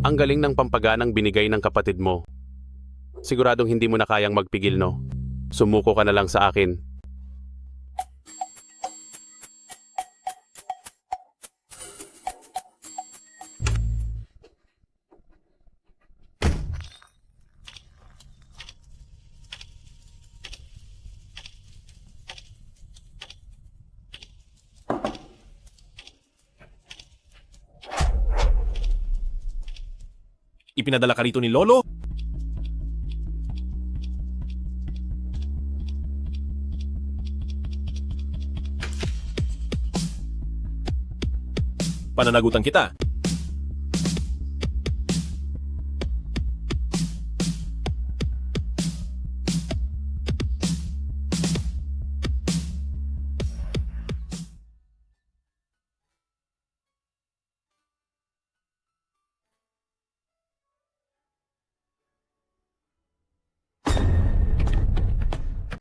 Ang galing ng pampaganang binigay ng kapatid mo. Siguradong hindi mo na kayang magpigil, no? Sumuko ka na lang sa akin. Ipinadala ka rito ni Lolo? Pananagutan kita.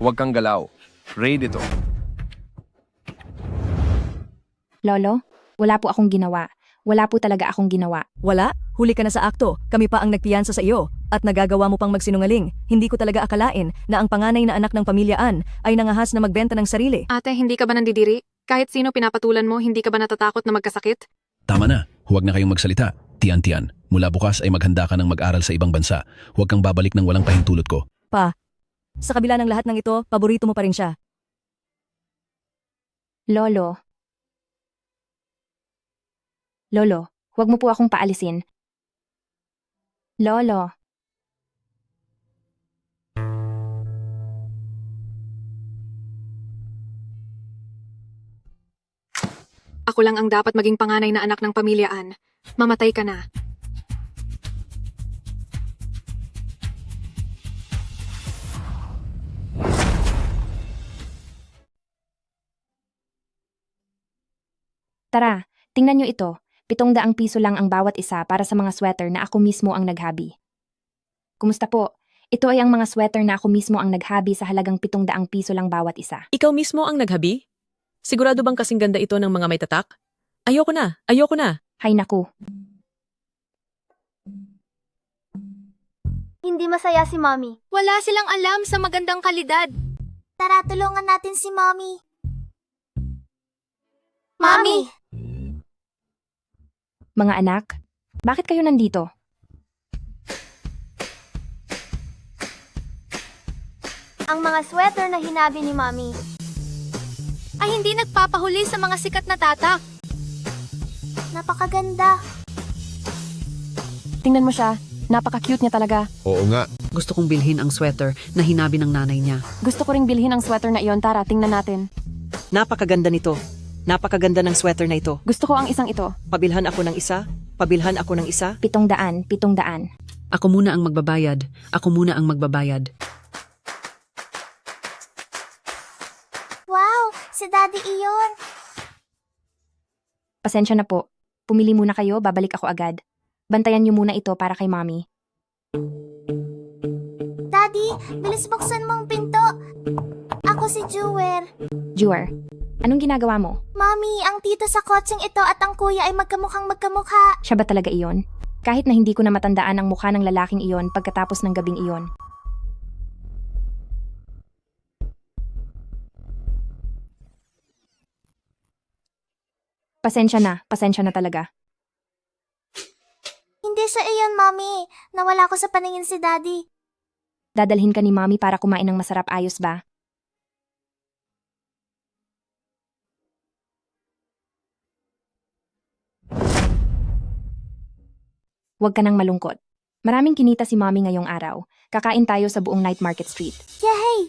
Huwag kang galaw. Raid ito. Lolo, wala po akong ginawa. Wala po talaga akong ginawa. Wala? Huli ka na sa akto. Kami pa ang nagpiyansa sa iyo. At nagagawa mo pang magsinungaling. Hindi ko talaga akalain na ang panganay na anak ng pamilyaan ay nangahas na magbenta ng sarili. Ate, hindi ka ba nandidiri? Kahit sino pinapatulan mo, hindi ka ba natatakot na magkasakit? Tama na, huwag na kayong magsalita. Tiyan-tiyan, mula bukas ay maghanda ka ng mag-aral sa ibang bansa. Huwag kang babalik ng walang pahintulot ko. Pa, sa kabila ng lahat ng ito, paborito mo pa rin siya. Lolo, huwag mo po akong paalisin. Lolo, Ako lang ang dapat maging panganay na anak ng pamilyaan. Mamatay ka na. tara, tingnan nyo ito. 700 piso lang ang bawat isa para sa mga sweater na ako mismo ang naghabi. Kumusta po? Ito ay ang mga sweater na ako mismo ang naghabi sa halagang 700 piso lang bawat isa. Ikaw mismo ang naghabi? Sigurado bang kasing ganda ito ng mga may tatak? Ayoko na, ayoko na. Hay naku, Hindi masaya si Mommy. Wala silang alam sa magandang kalidad. Tara, tulungan natin si Mommy. Mommy! mga anak, bakit kayo nandito? Ang mga sweater na hinabi ni Mommy. Ay hindi nagpapahuli sa mga sikat na tatak. Napakaganda. Tingnan mo siya, napaka-cute niya talaga. Oo nga. Gusto kong bilhin ang sweater na hinabi ng nanay niya. Gusto ko ring bilhin ang sweater na iyon, tara, tingnan natin. Napakaganda nito. Napakaganda ng sweater na ito. Gusto ko ang isang ito. Pabilhan ako ng isa. Pabilhan ako ng isa. 700. Ako muna ang magbabayad. Ako muna ang magbabayad. Wow! Si Daddy iyon. Pasensya na po. Pumili muna kayo, babalik ako agad. Bantayan niyo muna ito para kay Mommy. Daddy, bilis buksan mong pinto. Ako si Jewer. Jewar, anong ginagawa mo? Mommy, ang tito sa kotseng ito at ang kuya ay magkamukhang magkamukha. Siya ba talaga iyon? Kahit na hindi ko na matandaan ang mukha ng lalaking iyon pagkatapos ng gabing iyon. Pasensya na talaga. Hindi siya iyon, Mommy. Nawala ko sa paningin si Daddy. Dadalhin ka ni Mommy para kumain ng masarap, ayos ba? Huwag ka nang malungkot. Maraming kinita si Mommy ngayong araw. Kakain tayo sa buong Night Market Street. Yay!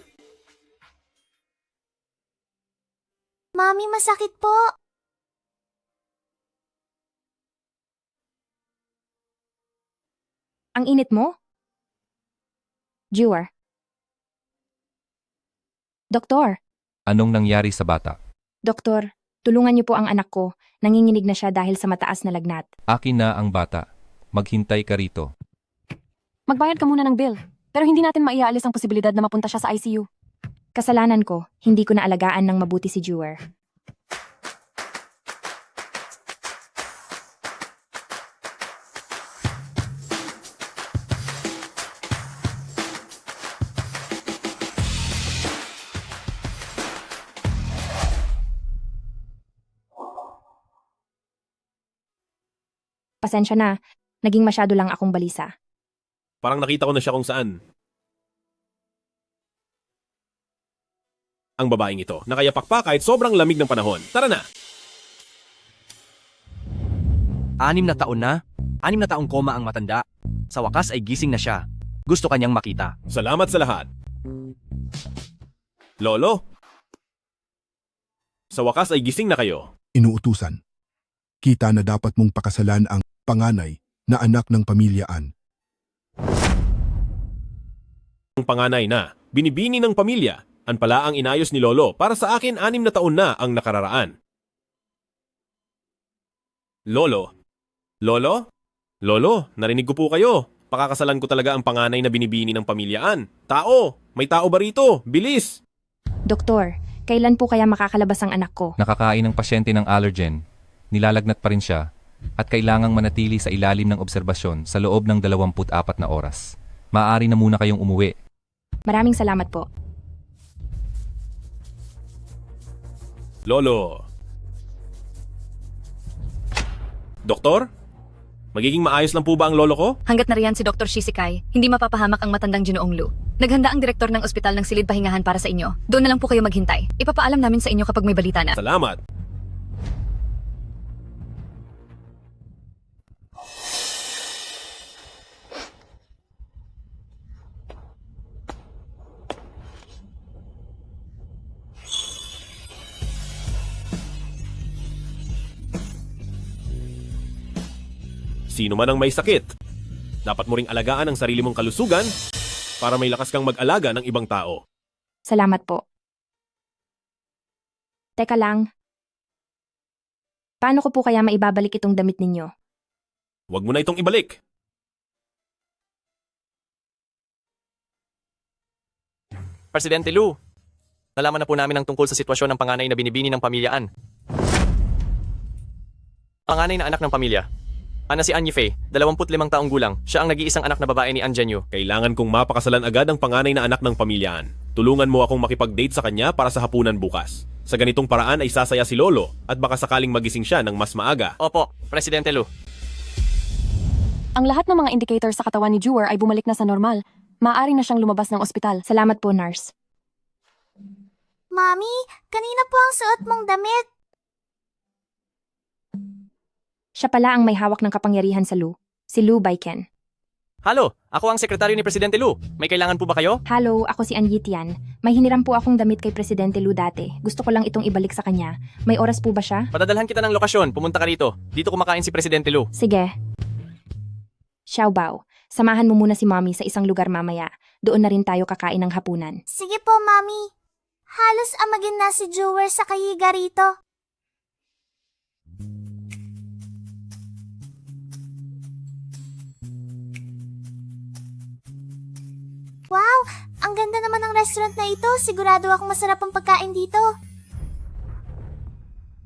Mommy, masakit po. Ang init mo? Jewar. Doktor, Anong nangyari sa bata? Doktor, tulungan niyo po ang anak ko. Nanginginig na siya dahil sa mataas na lagnat. Akin na ang bata. Maghintay ka rito. Magbayad ka muna ng bill. Pero hindi natin maiaalis ang posibilidad na mapunta siya sa ICU. Kasalanan ko, hindi ko naalagaan ng mabuti si Jewar. Pasensya na, naging masyado lang akong balisa. Parang nakita ko na siya kung saan. Ang babaeng ito, nakayapak pa kahit sobrang lamig ng panahon. Tara na! 6 na taon na. 6 na taong koma ang matanda. Sa wakas ay gising na siya. Gusto kanyang makita. Salamat sa lahat. Lolo? Sa wakas ay gising na kayo. Inuutusan. Kita na dapat mong pakasalan ang panganay na anak ng pamilyaan. Ang panganay na, binibini ng pamilya, ang pala ang inayos ni Lolo para sa akin 6 na taon na ang nakararaan. Lolo? Lolo? Lolo, narinig ko po kayo. Pakakasalan ko talaga ang panganay na binibini ng pamilyaan. Tao! May tao ba rito? Bilis! Doktor, kailan po kaya makakalabas ang anak ko? Nakakain ng pasyente ng allergen. Nilalagnat pa rin siya. At kailangang manatili sa ilalim ng obserbasyon sa loob ng 24 na oras. Maaari na muna kayong umuwi. Maraming salamat po. Lolo. Doktor? Magiging maayos lang po ba ang lolo ko? Hanggat nariyan si Dr. Shisekai, hindi mapapahamak ang matandang Ginoong Lu. Naghanda ang direktor ng ospital ng silid pahingahan para sa inyo. Doon na lang po kayo maghintay. Ipapaalam namin sa inyo kapag may balita na. Salamat. Sino man ang may sakit, dapat mo ring alagaan ang sarili mong kalusugan para may lakas kang mag-alaga ng ibang tao. Salamat po. Teka lang. Paano ko po kaya maibabalik itong damit ninyo? Huwag mo na itong ibalik. Presidente Lu, nalaman na po namin ang tungkol sa sitwasyon ng panganay na binibini ng pamilyaan. Panganay na anak ng pamilya. Ana si Annie Faye, 25 taong gulang. Siya ang nag-iisang anak na babae ni An Jianyu. Kailangan kong mapakasalan agad ang panganay na anak ng pamilyaan. Tulungan mo akong makipag-date sa kanya para sa hapunan bukas. Sa ganitong paraan ay sasaya si Lolo at baka sakaling magising siya ng mas maaga. Opo, Presidente Lu. Ang lahat ng mga indicator sa katawan ni Jewel ay bumalik na sa normal. Maaari na siyang lumabas ng ospital. Salamat po, nurse. Mami, kanina po ang suot mong damit. Siya pala ang may hawak ng kapangyarihan sa Lu. Si Lu Baiken. Halo, ako ang sekretaryo ni Presidente Lu. May kailangan po ba kayo? Hello, ako si An Yitian. May hiniram po akong damit kay Presidente Lu dati. Gusto ko lang itong ibalik sa kanya. May oras po ba siya? Padadalhan kita ng lokasyon. Pumunta ka rito. Dito kumakain si Presidente Lu. Sige. Xiaobao, samahan mo muna si Mommy sa isang lugar mamaya. Doon na rin tayo kakain ng hapunan. Sige po, Mami. Halos amagin na si Jewel sa kahiga rito. Wow! Ang ganda naman ng restaurant na ito. Sigurado akong masarap ang pagkain dito.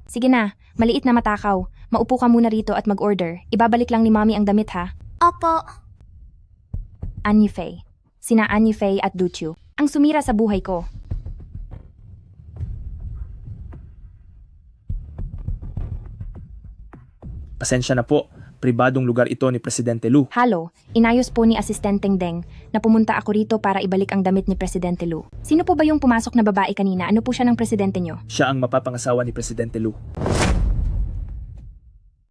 Sige na, maliit na matakaw. Maupo ka muna rito at mag-order. Ibabalik lang ni Mommy ang damit ha. Opo. Annie Faye. Sina Annie Faye at Duchu. Ang sumira sa buhay ko. Pasensya na po. Pribadong lugar ito ni Presidente Lu. Halo, inayos po ni Asistenteng Deng na pumunta ako rito para ibalik ang damit ni Presidente Lu. Sino po ba yung pumasok na babae kanina? Ano po siya ng presidente nyo? Siya ang mapapangasawa ni Presidente Lu.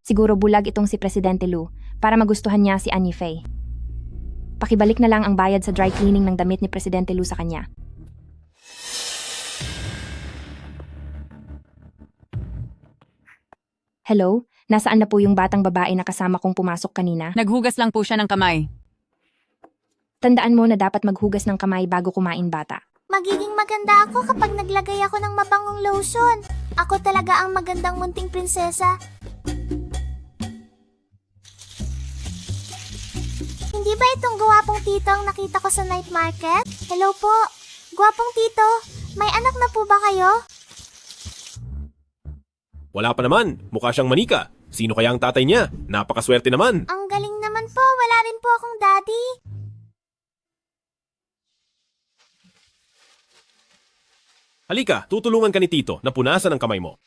Siguro bulag itong si Presidente Lu para magustuhan niya si Annie Faye. Pakibalik na lang ang bayad sa dry cleaning ng damit ni Presidente Lu sa kanya. Hello? Nasaan na po yung batang babae na kasama kong pumasok kanina? Naghugas lang po siya ng kamay. Tandaan mo na dapat maghugas ng kamay bago kumain, bata. Magiging maganda ako kapag naglagay ako ng mabangong lotion. Ako talaga ang magandang munting prinsesa. Hindi ba itong gwapong tito ang nakita ko sa night market? Hello po. Gwapong tito, may anak na po ba kayo? Wala pa naman. Mukha siyang manika. Sino kaya ang tatay niya? Napakaswerte naman. Ang galing naman po. Wala rin po akong daddy. Halika, tutulungan ka ni Tito na punasan ang kamay mo.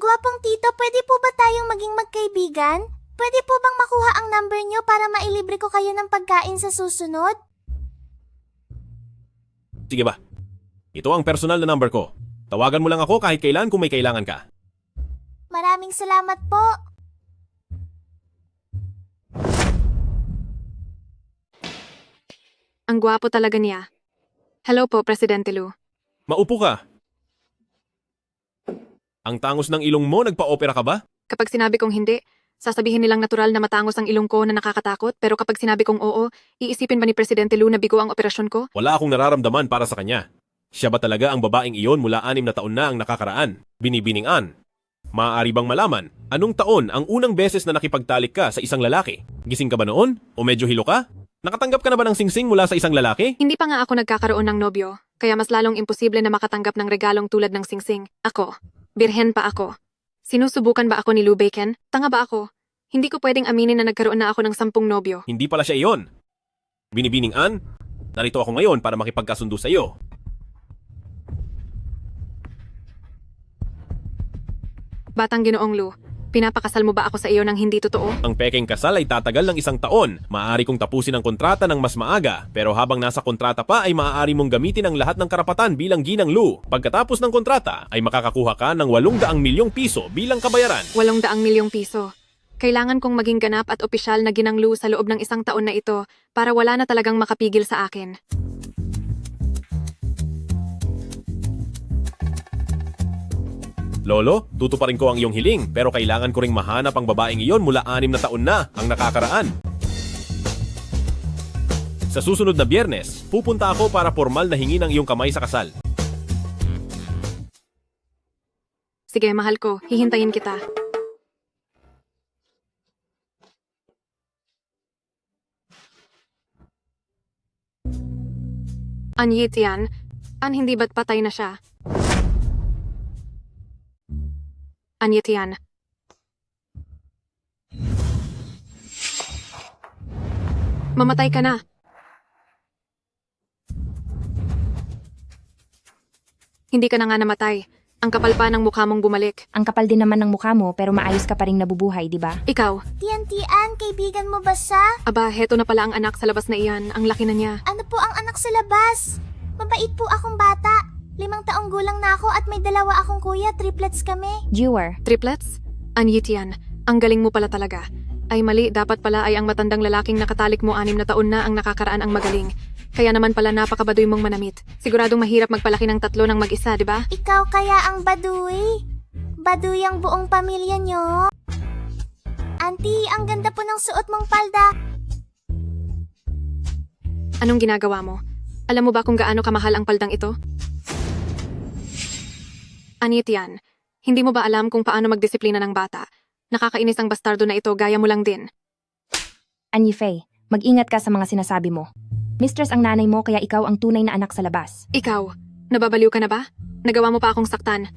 Gwapong tito, pwede po ba tayong maging magkaibigan? Pwede po bang makuha ang number nyo para mailibre ko kayo ng pagkain sa susunod? Sige ba? Ito ang personal na number ko. Tawagan mo lang ako kahit kailan kung may kailangan ka. Maraming salamat po. Ang gwapo talaga niya. Hello po, Presidente Lu. Maupo ka. Ang tangos ng ilong mo, nagpa-opera ka ba? Kapag sinabi kong hindi, sasabihin nilang natural na matangos ang ilong ko na nakakatakot, pero kapag sinabi kong oo, iisipin ba ni Presidente Lu na bigo ang operasyon ko? Wala akong nararamdaman para sa kanya. Siya ba talaga ang babaeng iyon mula 6 na taon na ang nakakaraan? Binibining-an. Maaari bang malaman, anong taon ang unang beses na nakipagtalik ka sa isang lalaki? Gising ka ba noon? O medyo hilo ka? Nakatanggap ka na ba ng singsing mula sa isang lalaki? Hindi pa nga ako nagkakaroon ng nobyo, kaya mas lalong imposible na makatanggap ng regalong tulad ng singsing. Ako, birhen pa ako. Sinusubukan ba ako ni Lou Bacon? Tanga ba ako? Hindi ko pwedeng aminin na nagkaroon na ako ng 10 nobyo. Hindi pala siya iyon. Binibining-an, narito ako ngayon para makipagkasundo sa iyo. Batang Ginoong Lu, pinapakasal mo ba ako sa iyo ng hindi totoo? Ang pekeng kasal ay tatagal ng 1 taon. Maaari kong tapusin ang kontrata ng mas maaga. Pero habang nasa kontrata pa ay maaari mong gamitin ang lahat ng karapatan bilang Ginang Lu. Pagkatapos ng kontrata ay makakakuha ka ng 800 milyong piso bilang kabayaran. 800 milyong piso. Kailangan kong maging ganap at opisyal na Ginang Lu sa loob ng 1 taon na ito para wala na talagang makapigil sa akin. Lolo, tutuparin ko ang iyong hiling pero kailangan ko ring mahanap ang babaeng iyon mula 6 na taon na ang nakakaraan. Sa susunod na Biyernes, pupunta ako para formal na hingin ang iyong kamay sa kasal. Sige, mahal ko. Hihintayin kita. Anyit yan. Hindi ba't patay na siya? Anyit yan. Mamatay ka na. Hindi ka na nga namatay. Ang kapal pa ng mukha mong bumalik. Ang kapal din naman ng mukha mo pero maayos ka pa rin nabubuhay, di ba? Ikaw. Tian, kaibigan mo ba siya? Aba, heto na pala ang anak sa labas na iyan. Ang laki na niya. Ano po ang anak sa labas? Mabait po akong bata. 5 taong gulang na ako at may 2 akong kuya, triplets kami. Jewer. Triplets? Anyit yan. Ang galing mo pala talaga. Ay mali, dapat pala ay ang matandang lalaking nakatalik mo 6 na taon na ang nakakaraan ang magaling. Kaya naman pala napakabaduy mong manamit. Siguradong mahirap magpalaki ng 3 ng mag-isa, di ba? Ikaw kaya ang baduy? Baduy ang buong pamilya nyo? Auntie, ang ganda po ng suot mong palda. Anong ginagawa mo? Alam mo ba kung gaano kamahal ang paldang ito? Anyit yan. Hindi mo ba alam kung paano magdisiplina ng bata? Nakakainis ang bastardo na ito, gaya mo lang din. Anyifei, mag-ingat ka sa mga sinasabi mo. Mistress ang nanay mo kaya ikaw ang tunay na anak sa labas. Ikaw, nababaliw ka na ba? Nagawa mo pa akong saktan.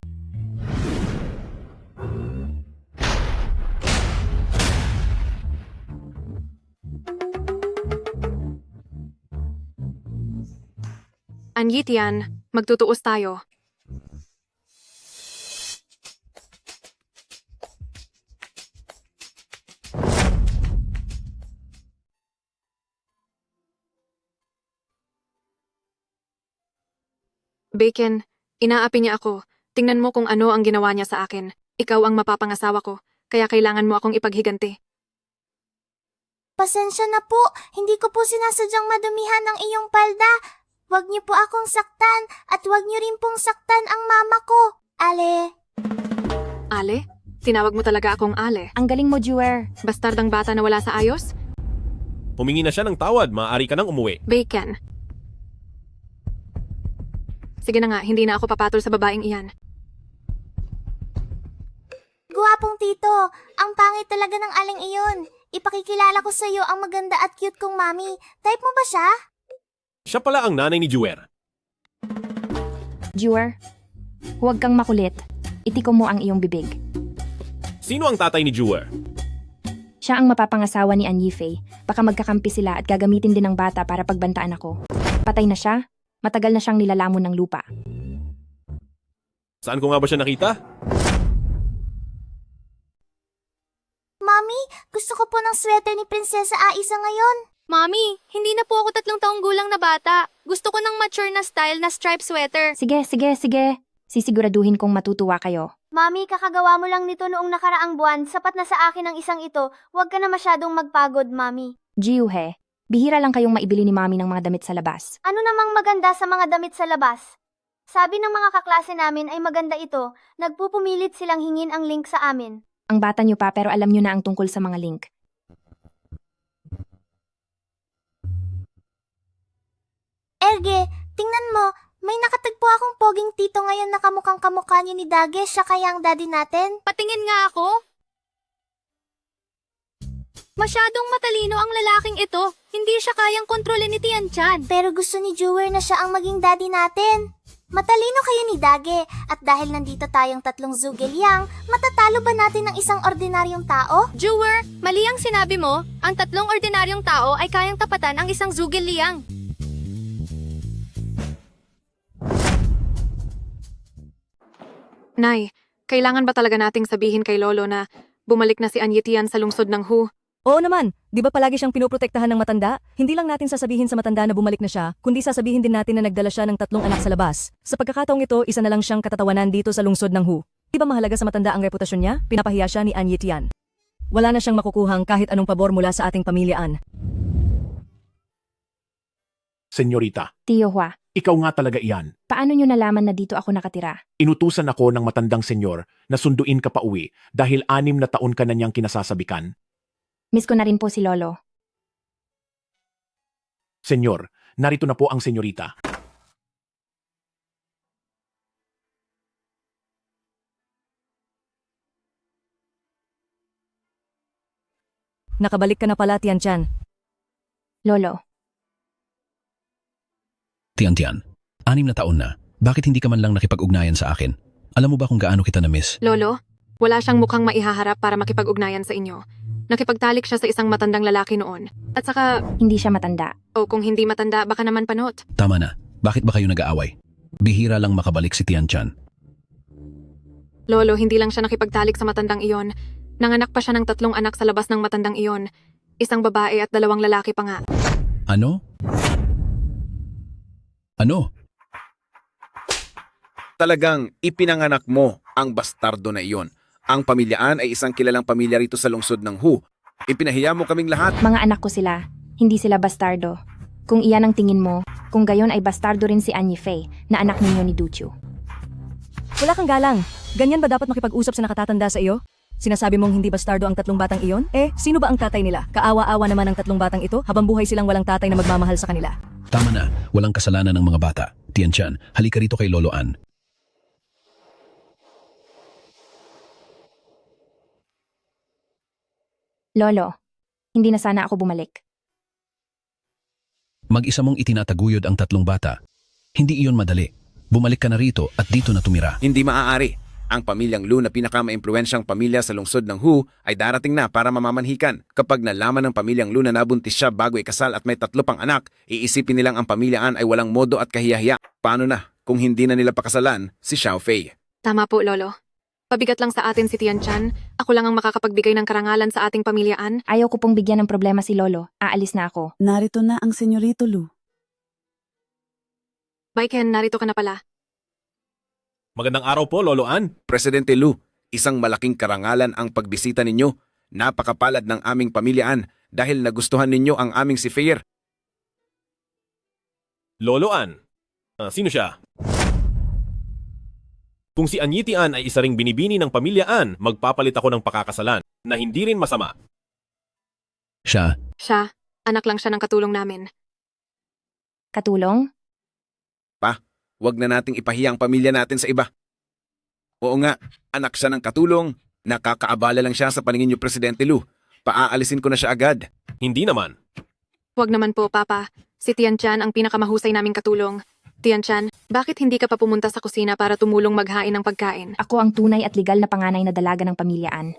Anyit yan, magtutuos tayo. Bacon, inaapi niya ako. Tingnan mo kung ano ang ginawa niya sa akin. Ikaw ang mapapangasawa ko, kaya kailangan mo akong ipaghiganti. Pasensya na po, hindi ko po sinasadyang madumihan ang iyong palda. Huwag niyo po akong saktan at huwag niyo rin pong saktan ang mama ko. Ale. Ale? Tinawag mo talaga akong Ale. Ang galing mo, Jewer. Bastardang bata na wala sa ayos? Humingi na siya ng tawad, maaari ka nang umuwi. Bacon. Sige na nga, hindi na ako papatol sa babaeng iyan. Guwapong tito, ang pangit talaga ng aling iyon. Ipakikilala ko sa iyo ang maganda at cute kong mami. Type mo ba siya? Siya pala ang nanay ni Jewer. Jewer, huwag kang makulit. Itiko mo ang iyong bibig. Sino ang tatay ni Jewer? Siya ang mapapangasawa ni Anyifei. Baka magkakampi sila at gagamitin din ng bata para pagbantaan ako. Patay na siya. Matagal na siyang nilalamon ng lupa. Saan ko nga ba siya nakita? sweater ni Prinsesa Aisa ngayon. Mami, hindi na po ako 3 taong gulang na bata. Gusto ko ng mature na style na striped sweater. Sige. Sisiguraduhin kong matutuwa kayo. Mami, kakagawa mo lang nito noong nakaraang buwan. Sapat na sa akin ang isang ito. Huwag ka na masyadong magpagod, Mami. Jiuhe, bihira lang kayong maibili ni Mami ng mga damit sa labas. Ano namang maganda sa mga damit sa labas? Sabi ng mga kaklase namin ay maganda ito. Nagpupumilit silang hingin ang link sa amin. Ang bata nyo pa pero alam nyo na ang tungkol sa mga link. Erge, tingnan mo. May nakatagpo akong poging tito ngayon na kamukhang kamukha niyo ni Dage. Siya kaya ang daddy natin? Patingin nga ako. Masyadong matalino ang lalaking ito. Hindi siya kayang kontrolin ni Tian Chan. Pero gusto ni Jewer na siya ang maging daddy natin. Matalino kayo ni Dage. At dahil nandito tayong 3 Zhuge-Liang, matatalo ba natin ng isang ordinaryong tao? Jewer, mali ang sinabi mo. Ang 3 ordinaryong tao ay kayang tapatan ang isang Zhuge-Liang. Nay, kailangan ba talaga nating sabihin kay Lolo na bumalik na si Anyitian sa lungsod ng Hu? Oo naman, di ba palagi siyang pinoprotektahan ng matanda? Hindi lang natin sasabihin sa matanda na bumalik na siya, kundi sasabihin din natin na nagdala siya ng 3 anak sa labas. Sa pagkakataong ito, isa na lang siyang katatawanan dito sa lungsod ng Hu. Di ba mahalaga sa matanda ang reputasyon niya? Pinapahiya siya ni Anyitian. Wala na siyang makukuhang kahit anong pabor mula sa ating pamilyaan. Senyorita, Tio Hua, ikaw nga talaga iyan. paano nyo nalaman na dito ako nakatira? Inutusan ako ng matandang senyor na sunduin ka pa uwi dahil 6 na taon ka na niyang kinasasabikan. Miss ko na rin po si Lolo. Senyor, narito na po ang senyorita. Nakabalik ka na pala, Tian Chan. Lolo, Tian, 6 na taon na. Bakit hindi ka man lang nakipag-ugnayan sa akin? Alam mo ba kung gaano kita na-miss? Lolo, wala siyang mukhang maihaharap para makipag-ugnayan sa inyo. Nakipagtalik siya sa isang matandang lalaki noon. At saka, hindi siya matanda. o kung hindi matanda, baka naman panot. Tama na. Bakit ba kayo nag-aaway? Bihira lang makabalik si Tian Chan. Lolo, hindi lang siya nakipagtalik sa matandang iyon. Nanganak pa siya ng 3 anak sa labas ng matandang iyon. Isang babae at 2 lalaki pa nga. Ano? Ano? Talagang ipinanganak mo ang bastardo na iyon. Ang pamilyaan ay isang kilalang pamilya rito sa lungsod ng Hu. Ipinahiya mo kaming lahat. Mga anak ko sila, hindi sila bastardo. Kung iyan ang tingin mo, kung gayon ay bastardo rin si Anyi Fei, na anak ninyo ni Duchu. Wala kang galang. Ganyan ba dapat makipag-usap sa nakatatanda sa iyo? Sinasabi mong hindi bastardo ang 3 batang iyon? Sino ba ang tatay nila? Kaawa-awa naman ang 3 batang ito habang buhay silang walang tatay na magmamahal sa kanila. Tama na. Walang kasalanan ng mga bata. Tian Chan, halika rito kay Lolo An. Lolo, hindi na sana ako bumalik. Mag-isa mong itinataguyod ang 3 bata. Hindi iyon madali. Bumalik ka na rito at dito na tumira. Hindi maaari. Ang pamilyang Lu na pinaka-maimpluwensyang pamilya sa lungsod ng Hu ay darating na para mamamanhikan. Kapag nalaman ng pamilyang Lu na nabuntis siya bago ikasal at may 3 pang anak, iisipin nilang ang pamilyaan ay walang modo at kahiyahiya. Paano na kung hindi na nila pakasalan si Xiao Fei? Tama po, Lolo. Pabigat lang sa atin si Tian Chan. Ako lang ang makakapagbigay ng karangalan sa ating pamilyaan. Ayaw ko pong bigyan ng problema si Lolo. Aalis na ako. Narito na ang senyorito Lu. Bye, Ken. Narito ka na pala. Magandang araw po, Lolo An. Presidente Lu, isang malaking karangalan ang pagbisita ninyo. Napakapalad ng aming pamilyaan dahil nagustuhan ninyo ang aming si Fei. Lolo An. Sino siya? Kung si Anyitian ay isa ring binibini ng pamilyaan, magpapalit ako ng pakakasalan na hindi rin masama. Siya. Siya. Anak lang siya ng katulong namin. Katulong? Huwag na nating ipahiya ang pamilya natin sa iba. Oo nga, anak siya ng katulong. Nakakaabala lang siya sa paningin niyo, Presidente Lu. Paaalisin ko na siya agad. Hindi naman. Huwag naman po, Papa. Si Tian Chan ang pinakamahusay naming katulong. Tian Chan, bakit hindi ka pa pumunta sa kusina para tumulong maghain ng pagkain? Ako ang tunay at legal na panganay na dalaga ng pamilyaan.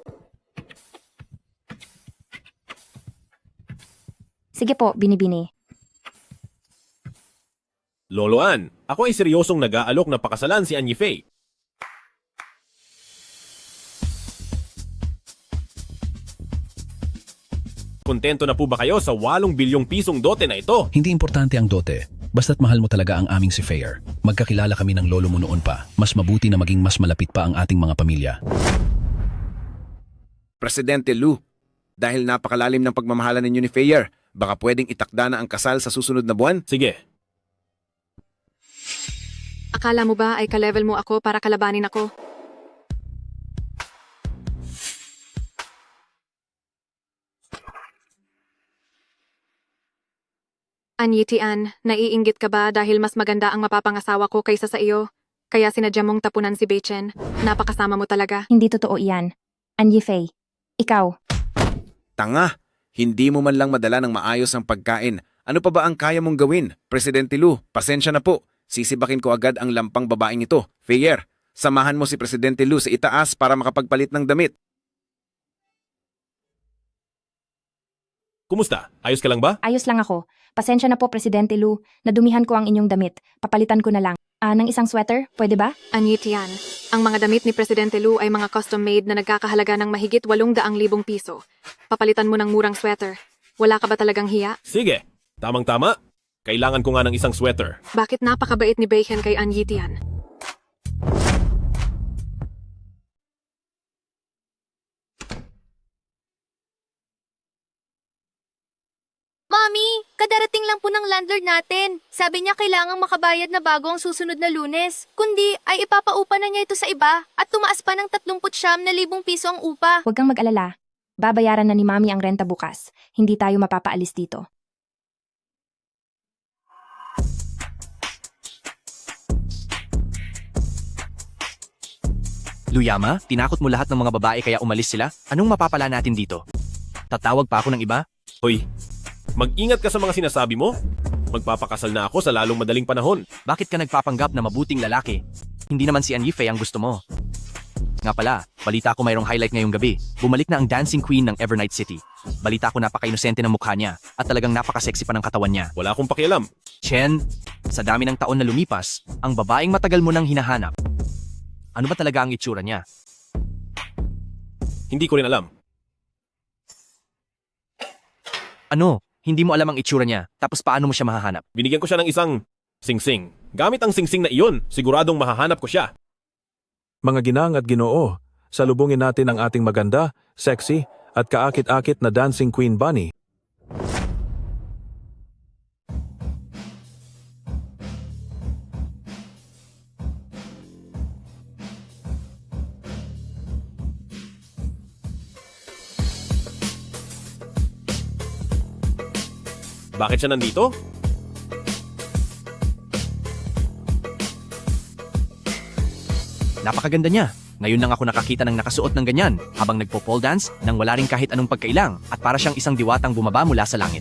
Sige po, binibini. Lolo An, ako ay seryosong nag-aalok na pakasalan si Anyi Fei. Kontento na po ba kayo sa 8 bilyong pisong dote na ito? Hindi importante ang dote. Basta't mahal mo talaga ang aming si Fair. Magkakilala kami ng lolo mo noon pa. Mas mabuti na maging mas malapit pa ang ating mga pamilya. Presidente Lu, dahil napakalalim ng pagmamahalan ninyo ni Fayer, baka pwedeng itakda na ang kasal sa susunod na buwan? Sige. Akala mo ba ay ka-level mo ako para kalabanin ako? Anyitian, naiinggit ka ba dahil mas maganda ang mapapangasawa ko kaysa sa iyo? Kaya sinadya mong tapunan si Beichen. Napakasama mo talaga. Hindi totoo iyan. Anyi Fei, ikaw, Tanga! Hindi mo man lang madala ng maayos ang pagkain. Ano pa ba ang kaya mong gawin? Presidente Lu, pasensya na po. Sisibakin ko agad ang lampang babaeng ito. Fayer, samahan mo si Presidente Lu sa itaas para makapagpalit ng damit. Kumusta? Ayos ka lang ba? ayos lang ako. Pasensya na po, Presidente Lu. Nadumihan ko ang inyong damit. Papalitan ko na lang. Ng isang sweater, pwede ba? Anyitian, ang mga damit ni Presidente Lu ay mga custom-made na nagkakahalaga ng mahigit 800,000 piso. Papalitan mo ng murang sweater. Wala ka ba talagang hiya? Sige. Tamang-tama. Kailangan ko nga ng isang sweater. Bakit napakabait ni Beichen kay Anyitian? Mami, kadarating lang po ng landlord natin. Sabi niya kailangang makabayad na bago ang susunod na Lunes. Kundi ay ipapaupa na niya ito sa iba at tumaas pa ng 39,000 piso ang upa. Huwag kang mag-alala. Babayaran na ni Mami ang renta bukas. Hindi tayo mapapaalis dito. Luyama, tinakot mo lahat ng mga babae kaya umalis sila? Anong mapapala natin dito? Tatawag pa ako ng iba? Hoy, mag-ingat ka sa mga sinasabi mo. Magpapakasal na ako sa lalong madaling panahon. Bakit ka nagpapanggap na mabuting lalaki? Hindi naman si Anyi Fei ang gusto mo. Nga pala, balita ko mayroong highlight ngayong gabi. Bumalik na ang dancing queen ng Evernight City. Balita ko napaka-inosente ng mukha niya at talagang napaka-sexy pa ng katawan niya. Wala akong pakialam. Chen, sa dami ng taon na lumipas, ang babaeng matagal mo nang hinahanap. Ano ba talaga ang itsura niya? Hindi ko rin alam. Ano? Hindi mo alam ang itsura niya, tapos paano mo siya mahahanap? Binigyan ko siya ng isang singsing. Gamit ang singsing na iyon, siguradong mahahanap ko siya. Mga ginang at ginoo, salubungin natin ang ating maganda, sexy, at kaakit-akit na dancing queen bunny. Bakit siya nandito? Napakaganda niya. Ngayon lang ako nakakita ng nakasuot ng ganyan habang nagpo-pole dance nang wala rin kahit anong pagkailang at para siyang isang diwatang bumaba mula sa langit.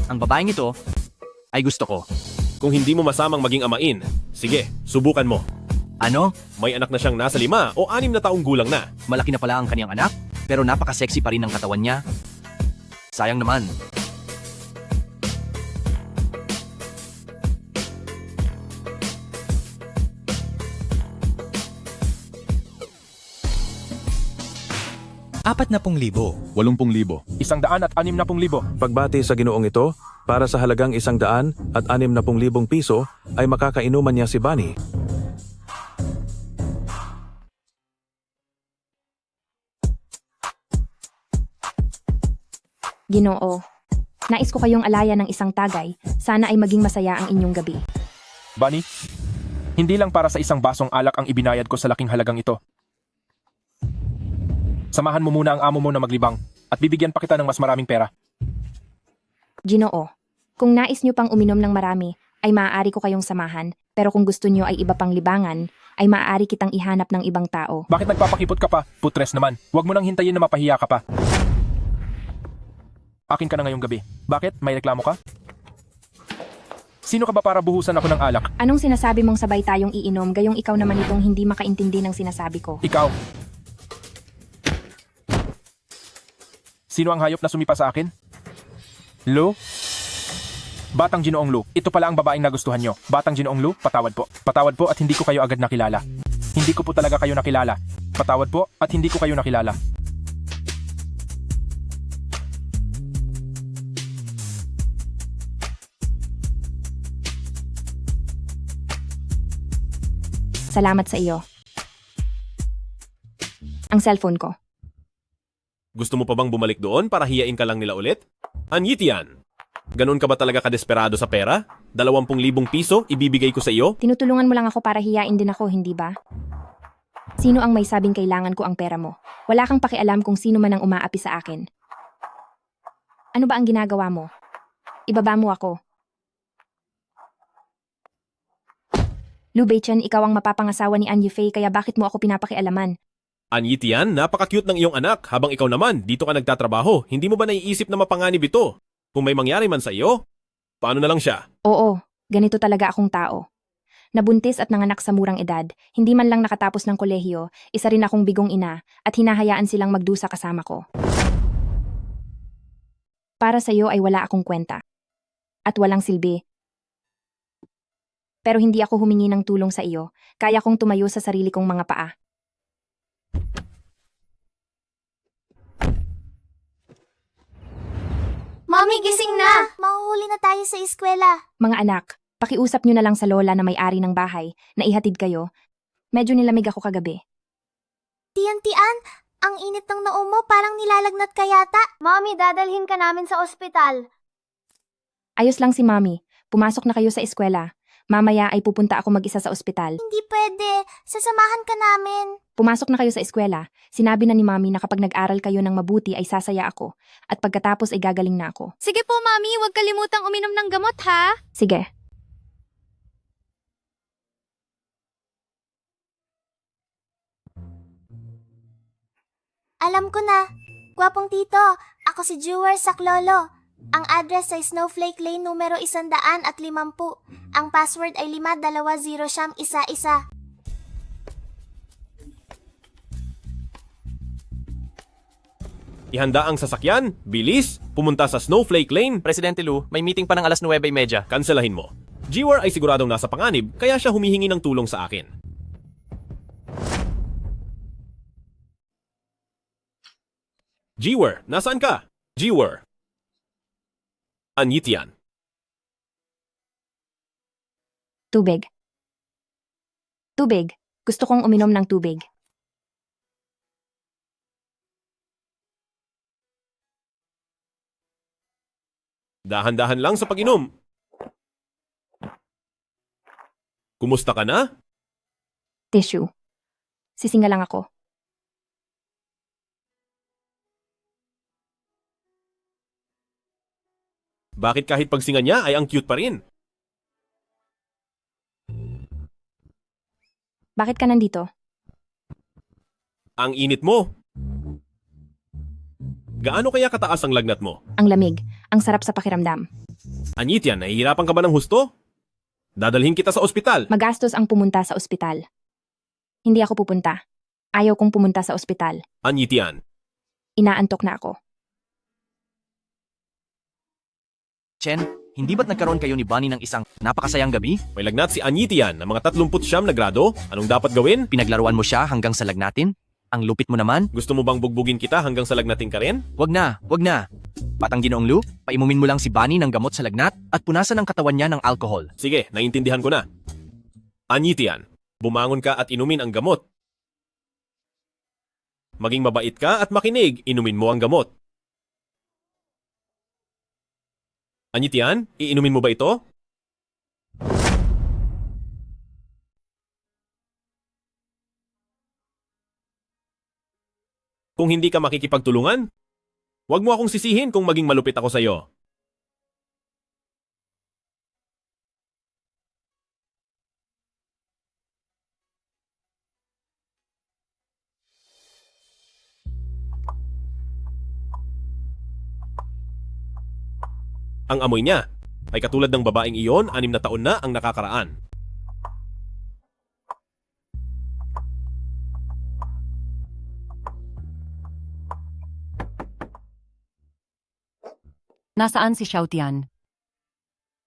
Ang babaeng ito ay gusto ko. Kung hindi mo masamang maging amain, sige, subukan mo. Ano? May anak na siyang nasa 5 o 6 na taong gulang na. Malaki na pala ang kaniyang anak, pero napaka-sexy pa rin ang katawan niya. Sayang naman. Apat na 80,000. 100,000. 160,000. Pagbati sa ginoong ito, para sa halagang 160,000 piso, ay makakainuman niya si Bunny. Ginoo, nais ko kayong alaya ng isang tagay. Sana ay maging masaya ang inyong gabi. Bunny, hindi lang para sa isang basong alak ang ibinayad ko sa laking halagang ito. Samahan mo muna ang amo mo na maglibang at bibigyan pa kita ng mas maraming pera. Ginoo, kung nais nyo pang uminom ng marami, ay maaari ko kayong samahan. Pero kung gusto nyo ay iba pang libangan, ay maaari kitang ihanap ng ibang tao. Bakit nagpapakipot ka pa? Putres naman. Huwag mo nang hintayin na mapahiya ka pa. Akin ka na ngayong gabi. Bakit? May reklamo ka? Sino ka ba para buhusan ako ng alak? Anong sinasabi mong sabay tayong iinom, gayong ikaw naman itong hindi makaintindi ng sinasabi ko? Ikaw. Sino ang hayop na sumipa sa akin? Lu? Batang Ginoong Lu, ito pala ang babaeng nagustuhan nyo. Batang Ginoong Lu, patawad po. Patawad po at hindi ko kayo agad nakilala. Hindi ko po talaga kayo nakilala. Patawad po at hindi ko kayo nakilala. Salamat sa iyo. Ang cellphone ko. Gusto mo pa bang bumalik doon para hiyain ka lang nila ulit? Anyitian, ganun ka ba talaga kadesperado sa pera? 20,000 piso ibibigay ko sa iyo? Tinutulungan mo lang ako para hiyain din ako, hindi ba? Sino ang may sabing kailangan ko ang pera mo? Wala kang pakialam kung sino man ang umaapi sa akin. Ano ba ang ginagawa mo? Ibaba mo ako. Lu Beichen, ikaw ang mapapangasawa ni An Yifei kaya bakit mo ako pinapakialaman? Anyitian, napaka-cute ng iyong anak habang ikaw naman dito ka nagtatrabaho. Hindi mo ba naiisip na mapanganib ito? Kung may mangyari man sa iyo, paano na lang siya? Oo, ganito talaga akong tao. Nabuntis at nanganak sa murang edad, hindi man lang nakatapos ng kolehiyo, isa rin akong bigong ina at hinahayaan silang magdusa kasama ko. Para sa iyo ay wala akong kwenta. At walang silbi. Pero hindi ako humingi ng tulong sa iyo, kaya kong tumayo sa sarili kong mga paa. Mami, gising na! Mahuhuli na tayo sa eskwela. Mga anak, pakiusap nyo na lang sa lola na may-ari ng bahay na ihatid kayo. Medyo nilamig ako kagabi. Tian, ang init ng noo mo, parang nilalagnat ka yata. Mami, dadalhin ka namin sa ospital. Ayos lang si Mami, pumasok na kayo sa eskwela. Mamaya ay pupunta ako mag-isa sa ospital. Hindi pwede, sasamahan ka namin. Pumasok na kayo sa eskwela. Sinabi na ni Mami na kapag nag-aral kayo ng mabuti ay sasaya ako. At pagkatapos ay gagaling na ako. Sige po, Mami, huwag kalimutang uminom ng gamot, ha? Sige. Alam ko na. Gwapong tito, ako si Jewel Saklolo. Ang address ay Snowflake Lane numero 150. Ang password ay 52011. Ihanda ang sasakyan, bilis, pumunta sa Snowflake Lane. Presidente Lu, may meeting pa ng alas 9:30. Kanselahin mo. Jiwar ay siguradong nasa panganib, kaya siya humihingi ng tulong sa akin. Jiwar, nasaan ka? Jiwar. Anyitian. Tubig. Tubig. Gusto kong uminom ng tubig. Dahan-dahan lang sa pag-inom. Kumusta ka na? Tissue. Sisinga lang ako. Bakit kahit pagsinga niya ay ang cute pa rin? Bakit ka nandito? Ang init mo. Gaano kaya kataas ang lagnat mo? Ang lamig. Ang sarap sa pakiramdam. Anyitian, nahihirapan ka ba ng husto? Dadalhin kita sa ospital. Magastos ang pumunta sa ospital. Hindi ako pupunta. Ayaw kong pumunta sa ospital. Anyitian. Inaantok na ako. Chen, hindi ba't nagkaroon kayo ni Bunny ng isang napakasayang gabi? May lagnat si Anyitian ng mga 39 na grado. Anong dapat gawin? Pinaglaruan mo siya hanggang sa lagnatin? Ang lupit mo naman? Gusto mo bang bugbugin kita hanggang sa lagnatin ka rin? Wag na, wag na. Batang Ginoong Lu, paimumin mo lang si Bunny ng gamot sa lagnat at punasan ang katawan niya ng alcohol. Sige, naintindihan ko na. Anyitian, bumangon ka at inumin ang gamot. Maging mabait ka at makinig, inumin mo ang gamot. Anyitian, iinumin mo ba ito? Kung hindi ka makikipagtulungan, huwag mo akong sisihin kung maging malupit ako sa'yo. Ang amoy niya ay katulad ng babaeng iyon, 6 na taon na ang nakakaraan. Nasaan si Xiaotian?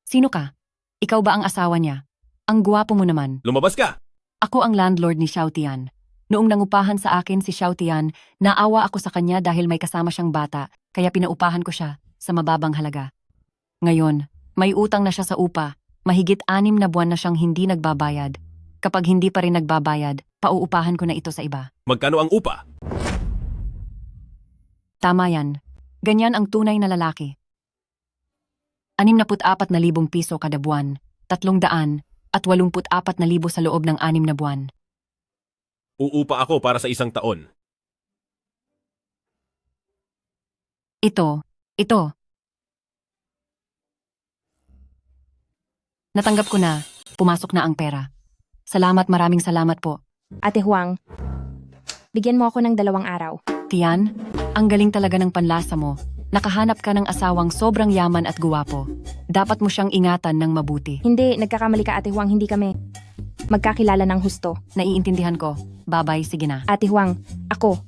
Sino ka? Ikaw ba ang asawa niya? Ang gwapo mo naman. Lumabas ka! Ako ang landlord ni Xiaotian. Noong nangupahan sa akin si Xiaotian, naawa ako sa kanya dahil may kasama siyang bata, kaya pinaupahan ko siya sa mababang halaga. Ngayon, may utang na siya sa upa, mahigit 6 na buwan na siyang hindi nagbabayad. Kapag hindi pa rin nagbabayad, pauupahan ko na ito sa iba. Magkano ang upa? Tama yan. Ganyan ang tunay na lalaki. 64,000 piso kada buwan, 384,000 sa loob ng 6 na buwan. Uupa ako para sa isang taon. Ito. Natanggap ko na. Pumasok na ang pera. Salamat, maraming salamat po. Ate Huang, bigyan mo ako ng 2 araw. Tian, ang galing talaga ng panlasa mo. Nakahanap ka ng asawang sobrang yaman at guwapo. Dapat mo siyang ingatan ng mabuti. Hindi, nagkakamali ka Ate Huang, hindi kami magkakilala ng husto. Naiintindihan ko. Babay, sige na. Ate Huang, ako.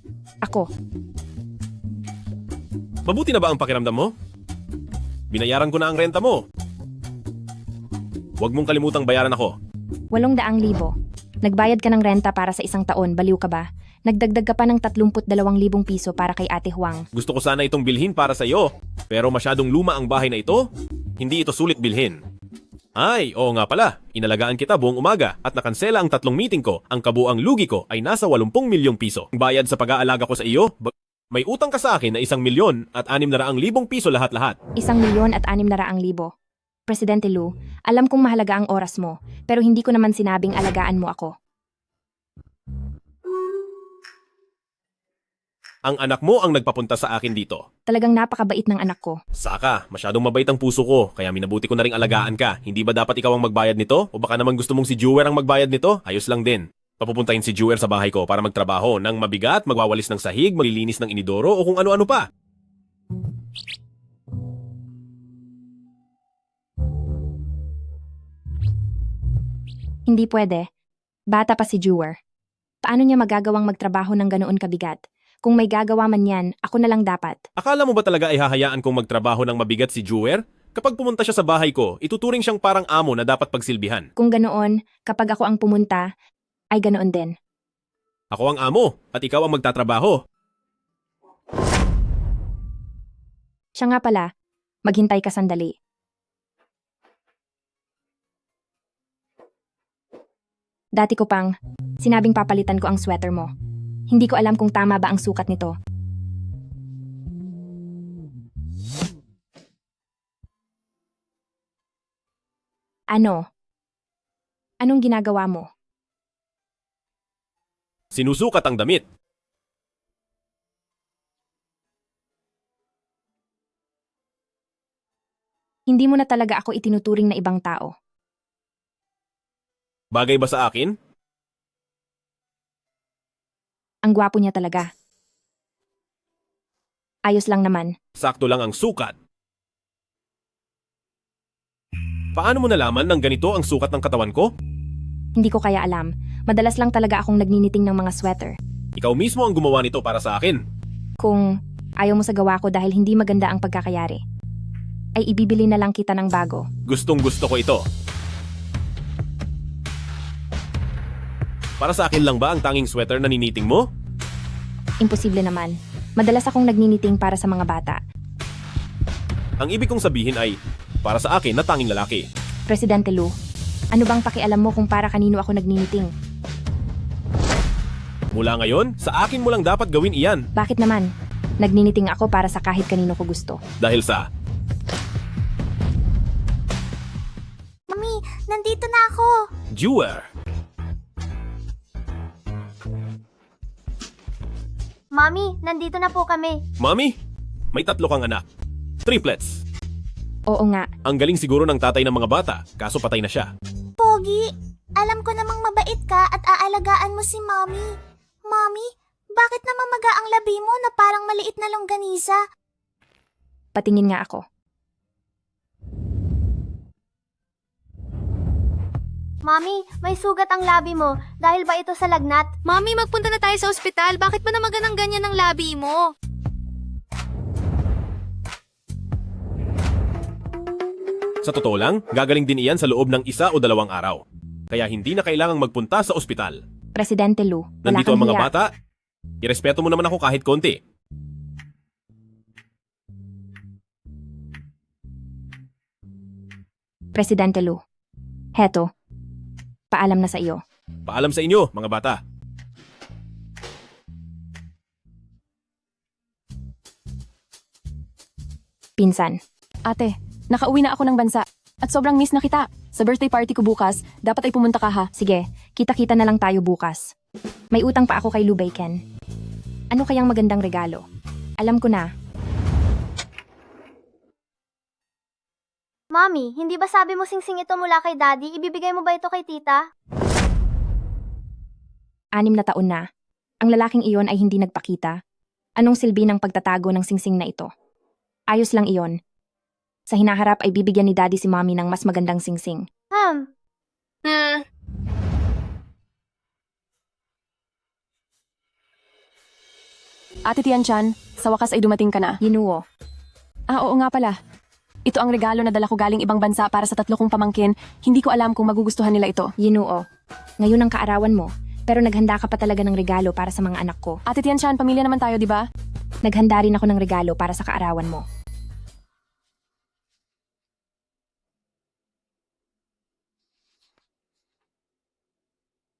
Mabuti na ba ang pakiramdam mo? Binayaran ko na ang renta mo. Huwag mong kalimutang bayaran ako. 800,000. Nagbayad ka ng renta para sa isang taon, baliw ka ba? Nagdagdag ka pa ng 32,000 piso para kay Ate Huang. Gusto ko sana itong bilhin para sa iyo, pero masyadong luma ang bahay na ito. Hindi ito sulit bilhin. Ay, oo nga pala. Inalagaan kita buong umaga at nakansela ang 3 meeting ko. Ang kabuang lugi ko ay nasa 80 milyong piso. Ang bayad sa pag-aalaga ko sa iyo, may utang ka sa akin na 1,000,000 at 600,000 piso lahat-lahat. 1,000,000 at 600,000. Presidente Lu, alam kong mahalaga ang oras mo, pero hindi ko naman sinabing alagaan mo ako. Ang anak mo ang nagpapunta sa akin dito. Talagang napakabait ng anak ko. Saka, masyadong mabait ang puso ko, kaya minabuti ko na ring alagaan ka. Hindi ba dapat ikaw ang magbayad nito? O baka naman gusto mong si Jewer ang magbayad nito? Ayos lang din. Papupuntahin si Jewer sa bahay ko para magtrabaho ng mabigat, magwawalis ng sahig, maglilinis ng inidoro o kung ano-ano pa. Hindi pwede. Bata pa si Jewer. Paano niya magagawang magtrabaho ng ganoon kabigat? Kung may gagawa man yan, ako na lang dapat. Akala mo ba talaga ay hahayaan kong magtrabaho ng mabigat si Jewer? Kapag pumunta siya sa bahay ko, ituturing siyang parang amo na dapat pagsilbihan. Kung ganoon, kapag ako ang pumunta, ay ganoon din. Ako ang amo at ikaw ang magtatrabaho. Siya nga pala, maghintay ka sandali. Dati ko pang sinabing papalitan ko ang sweater mo. Hindi ko alam kung tama ba ang sukat nito. Ano? Anong ginagawa mo? Sinusukat ang damit. Hindi mo na talaga ako itinuturing na ibang tao. Bagay ba sa akin? Ang gwapo niya talaga. Ayos lang naman. Sakto lang ang sukat. Paano mo nalaman ng ganito ang sukat ng katawan ko? Hindi ko kaya alam. Madalas lang talaga akong nagniniting ng mga sweater. Ikaw mismo ang gumawa nito para sa akin. Kung ayaw mo sa gawa ko dahil hindi maganda ang pagkakayari, ay ibibili na lang kita ng bago. Gustong gusto ko ito. Para sa akin lang ba ang tanging sweater na niniting mo? Imposible naman. Madalas akong nagniniting para sa mga bata. Ang ibig kong sabihin ay, para sa akin na tanging lalaki. Presidente Lu, ano bang pakialam mo kung para kanino ako nagniniting? Mula ngayon, sa akin mo lang dapat gawin iyan. Bakit naman? Nagniniting ako para sa kahit kanino ko gusto. Dahil sa... Mami, nandito na ako. Jewer. Mami, nandito na po kami. Mami, may 3 kang anak. Triplets. Oo nga. Ang galing siguro ng tatay ng mga bata, kaso patay na siya. Pogi, alam ko namang mabait ka at aalagaan mo si Mami. Mami, bakit namamaga ang labi mo na parang maliit na longganisa? Patingin nga ako. Mami, may sugat ang labi mo. Dahil ba ito sa lagnat? Mami, magpunta na tayo sa ospital. Bakit ba namaga ng ganyan ang labi mo? Sa totoo lang, gagaling din iyan sa loob ng 1 o 2 araw. Kaya hindi na kailangang magpunta sa ospital. Presidente Lu, wala Nandito kang ang mga hiya. bata. Irespeto mo naman ako kahit konti. Presidente Lu, heto, paalam na sa iyo. Paalam sa inyo, mga bata. Pinsan. Ate, nakauwi na ako ng bansa. At sobrang miss na kita. Sa birthday party ko bukas, dapat ay pumunta ka ha. Sige, kita-kita na lang tayo bukas. May utang pa ako kay Lou Bacon. Ano kayang magandang regalo? Alam ko na. Mommy, hindi ba sabi mo singsing ito mula kay Daddy? Ibibigay mo ba ito kay tita? 6 na taon na. Ang lalaking iyon ay hindi nagpakita. Anong silbi ng pagtatago ng singsing na ito? Ayos lang iyon. Sa hinaharap ay bibigyan ni Daddy si Mommy ng mas magandang singsing. Ate Tianchan, sa wakas ay dumating ka na. Yinuo. Oo nga pala. Ito ang regalo na dala ko galing ibang bansa para sa 3 kong pamangkin. Hindi ko alam kung magugustuhan nila ito. Yinuo. Ngayon ang kaarawan mo, pero naghanda ka pa talaga ng regalo para sa mga anak ko. Ate Tianchan, pamilya naman tayo, di ba? Naghanda rin ako ng regalo para sa kaarawan mo.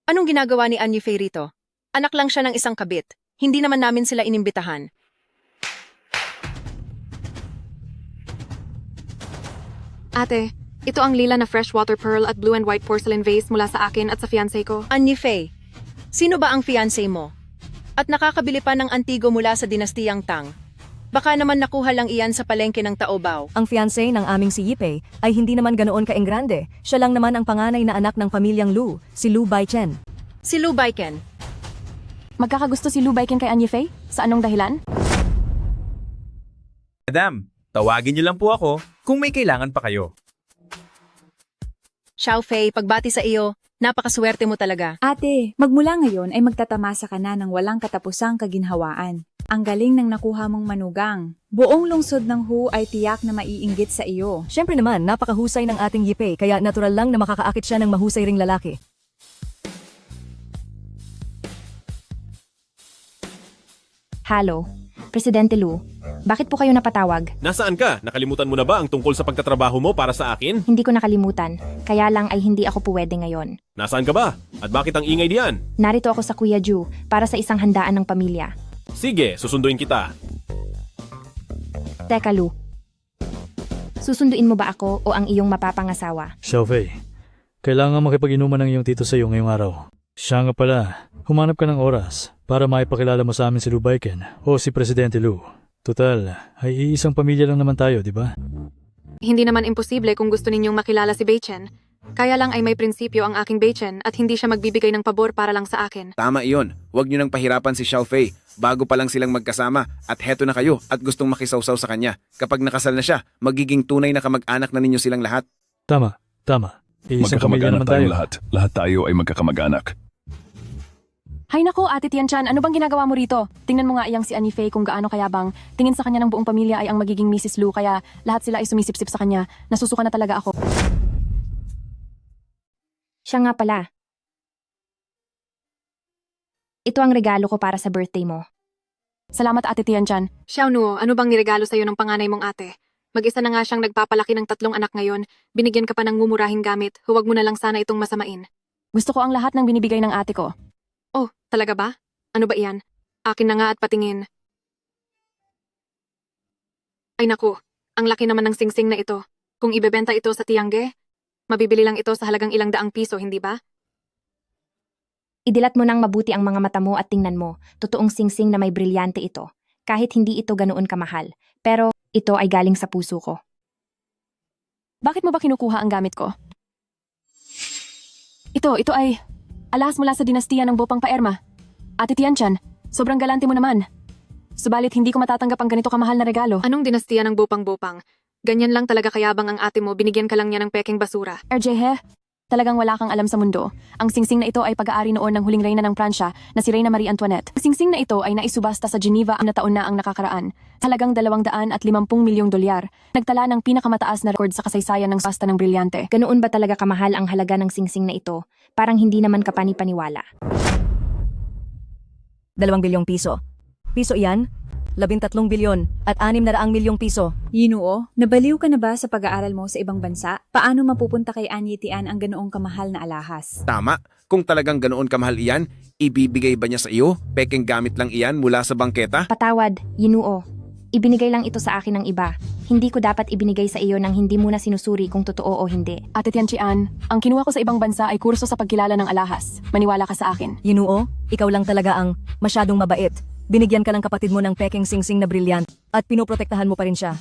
Anong ginagawa ni Annie Faye rito? Anak lang siya ng isang kabit. Hindi naman namin sila inimbitahan. Ate, ito ang lila na freshwater pearl at blue and white porcelain vase mula sa akin at sa fiancé ko. Annie Faye, sino ba ang fiancé mo? At nakakabili pa ng antigo mula sa dinastiyang Tang. Baka naman nakuha lang iyan sa palengke ng Taobao. Ang fiancé ng aming si Yipei ay hindi naman ganoon kaenggrande. Siya lang naman ang panganay na anak ng pamilyang Lu, si Lu Baichen. Si Lu Baichen. Magkakagusto si Lu Baichen kay Annie Faye? Sa anong dahilan? Madam, tawagin niyo lang po ako kung may kailangan pa kayo. Xiao Fei, pagbati sa iyo, napakaswerte mo talaga. Ate, magmula ngayon ay magtatamasa ka na ng walang katapusang kaginhawaan. Ang galing ng nakuha mong manugang. Buong lungsod ng Hu ay tiyak na maiinggit sa iyo. Siyempre naman, napakahusay ng ating Yipei, kaya natural lang na makakaakit siya ng mahusay ring lalaki. Halo, Presidente Lu, bakit po kayo napatawag? Nasaan ka? Nakalimutan mo na ba ang tungkol sa pagtatrabaho mo para sa akin? Hindi ko nakalimutan, kaya lang ay hindi ako puwede ngayon. Nasaan ka ba? At bakit ang ingay diyan? Narito ako sa Kuya Ju para sa isang handaan ng pamilya. Sige, susunduin kita. Teka Lu, susunduin mo ba ako o ang iyong mapapangasawa? Xiaofei, kailangan makipag-inuman ng iyong tito sa iyo ngayong araw. Siya nga pala, humanap ka ng oras para maipakilala mo sa amin si Lu Baichen o si Presidente Lu. Total, ay iisang pamilya lang naman tayo, di ba? Hindi naman imposible kung gusto ninyong makilala si Baichen. Kaya lang ay may prinsipyo ang aking Baichen at hindi siya magbibigay ng pabor para lang sa akin. Tama iyon. Huwag niyo nang pahirapan si Xiao Fei. Bago pa lang silang magkasama at heto na kayo at gustong makisawsaw sa kanya. Kapag nakasal na siya, magiging tunay na kamag-anak na ninyo silang lahat. Tama, tama. Iisang pamilya naman tayo. Lahat. Lahat tayo ay magkakamag-anak. Hay nako, Ate Tianchan, ano bang ginagawa mo rito? Tingnan mo nga iyang si Annie Faye kung gaano kayabang. Tingin sa kanya ng buong pamilya ay ang magiging Mrs. Lu, kaya lahat sila ay sumisipsip sa kanya. Nasusuka na talaga ako. Siya nga pala. Ito ang regalo ko para sa birthday mo. Salamat, Ate Tianchan. Xiao Nuo, ano bang niregalo sa'yo ng panganay mong ate? Mag-isa na nga siyang nagpapalaki ng 3 anak ngayon. Binigyan ka pa ng mumurahing gamit. Huwag mo na lang sana itong masamain. Gusto ko ang lahat ng binibigay ng ate ko. Oh, talaga ba? Ano ba iyan? Akin na nga at patingin. Ay naku, ang laki naman ng singsing na ito. Kung ibebenta ito sa Tiangge, mabibili lang ito sa halagang ilang daang piso, hindi ba? Idilat mo nang mabuti ang mga mata mo at tingnan mo. Totoong singsing na may brilyante ito. Kahit hindi ito ganoon kamahal. Pero ito ay galing sa puso ko. Bakit mo ba kinukuha ang gamit ko? Ito ay alahas mula sa dinastiya ng Bopang Paerma. Ate Tianchan, sobrang galante mo naman. Subalit hindi ko matatanggap ang ganito kamahal na regalo. Anong dinastiya ng Bopang-Bopang? Ganyan lang talaga kayabang ang ate mo, binigyan ka lang niya ng peking basura. RJ, talagang wala kang alam sa mundo. Ang singsing na ito ay pag-aari noon ng huling reyna ng Pransya na si Reyna Marie Antoinette. Ang singsing na ito ay naisubasta sa Geneva na taon na ang nakakaraan. Halagang $250 milyong. Nagtala ng pinakamataas na record sa kasaysayan ng subasta ng brilyante. Ganoon ba talaga kamahal ang halaga ng singsing na ito? Parang hindi naman kapani-paniwala. 2 bilyong piso. Piso iyan? 13 bilyon at 600 milyong piso. Yinuo, nabaliw ka na ba sa pag-aaral mo sa ibang bansa? Paano mapupunta kay Anyitian ang ganoong kamahal na alahas? Tama, kung talagang ganoon kamahal iyan, ibibigay ba niya sa iyo? Pekeng gamit lang iyan mula sa bangketa? Patawad, Yinuo. Ibinigay lang ito sa akin ng iba. Hindi ko dapat ibinigay sa iyo nang hindi mo na sinusuri kung totoo o hindi. Ate Tianqian, ang kinuha ko sa ibang bansa ay kurso sa pagkilala ng alahas. Maniwala ka sa akin. Yinuo, ikaw lang talaga ang masyadong mabait. Binigyan ka ng kapatid mo ng pekeng singsing na brilyant at pinoprotektahan mo pa rin siya.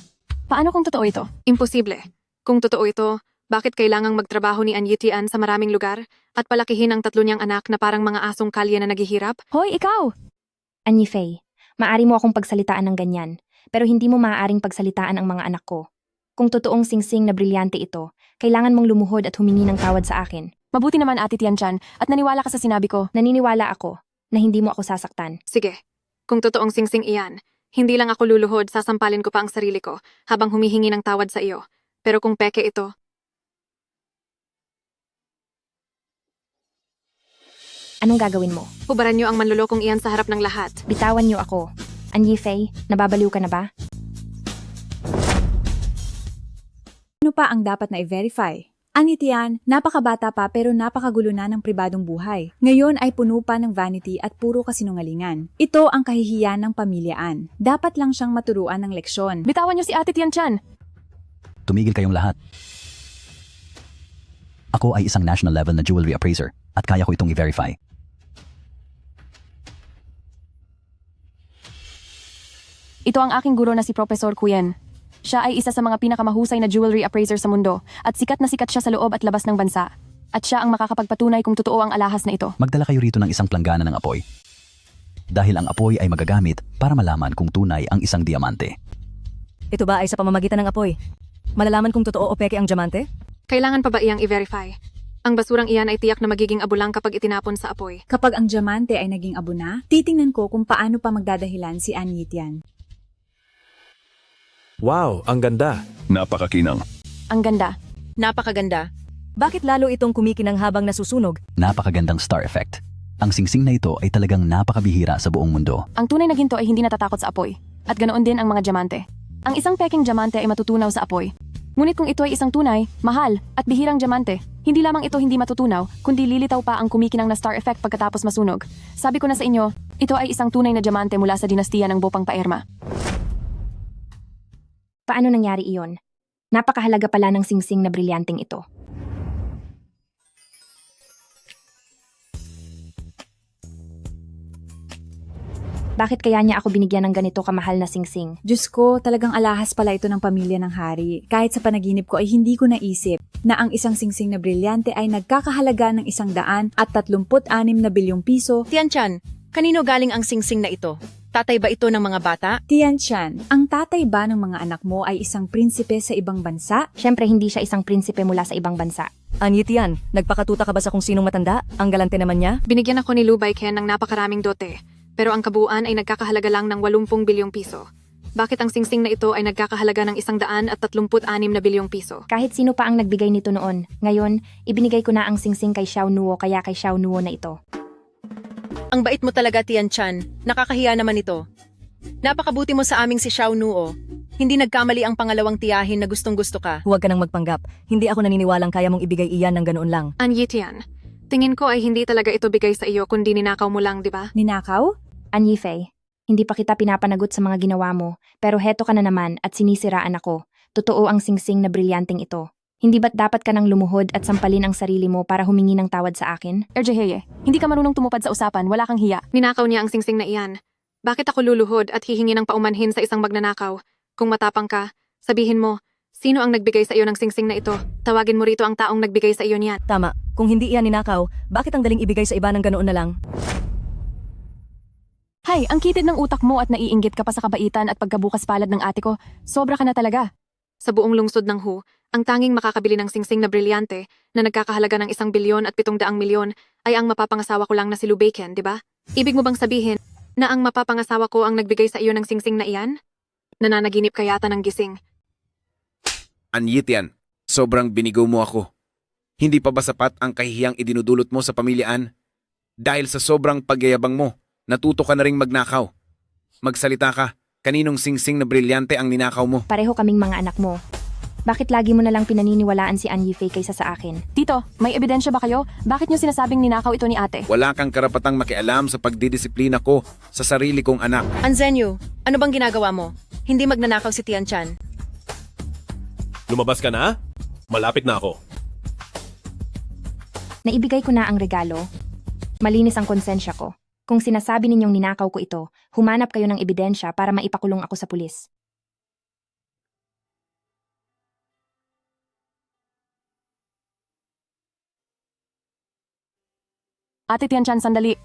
Paano kung totoo ito? Imposible. Kung totoo ito, bakit kailangang magtrabaho ni Anyitian sa maraming lugar at palakihin ang 3 niyang anak na parang mga asong kalye na naghihirap? Hoy, ikaw! Anyifei, maari mo akong pagsalitaan ng ganyan, pero hindi mo maaaring pagsalitaan ang mga anak ko. Kung totoong singsing na brilyante ito, kailangan mong lumuhod at humingi ng tawad sa akin. Mabuti naman Ate Tianqian at naniwala ka sa sinabi ko. Naniniwala ako na hindi mo ako sasaktan. Sige, kung totoong singsing iyan, hindi lang ako luluhod, sasampalin ko pa ang sarili ko habang humihingi ng tawad sa iyo. Pero kung peke ito, anong gagawin mo? hubaran niyo ang manlolokong iyan sa harap ng lahat. Bitawan niyo ako. Anyifei, nababaliw ka na ba? Ano pa ang dapat na i-verify? Anyitian, napakabata pa pero napakagulo na ng pribadong buhay. Ngayon ay puno pa ng vanity at puro kasinungalingan. Ito ang kahihiyan ng pamilyaan. Dapat lang siyang maturuan ng leksyon. Bitawan niyo si Ate Tianqian. Tumigil kayong lahat. Ako ay isang national level na jewelry appraiser at kaya ko itong i-verify. Ito ang aking guro na si Professor Kuyen. Siya ay isa sa mga pinakamahusay na jewelry appraiser sa mundo at sikat na sikat siya sa loob at labas ng bansa. At siya ang makakapagpatunay kung totoo ang alahas na ito. Magdala kayo rito ng isang planggana ng apoy. Dahil ang apoy ay magagamit para malaman kung tunay ang isang diamante. Ito ba ay sa pamamagitan ng apoy? Malalaman kung totoo o peke ang diamante? Kailangan pa ba iyang i-verify? Ang basurang iyan ay tiyak na magiging abo lang kapag itinapon sa apoy. Kapag ang diamante ay naging abo na, titingnan ko kung paano pa magdadahilan si Anyitian. Wow, ang ganda. Napakakinang. Ang ganda. Napakaganda. Bakit lalo itong kumikinang habang nasusunog? Napakagandang star effect. Ang singsing na ito ay talagang napakabihira sa buong mundo. Ang tunay na ginto ay hindi natatakot sa apoy. At ganoon din ang mga diamante. Ang isang peking diamante ay matutunaw sa apoy. Ngunit kung ito ay isang tunay, mahal, at bihirang diamante, hindi lamang ito hindi matutunaw, kundi lilitaw pa ang kumikinang na star effect pagkatapos masunog. Sabi ko na sa inyo, ito ay isang tunay na diamante mula sa dinastiya ng Bopang Paerma. Paano nangyari iyon? Napakahalaga pala ng singsing na brilyanteng ito. Bakit kaya niya ako binigyan ng ganito kamahal na singsing? Diyos ko, talagang alahas pala ito ng pamilya ng hari. Kahit sa panaginip ko ay hindi ko naisip na ang isang singsing na brilyante ay nagkakahalaga ng 136 na bilyong piso. Tianqian, kanino galing ang singsing na ito? Tatay ba ito ng mga bata? Tianqian, ang tatay ba ng mga anak mo ay isang prinsipe sa ibang bansa? Siyempre hindi siya isang prinsipe mula sa ibang bansa. Anyitian, nagpakatuta ka ba sa kung sinong matanda? Ang galante naman niya? Binigyan ako ni Lu Baiken ng napakaraming dote, pero ang kabuuan ay nagkakahalaga lang ng 80 bilyong piso. Bakit ang singsing na ito ay nagkakahalaga ng 136 na bilyong piso? Kahit sino pa ang nagbigay nito noon, ngayon, ibinigay ko na ang singsing kay Xiao Nuo kaya kay Xiao Nuo na ito. Ang bait mo talaga, Tianqian. Nakakahiya naman ito. Napakabuti mo sa aming si Xiao Nuo. Hindi nagkamali ang pangalawang tiyahin na gustong-gusto ka. Huwag ka nang magpanggap. Hindi ako naniniwalang kaya mong ibigay iyan ng ganoon lang. Anyitian, tingin ko ay hindi talaga ito bigay sa iyo kundi ninakaw mo lang, di ba? Ninakaw? Anyifei, hindi pa kita pinapanagot sa mga ginawa mo, pero heto ka na naman at sinisiraan ako. Totoo ang singsing na brilyanteng ito. Hindi ba't dapat ka nang lumuhod at sampalin ang sarili mo para humingi ng tawad sa akin? Erjeheye, hindi ka marunong tumupad sa usapan, wala kang hiya. Ninakaw niya ang singsing na iyan. Bakit ako luluhod at hihingi ng paumanhin sa isang magnanakaw? Kung matapang ka, sabihin mo, sino ang nagbigay sa iyo ng singsing na ito? Tawagin mo rito ang taong nagbigay sa iyo niyan. Tama, kung hindi iyan ninakaw, bakit ang daling ibigay sa iba ng ganoon na lang? Hay, ang kitid ng utak mo at naiinggit ka pa sa kabaitan at pagkabukas palad ng ate ko. Sobra ka na talaga. Sa buong lungsod ng Hu, ang tanging makakabili ng singsing na brilyante na nagkakahalaga ng 1 bilyon at 700 milyon ay ang mapapangasawa ko lang na si Lu Baiken, di ba? Ibig mo bang sabihin na ang mapapangasawa ko ang nagbigay sa iyo ng singsing na iyan? Nananaginip ka yata ng gising. Anyitian, sobrang binigo mo ako. Hindi pa ba sapat ang kahihiyang idinudulot mo sa pamilyaan? Dahil sa sobrang pagyayabang mo, natuto ka na ring magnakaw. Magsalita ka, Kaninong singsing na brilyante ang ninakaw mo? Pareho kaming mga anak mo. Bakit lagi mo na lang pinaniniwalaan si An Yifei kaysa sa akin? Tito, may ebidensya ba kayo? Bakit niyo sinasabing ninakaw ito ni ate? Wala kang karapatang makialam sa pagdidisiplina ko sa sarili kong anak. Anzenyo, ano bang ginagawa mo? Hindi magnanakaw si Tian Chan. Lumabas ka na? Malapit na ako. Naibigay ko na ang regalo. Malinis ang konsensya ko. Kung sinasabi ninyong ninakaw ko ito, humanap kayo ng ebidensya para maipakulong ako sa pulis. Ate Tianchan, sandali.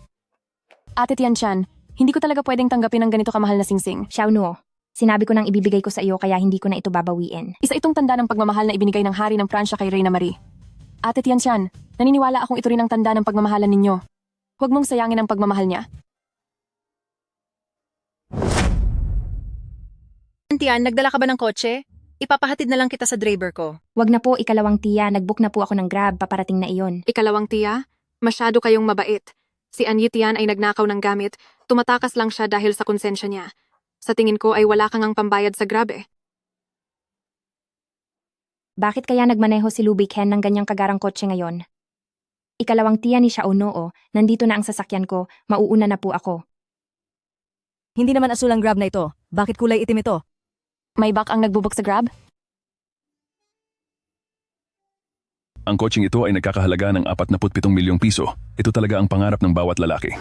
Ate Tianchan, hindi ko talaga pwedeng tanggapin ang ganito kamahal na singsing. Xiao Nuo, sinabi ko nang ibibigay ko sa iyo kaya hindi ko na ito babawiin. Isa itong tanda ng pagmamahal na ibinigay ng hari ng Pransya kay Reyna Marie. Ate Tianchan, naniniwala akong ito rin ang tanda ng pagmamahalan ninyo. Huwag mong sayangin ang pagmamahal niya. Tian, nagdala ka ba ng kotse? Ipapahatid na lang kita sa driver ko. Wag na po, ikalawang tiya, nagbook na po ako ng Grab, paparating na iyon. Ikalawang tiya, masyado kayong mabait. Si An Yitian ay nagnakaw ng gamit, tumatakas lang siya dahil sa konsensya niya. Sa tingin ko ay wala kang ang pambayad sa Grab eh. Bakit kaya nagmaneho si Lu Beiken ng ganyang kagarang kotse ngayon? Ikalawang tiya ni Xiao Nuo, nandito na ang sasakyan ko, mauuna na po ako. Hindi naman asul ang Grab na ito. Bakit kulay itim ito? May back ang nagbubuk sa Grab? Ang coaching ito ay nagkakahalaga ng 47 milyong piso. Ito talaga ang pangarap ng bawat lalaki.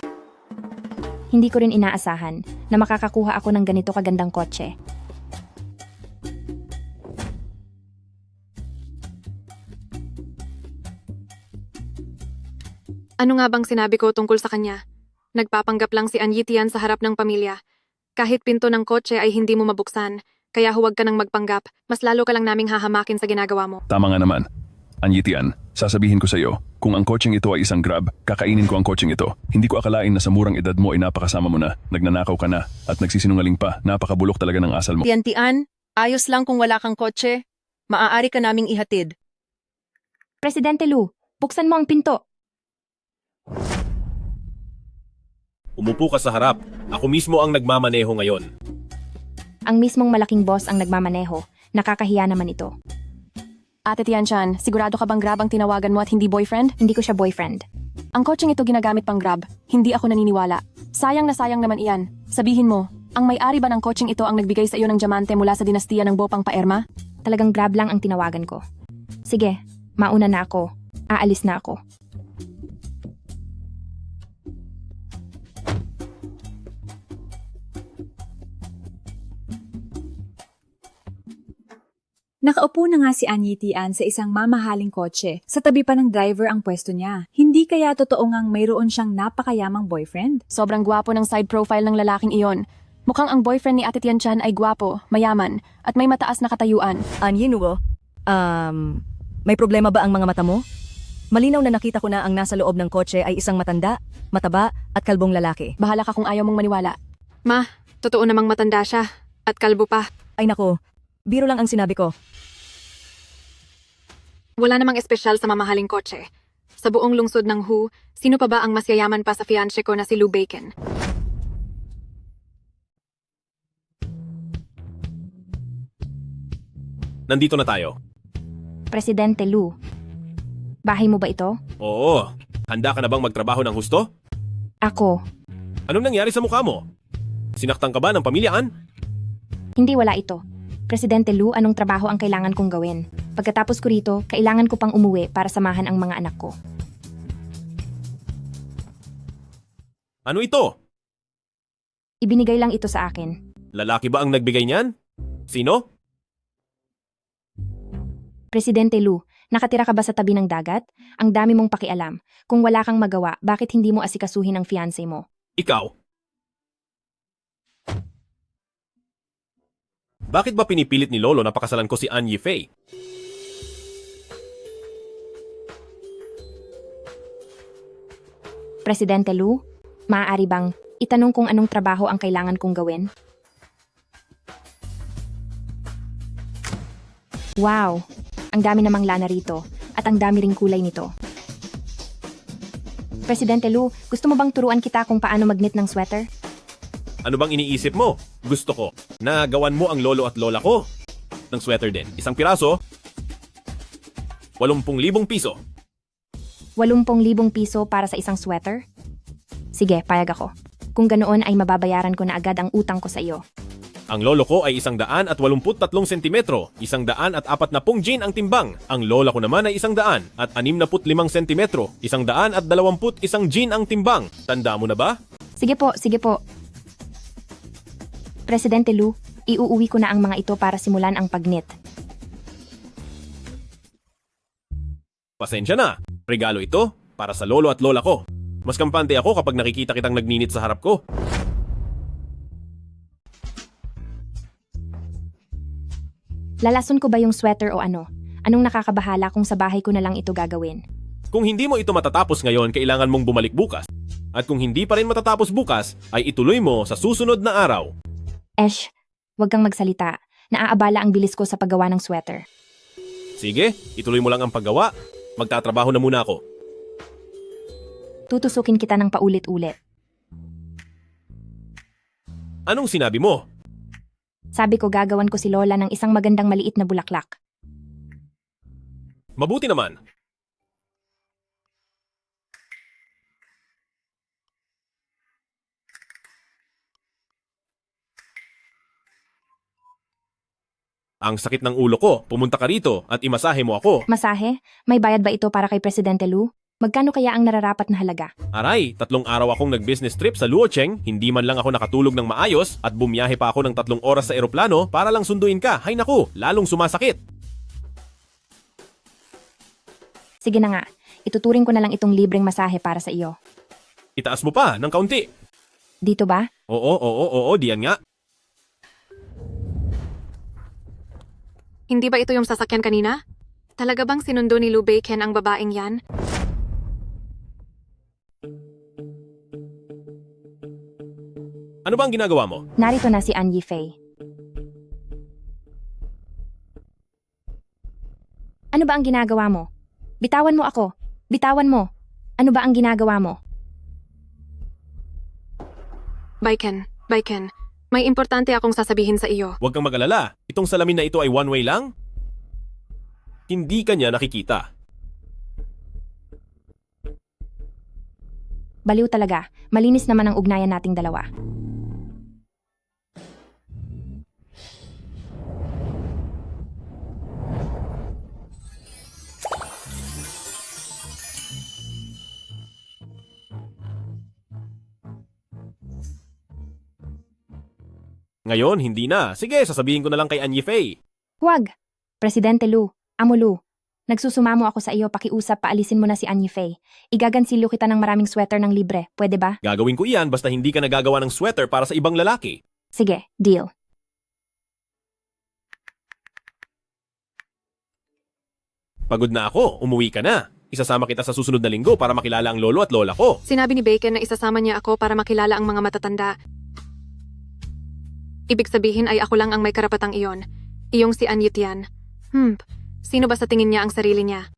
Hindi ko rin inaasahan na makakakuha ako ng ganito kagandang kotse. Ano nga bang sinabi ko tungkol sa kanya? Nagpapanggap lang si An Yitian sa harap ng pamilya. Kahit pinto ng kotse ay hindi mo mabuksan, kaya huwag ka nang magpanggap, mas lalo ka lang naming hahamakin sa ginagawa mo. Tama nga naman. Anyitian, sasabihin ko sa iyo, kung ang coaching ito ay isang Grab, kakainin ko ang coaching ito. Hindi ko akalain na sa murang edad mo ay napakasama mo na, nagnanakaw ka na, at nagsisinungaling pa, napakabulok talaga ng asal mo. Tian, ayos lang kung wala kang kotse. Maaari ka naming ihatid. Presidente Lu, buksan mo ang pinto. Umupo ka sa harap. Ako mismo ang nagmamaneho ngayon. Ang mismong malaking boss ang nagmamaneho. Nakakahiya naman ito. Ate Tianchan, sigurado ka bang Grab ang tinawagan mo at hindi boyfriend? Hindi ko siya boyfriend. Ang kotseng ito ginagamit pang Grab. Hindi ako naniniwala. Sayang na sayang naman iyan. Sabihin mo, ang may-ari ba ng kotseng ito ang nagbigay sa iyo ng diamante mula sa dinastiya ng Bopang Paerma? Talagang Grab lang ang tinawagan ko. Sige, mauna na ako. Aalis na ako. Nakaupo na nga si An Yitian sa isang mamahaling kotse. Sa tabi pa ng driver ang pwesto niya. Hindi kaya totoo ngang mayroon siyang napakayamang boyfriend? Sobrang gwapo ng side profile ng lalaking iyon. Mukhang ang boyfriend ni Ate Tianchan ay gwapo, mayaman, at may mataas na katayuan. Anyinuo, may problema ba ang mga mata mo? Malinaw na nakita ko na ang nasa loob ng kotse ay isang matanda, mataba, at kalbong lalaki. Bahala ka kung ayaw mong maniwala. Ma, totoo namang matanda siya. At kalbo pa. Ay nako, biro lang ang sinabi ko. Wala namang espesyal sa mamahaling kotse. Sa buong lungsod ng Hu, sino pa ba ang mas yayaman pa sa fiancé ko na si Lu Beiken? Nandito na tayo. Presidente Lu, bahay mo ba ito? Oo. Handa ka na bang magtrabaho ng husto? Ako. Anong nangyari sa mukha mo? Sinaktan ka ba ng pamilyaan? Hindi, wala ito. Presidente Lu, anong trabaho ang kailangan kong gawin? Pagkatapos ko rito, kailangan ko pang umuwi para samahan ang mga anak ko. Ano ito? Ibinigay lang ito sa akin. Lalaki ba ang nagbigay niyan? Sino? Presidente Lu, nakatira ka ba sa tabi ng dagat? Ang dami mong pakialam. Kung wala kang magawa, bakit hindi mo asikasuhin ang fiancé mo? Ikaw? Bakit ba pinipilit ni Lolo na pakasalan ko si An Yifei? Presidente Lu, maaari bang itanong kung anong trabaho ang kailangan kong gawin? Wow! Ang dami namang lana rito at ang dami ring kulay nito. Presidente Lu, gusto mo bang turuan kita kung paano mag-knit ng sweater? Ano bang iniisip mo? Gusto ko na gawan mo ang lolo at lola ko ng sweater din. Isang piraso, 80,000 piso. 80,000 piso para sa isang sweater? Sige, payag ako. Kung ganoon ay mababayaran ko na agad ang utang ko sa iyo. Ang lolo ko ay 183 sentimetro, 140 gin ang timbang. Ang lola ko naman ay 165 sentimetro, 121 gin ang timbang. Tanda mo na ba? Sige po, sige po. Presidente Lu, iuuwi ko na ang mga ito para simulan ang pagnit. Pasensya na. Regalo ito para sa lolo at lola ko. Mas kampante ako kapag nakikita kitang nagninit sa harap ko. Lalason ko ba yung sweater o ano? Anong nakakabahala kung sa bahay ko na lang ito gagawin? Kung hindi mo ito matatapos ngayon, kailangan mong bumalik bukas. At kung hindi pa rin matatapos bukas, ay ituloy mo sa susunod na araw. Esh, wag kang magsalita. Naaabala ang bilis ko sa paggawa ng sweater. Sige, ituloy mo lang ang paggawa. Magtatrabaho na muna ako. Tutusukin kita ng paulit-ulit. Anong sinabi mo? Sabi ko gagawan ko si Lola ng isang magandang maliit na bulaklak. Mabuti naman. Ang sakit ng ulo ko. Pumunta ka rito at imasahe mo ako. Masahe? May bayad ba ito para kay Presidente Lu? Magkano kaya ang nararapat na halaga? Aray, 3 araw akong nag-business trip sa Luocheng, hindi man lang ako nakatulog ng maayos at bumiyahe pa ako ng 3 oras sa eroplano para lang sunduin ka. Hay naku, lalong sumasakit. Sige na nga, ituturing ko na lang itong libreng masahe para sa iyo. Itaas mo pa ng kaunti. Dito ba? Oo, diyan nga. Hindi ba ito yung sasakyan kanina? Talaga bang sinundo ni Lu Bacon ang babaeng yan? Ano ba ang ginagawa mo? Narito na si An Yifei. Ano ba ang ginagawa mo? Bitawan mo ako. Bitawan mo. Ano ba ang ginagawa mo? Bacon, may importante akong sasabihin sa iyo. Huwag kang mag-alala. Itong salamin na ito ay one-way lang? Hindi ka niya nakikita. Baliw talaga. Malinis naman ang ugnayan nating dalawa. Ngayon, hindi na. Sige, sasabihin ko na lang kay An Yifei. Huwag! Presidente Lu, Amo Lu, nagsusumamo ako sa iyo pakiusap paalisin mo na si An Yifei. Igagansilyo kita ng maraming sweater ng libre, pwede ba? Gagawin ko iyan basta hindi ka nagagawa ng sweater para sa ibang lalaki. Sige, deal. Pagod na ako, umuwi ka na. Isasama kita sa susunod na linggo para makilala ang lolo at lola ko. Sinabi ni Bacon na isasama niya ako para makilala ang mga matatanda. Ibig sabihin ay ako lang ang may karapatang iyon. Iyong si An Yutian. Sino ba sa tingin niya ang sarili niya?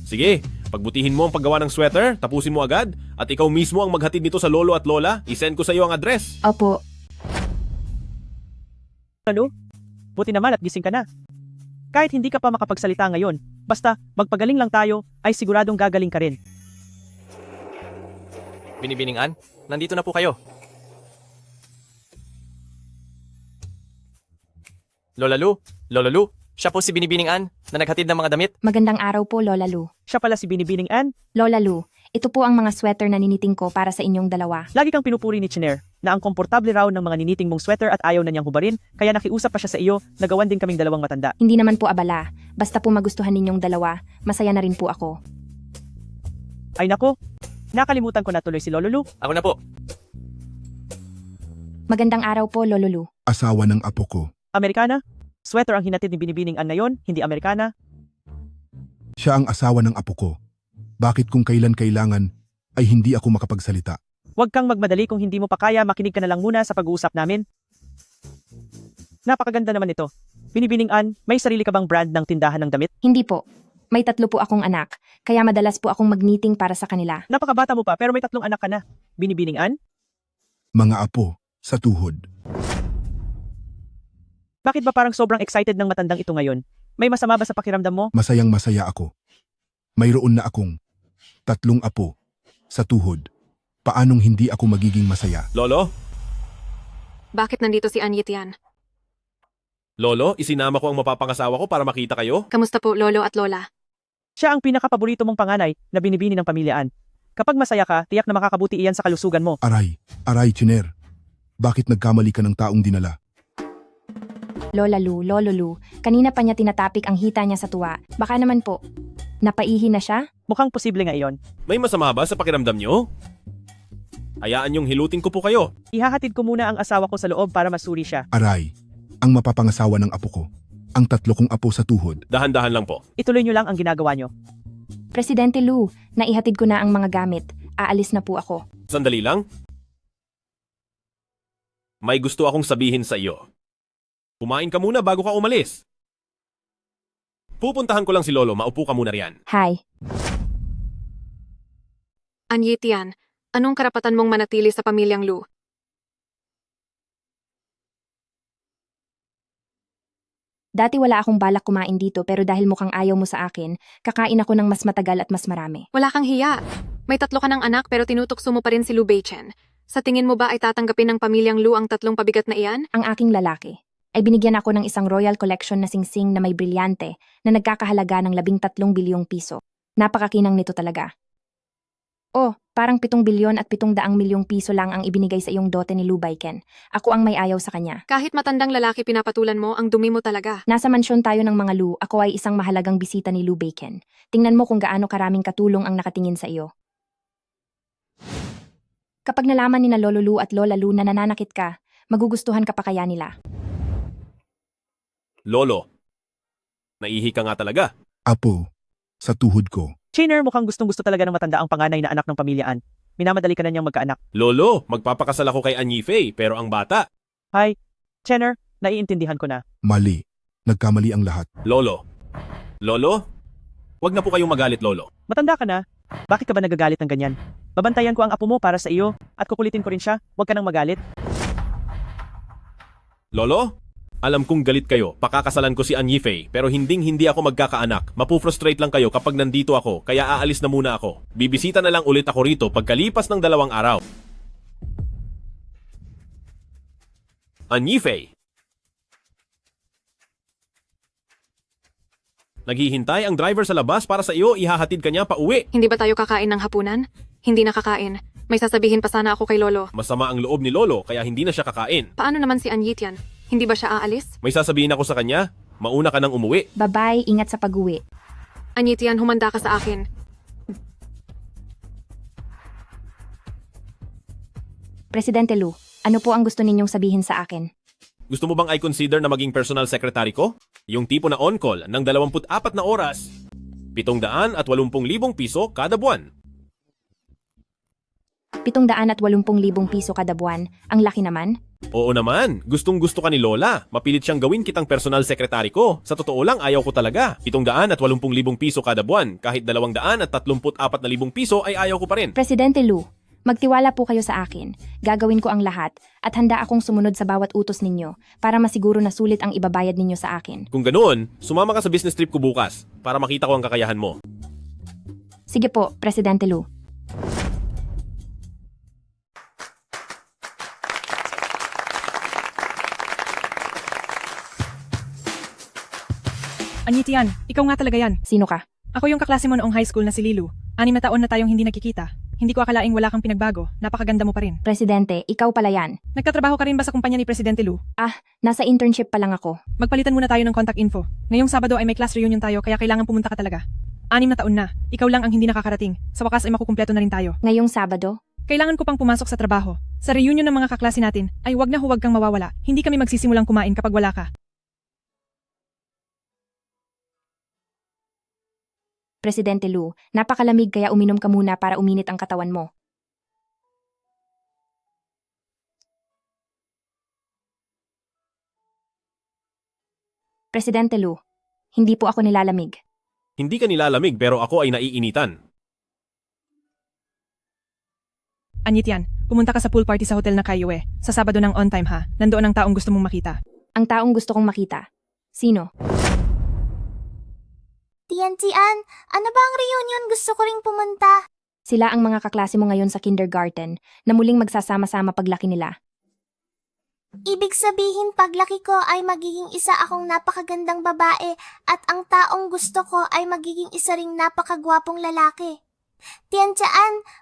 Sige, pagbutihin mo ang paggawa ng sweater, tapusin mo agad, at ikaw mismo ang maghatid nito sa lolo at lola. I-send ko sa iyo ang address. Opo. Ano? Buti naman at gising ka na. Kahit hindi ka pa makapagsalita ngayon, basta magpagaling lang tayo, ay siguradong gagaling ka rin. Binibining An, nandito na po kayo. Lola Lu, siya po si Binibining An na naghatid ng mga damit. Magandang araw po, Lola Lu. Siya pala si Binibining An. Lola Lu, ito po ang mga sweater na niniting ko para sa inyong dalawa. Lagi kang pinupuri ni Chiner na ang komportable raw ng mga niniting mong sweater at ayaw na niyang hubarin, kaya nakiusap pa siya sa iyo, nagawan din kaming dalawang matanda. Hindi naman po abala. Basta po magustuhan ninyong dalawa, masaya na rin po ako. Ay nako, nakalimutan ko na tuloy si Lolo Lu. Ako na po. Magandang araw po, Lolo Lu. Asawa ng apo ko. Amerikana? Sweater ang hinatid ni Binibining An ngayon, hindi Amerikana? Siya ang asawa ng apo ko. Bakit kung kailan kailangan, ay hindi ako makapagsalita? Huwag kang magmadali kung hindi mo pa kaya, makinig ka na lang muna sa pag-uusap namin. Napakaganda naman ito. Binibining An, may sarili ka bang brand ng tindahan ng damit? Hindi po. May 3 po akong anak, kaya madalas po akong mag-meeting para sa kanila. Napakabata mo pa pero may 3 anak ka na. Binibining-an? Mga apo, sa tuhod. Bakit ba parang sobrang excited ng matandang ito ngayon? May masama ba sa pakiramdam mo? Masayang masaya ako. Mayroon na akong 3 apo, sa tuhod. Paanong hindi ako magiging masaya? Lolo? Bakit nandito si Anyitian? Lolo, isinama ko ang mapapangasawa ko para makita kayo? Kamusta po, Lolo at Lola? Siya ang pinakapaborito mong panganay na binibini ng pamilyaan. Kapag masaya ka, tiyak na makakabuti iyan sa kalusugan mo. Aray, Chiner. Bakit nagkamali ka ng taong dinala? Lola Lu, Lolo Lu, kanina pa niya tinatapik ang hita niya sa tuwa. Baka naman po, napaihi na siya? Mukhang posible nga iyon. May masama ba sa pakiramdam nyo? Hayaan yung hilutin ko po kayo. Ihahatid ko muna ang asawa ko sa loob para masuri siya. Aray, ang mapapangasawa ng apo ko. Ang 3 kong apo sa tuhod. Dahan-dahan lang po. Ituloy niyo lang ang ginagawa niyo. Presidente Lu, naihatid ko na ang mga gamit. Aalis na po ako. Sandali lang. May gusto akong sabihin sa iyo. Kumain ka muna bago ka umalis. Pupuntahan ko lang si Lolo, maupo ka muna riyan. Hi. Anyitian, anong karapatan mong manatili sa pamilyang Lu? Dati wala akong balak kumain dito pero dahil mukhang ayaw mo sa akin, kakain ako ng mas matagal at mas marami. Wala kang hiya. May 3 ka ng anak pero tinutukso mo pa rin si Lu Beichen. Sa tingin mo ba ay tatanggapin ng pamilyang Lu ang 3 pabigat na iyan? Ang aking lalaki ay binigyan ako ng isang royal collection na singsing na may brilyante na nagkakahalaga ng 13 bilyong piso. Napakakinang nito talaga. Oh, parang 7 bilyon at 700 milyong piso lang ang ibinigay sa iyong dote ni Lu Baiken. Ako ang may ayaw sa kanya. Kahit matandang lalaki pinapatulan mo, ang dumi mo talaga. Nasa mansyon tayo ng mga Lu, ako ay isang mahalagang bisita ni Lu Baiken. Tingnan mo kung gaano karaming katulong ang nakatingin sa iyo. Kapag nalaman ni na Lolo Lu at Lola Lu na nananakit ka, magugustuhan ka pa kaya nila. Lolo, naihi ka nga talaga. Apo, sa tuhod ko. Chiner, mukhang gustong-gusto talaga ng matanda ang panganay na anak ng pamilyaan. Minamadali ka na niyang magkaanak. Lolo, magpapakasal ako kay Anyi Fei, pero ang bata. Hi, Chiner, naiintindihan ko na. Mali. Nagkamali ang lahat. Lolo, wag na po kayong magalit, Lolo. Matanda ka na. Bakit ka ba nagagalit ng ganyan? Babantayan ko ang apo mo para sa iyo at kukulitin ko rin siya. Huwag ka nang magalit. Lolo, alam kong galit kayo. Pakakasalan ko si Anyi Fei, pero hindi ako magkakaanak. Mapu-frustrate lang kayo kapag nandito ako, kaya aalis na muna ako. Bibisita na lang ulit ako rito pagkalipas ng 2 araw. Anyi Fei. Naghihintay ang driver sa labas para sa iyo, ihahatid ka niya pa uwi. Hindi ba tayo kakain ng hapunan? Hindi nakakain. May sasabihin pa sana ako kay Lolo. Masama ang loob ni Lolo, kaya hindi na siya kakain. Paano naman si Anyitian? Hindi ba siya aalis? May sasabihin ako sa kanya, mauna ka nang umuwi. Bye-bye, ingat sa pag-uwi. Anyitian, humanda ka sa akin. Presidente Lu, ano po ang gusto ninyong sabihin sa akin? Gusto mo bang i-consider na maging personal secretary ko? Yung tipo na on-call ng 24 na oras, 780,000 piso kada buwan. 780,000 piso kada buwan, ang laki naman. Oo naman, gustong-gusto ka ni Lola. Mapilit siyang gawin kitang personal secretary ko. Sa totoo lang, ayaw ko talaga. 780,000 piso kada buwan, kahit 234,000 piso ay ayaw ko pa rin. Presidente Lu, magtiwala po kayo sa akin. Gagawin ko ang lahat at handa akong sumunod sa bawat utos ninyo para masiguro na sulit ang ibabayad ninyo sa akin. Kung ganoon, sumama ka sa business trip ko bukas para makita ko ang kakayahan mo. Sige po, Presidente Lu. Anyitian, ikaw nga talaga yan. Sino ka? Ako yung kaklase mo noong high school na si Lilu. 6 na taon na tayong hindi nakikita. Hindi ko akalaing wala kang pinagbago. Napakaganda mo pa rin. Presidente, ikaw pala yan. Nagtatrabaho ka rin ba sa kumpanya ni Presidente Lu? Nasa internship pa lang ako. Magpalitan muna tayo ng contact info. Ngayong Sabado ay may class reunion tayo kaya kailangan pumunta ka talaga. 6 na taon na. Ikaw lang ang hindi nakakarating. Sa wakas ay makukumpleto na rin tayo. Ngayong Sabado? Kailangan ko pang pumasok sa trabaho. Sa reunion ng mga kaklase natin ay huwag na huwag kang mawawala. Hindi kami magsisimulang kumain kapag wala ka. Presidente Lu, napakalamig kaya uminom ka muna para uminit ang katawan mo. Presidente Lu, hindi po ako nilalamig. Hindi ka nilalamig pero ako ay naiinitan. Anyitian, pumunta ka sa pool party sa hotel na Kaiwe. Sa Sabado ng on time ha. Nandoon ang taong gusto mong makita. Ang taong gusto kong makita. Sino? Tian, ano ba ang reunion? Gusto ko ring pumunta. Sila ang mga kaklase mo ngayon sa kindergarten na muling magsasama-sama paglaki nila. Ibig sabihin paglaki ko ay magiging isa akong napakagandang babae at ang taong gusto ko ay magiging isa ring napakagwapong lalaki. Tian,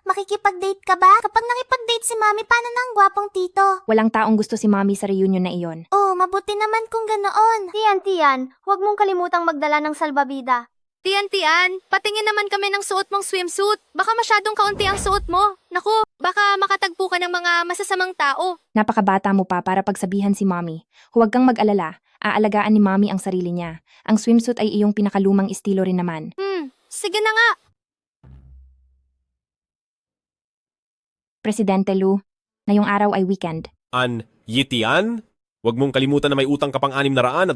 makikipag-date ka ba? Kapag nakipag-date si Mami, paano na ang gwapong tito? Walang taong gusto si Mommy sa reunion na iyon. Oh, mabuti naman kung ganoon. Tian, huwag mong kalimutang magdala ng salbabida. Tian, patingin naman kami ng suot mong swimsuit. Baka masyadong kaunti ang suot mo. Naku, baka makatagpo ka ng mga masasamang tao. Napakabata mo pa para pagsabihan si Mommy. Huwag kang mag-alala. Aalagaan ni Mommy ang sarili niya. Ang swimsuit ay iyong pinakalumang estilo rin naman. Sige na nga. Presidente Lu, ngayong araw ay weekend. Anyitian? Huwag mong kalimutan na may utang ka pang 624,000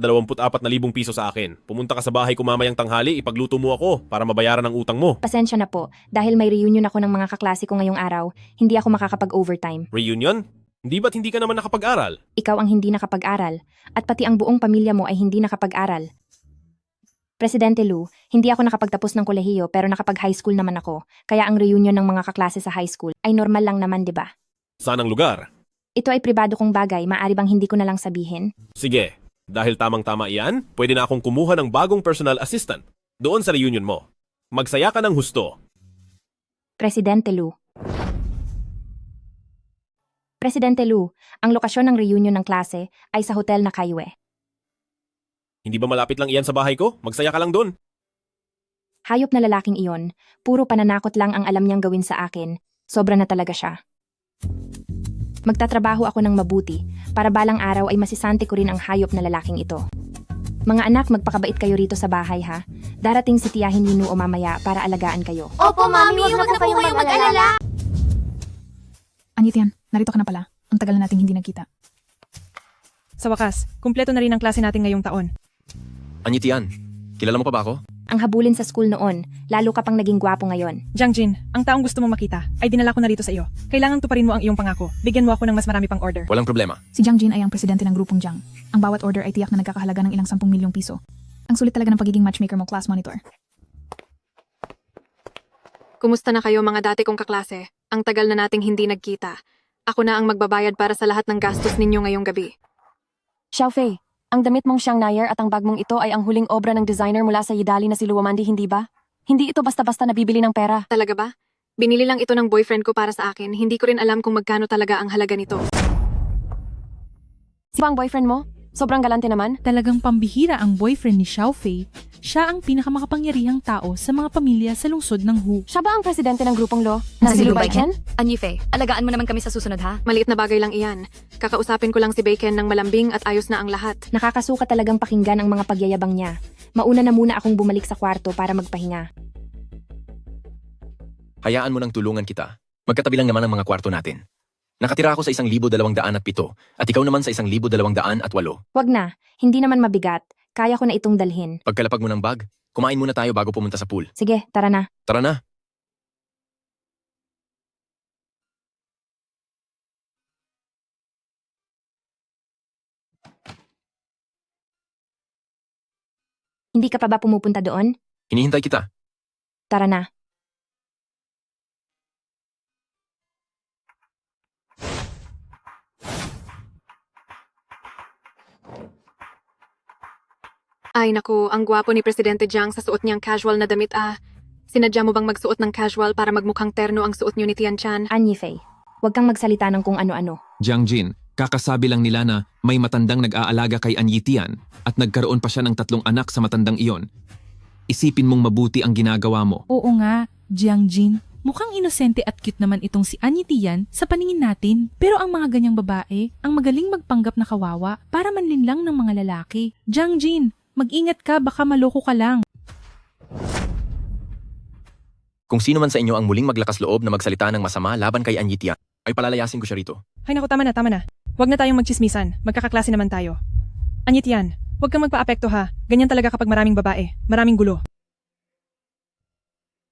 piso sa akin. Pumunta ka sa bahay ko mamayang tanghali, ipagluto mo ako para mabayaran ang utang mo. Pasensya na po, dahil may reunion ako ng mga kaklase ko ngayong araw, hindi ako makakapag-overtime. Reunion? Hindi ba't hindi ka naman nakapag-aral? Ikaw ang hindi nakapag-aral, at pati ang buong pamilya mo ay hindi nakapag-aral. Presidente Lu, hindi ako nakapagtapos ng kolehiyo pero nakapag-high school naman ako, kaya ang reunion ng mga kaklase sa high school ay normal lang naman, di ba? Saan ang lugar? Ito ay pribado kong bagay, maaari bang hindi ko na lang sabihin? Sige, dahil tamang-tama iyan, pwede na akong kumuha ng bagong personal assistant doon sa reunion mo. Magsaya ka ng husto. Presidente Lu. Presidente Lu, ang lokasyon ng reunion ng klase ay sa hotel na Kaiwe. Hindi ba malapit lang iyan sa bahay ko? Magsaya ka lang doon. Hayop na lalaking iyon, puro pananakot lang ang alam niyang gawin sa akin. Sobra na talaga siya. Magtatrabaho ako ng mabuti para balang araw ay masisante ko rin ang hayop na lalaking ito. Mga anak, magpakabait kayo rito sa bahay ha. Darating si Tiyahin Nino o mamaya para alagaan kayo. Opo, Mami, huwag na po kayong mag-alala. Anyitian, narito ka na pala. Ang tagal na nating hindi nagkita. Sa wakas, kumpleto na rin ang klase natin ngayong taon. Anyitian, kilala mo pa ba ako? Ang habulin sa school noon, lalo ka pang naging gwapo ngayon. Jiangjin, ang taong gusto mong makita ay dinala ko na rito sa iyo. Kailangang tuparin mo ang iyong pangako. Bigyan mo ako ng mas marami pang order. Walang problema. Si Jiang Jin ay ang presidente ng grupong Jiang. Ang bawat order ay tiyak na nagkakahalaga ng ilang 10 milyong piso. Ang sulit talaga ng pagiging matchmaker mo, class monitor. Kumusta na kayo mga dati kong kaklase? Ang tagal na nating hindi nagkita. Ako na ang magbabayad para sa lahat ng gastos ninyo ngayong gabi. Xiaofei, ang damit mong Xiang Nair at ang bag mong ito ay ang huling obra ng designer mula sa Yidali na si Luamandi, hindi ba? Hindi ito basta-basta nabibili ng pera. Talaga ba? Binili lang ito ng boyfriend ko para sa akin. Hindi ko rin alam kung magkano talaga ang halaga nito. Si ba ang boyfriend mo? Sobrang galante naman. Talagang pambihira ang boyfriend ni Xiaofei. Siya ang pinakamakapangyarihang tao sa mga pamilya sa lungsod ng Hu. Siya ba ang presidente ng grupong Lo? Na si Lu Baiken? Anyifei, alagaan mo naman kami sa susunod ha? Maliit na bagay lang iyan. Kakausapin ko lang si Bacon ng malambing at ayos na ang lahat. Nakakasuka talagang pakinggan ang mga pagyayabang niya. Mauna na muna akong bumalik sa kwarto para magpahinga. Hayaan mo nang tulungan kita. Magkatabi lang naman ang mga kwarto natin. Nakatira ako sa 1,207 at ikaw naman sa 1,208. Wag na, hindi naman mabigat. Kaya ko na itong dalhin. Pagkalapag mo ng bag, kumain muna tayo bago pumunta sa pool. Sige, tara na. Tara na. Hindi ka pa ba pumupunta doon? Hinihintay kita. Tara na. Ay naku, ang gwapo ni Presidente Jiang sa suot niyang casual na damit ah. Sinadya mo bang magsuot ng casual para magmukhang terno ang suot niyo ni Tian Chan? Anyifei, huwag kang magsalita ng kung ano-ano. Jiang Jin, kakasabi lang nila na may matandang nag-aalaga kay Anyitian at nagkaroon pa siya ng 3 anak sa matandang iyon. Isipin mong mabuti ang ginagawa mo. Oo nga, Jiang Jin. Mukhang inosente at cute naman itong si Anyitian sa paningin natin. Pero ang mga ganyang babae, ang magaling magpanggap na kawawa para manlinlang ng mga lalaki. Jiang Jin, mag-ingat ka, baka maloko ka lang. Kung sino man sa inyo ang muling maglakas loob na magsalita ng masama laban kay Anyitian, ay palalayasin ko siya rito. Hay naku, tama na. Huwag na tayong magchismisan. Magkakaklase naman tayo. Anyitian, huwag kang magpa-apekto ha. Ganyan talaga kapag maraming babae. Maraming gulo.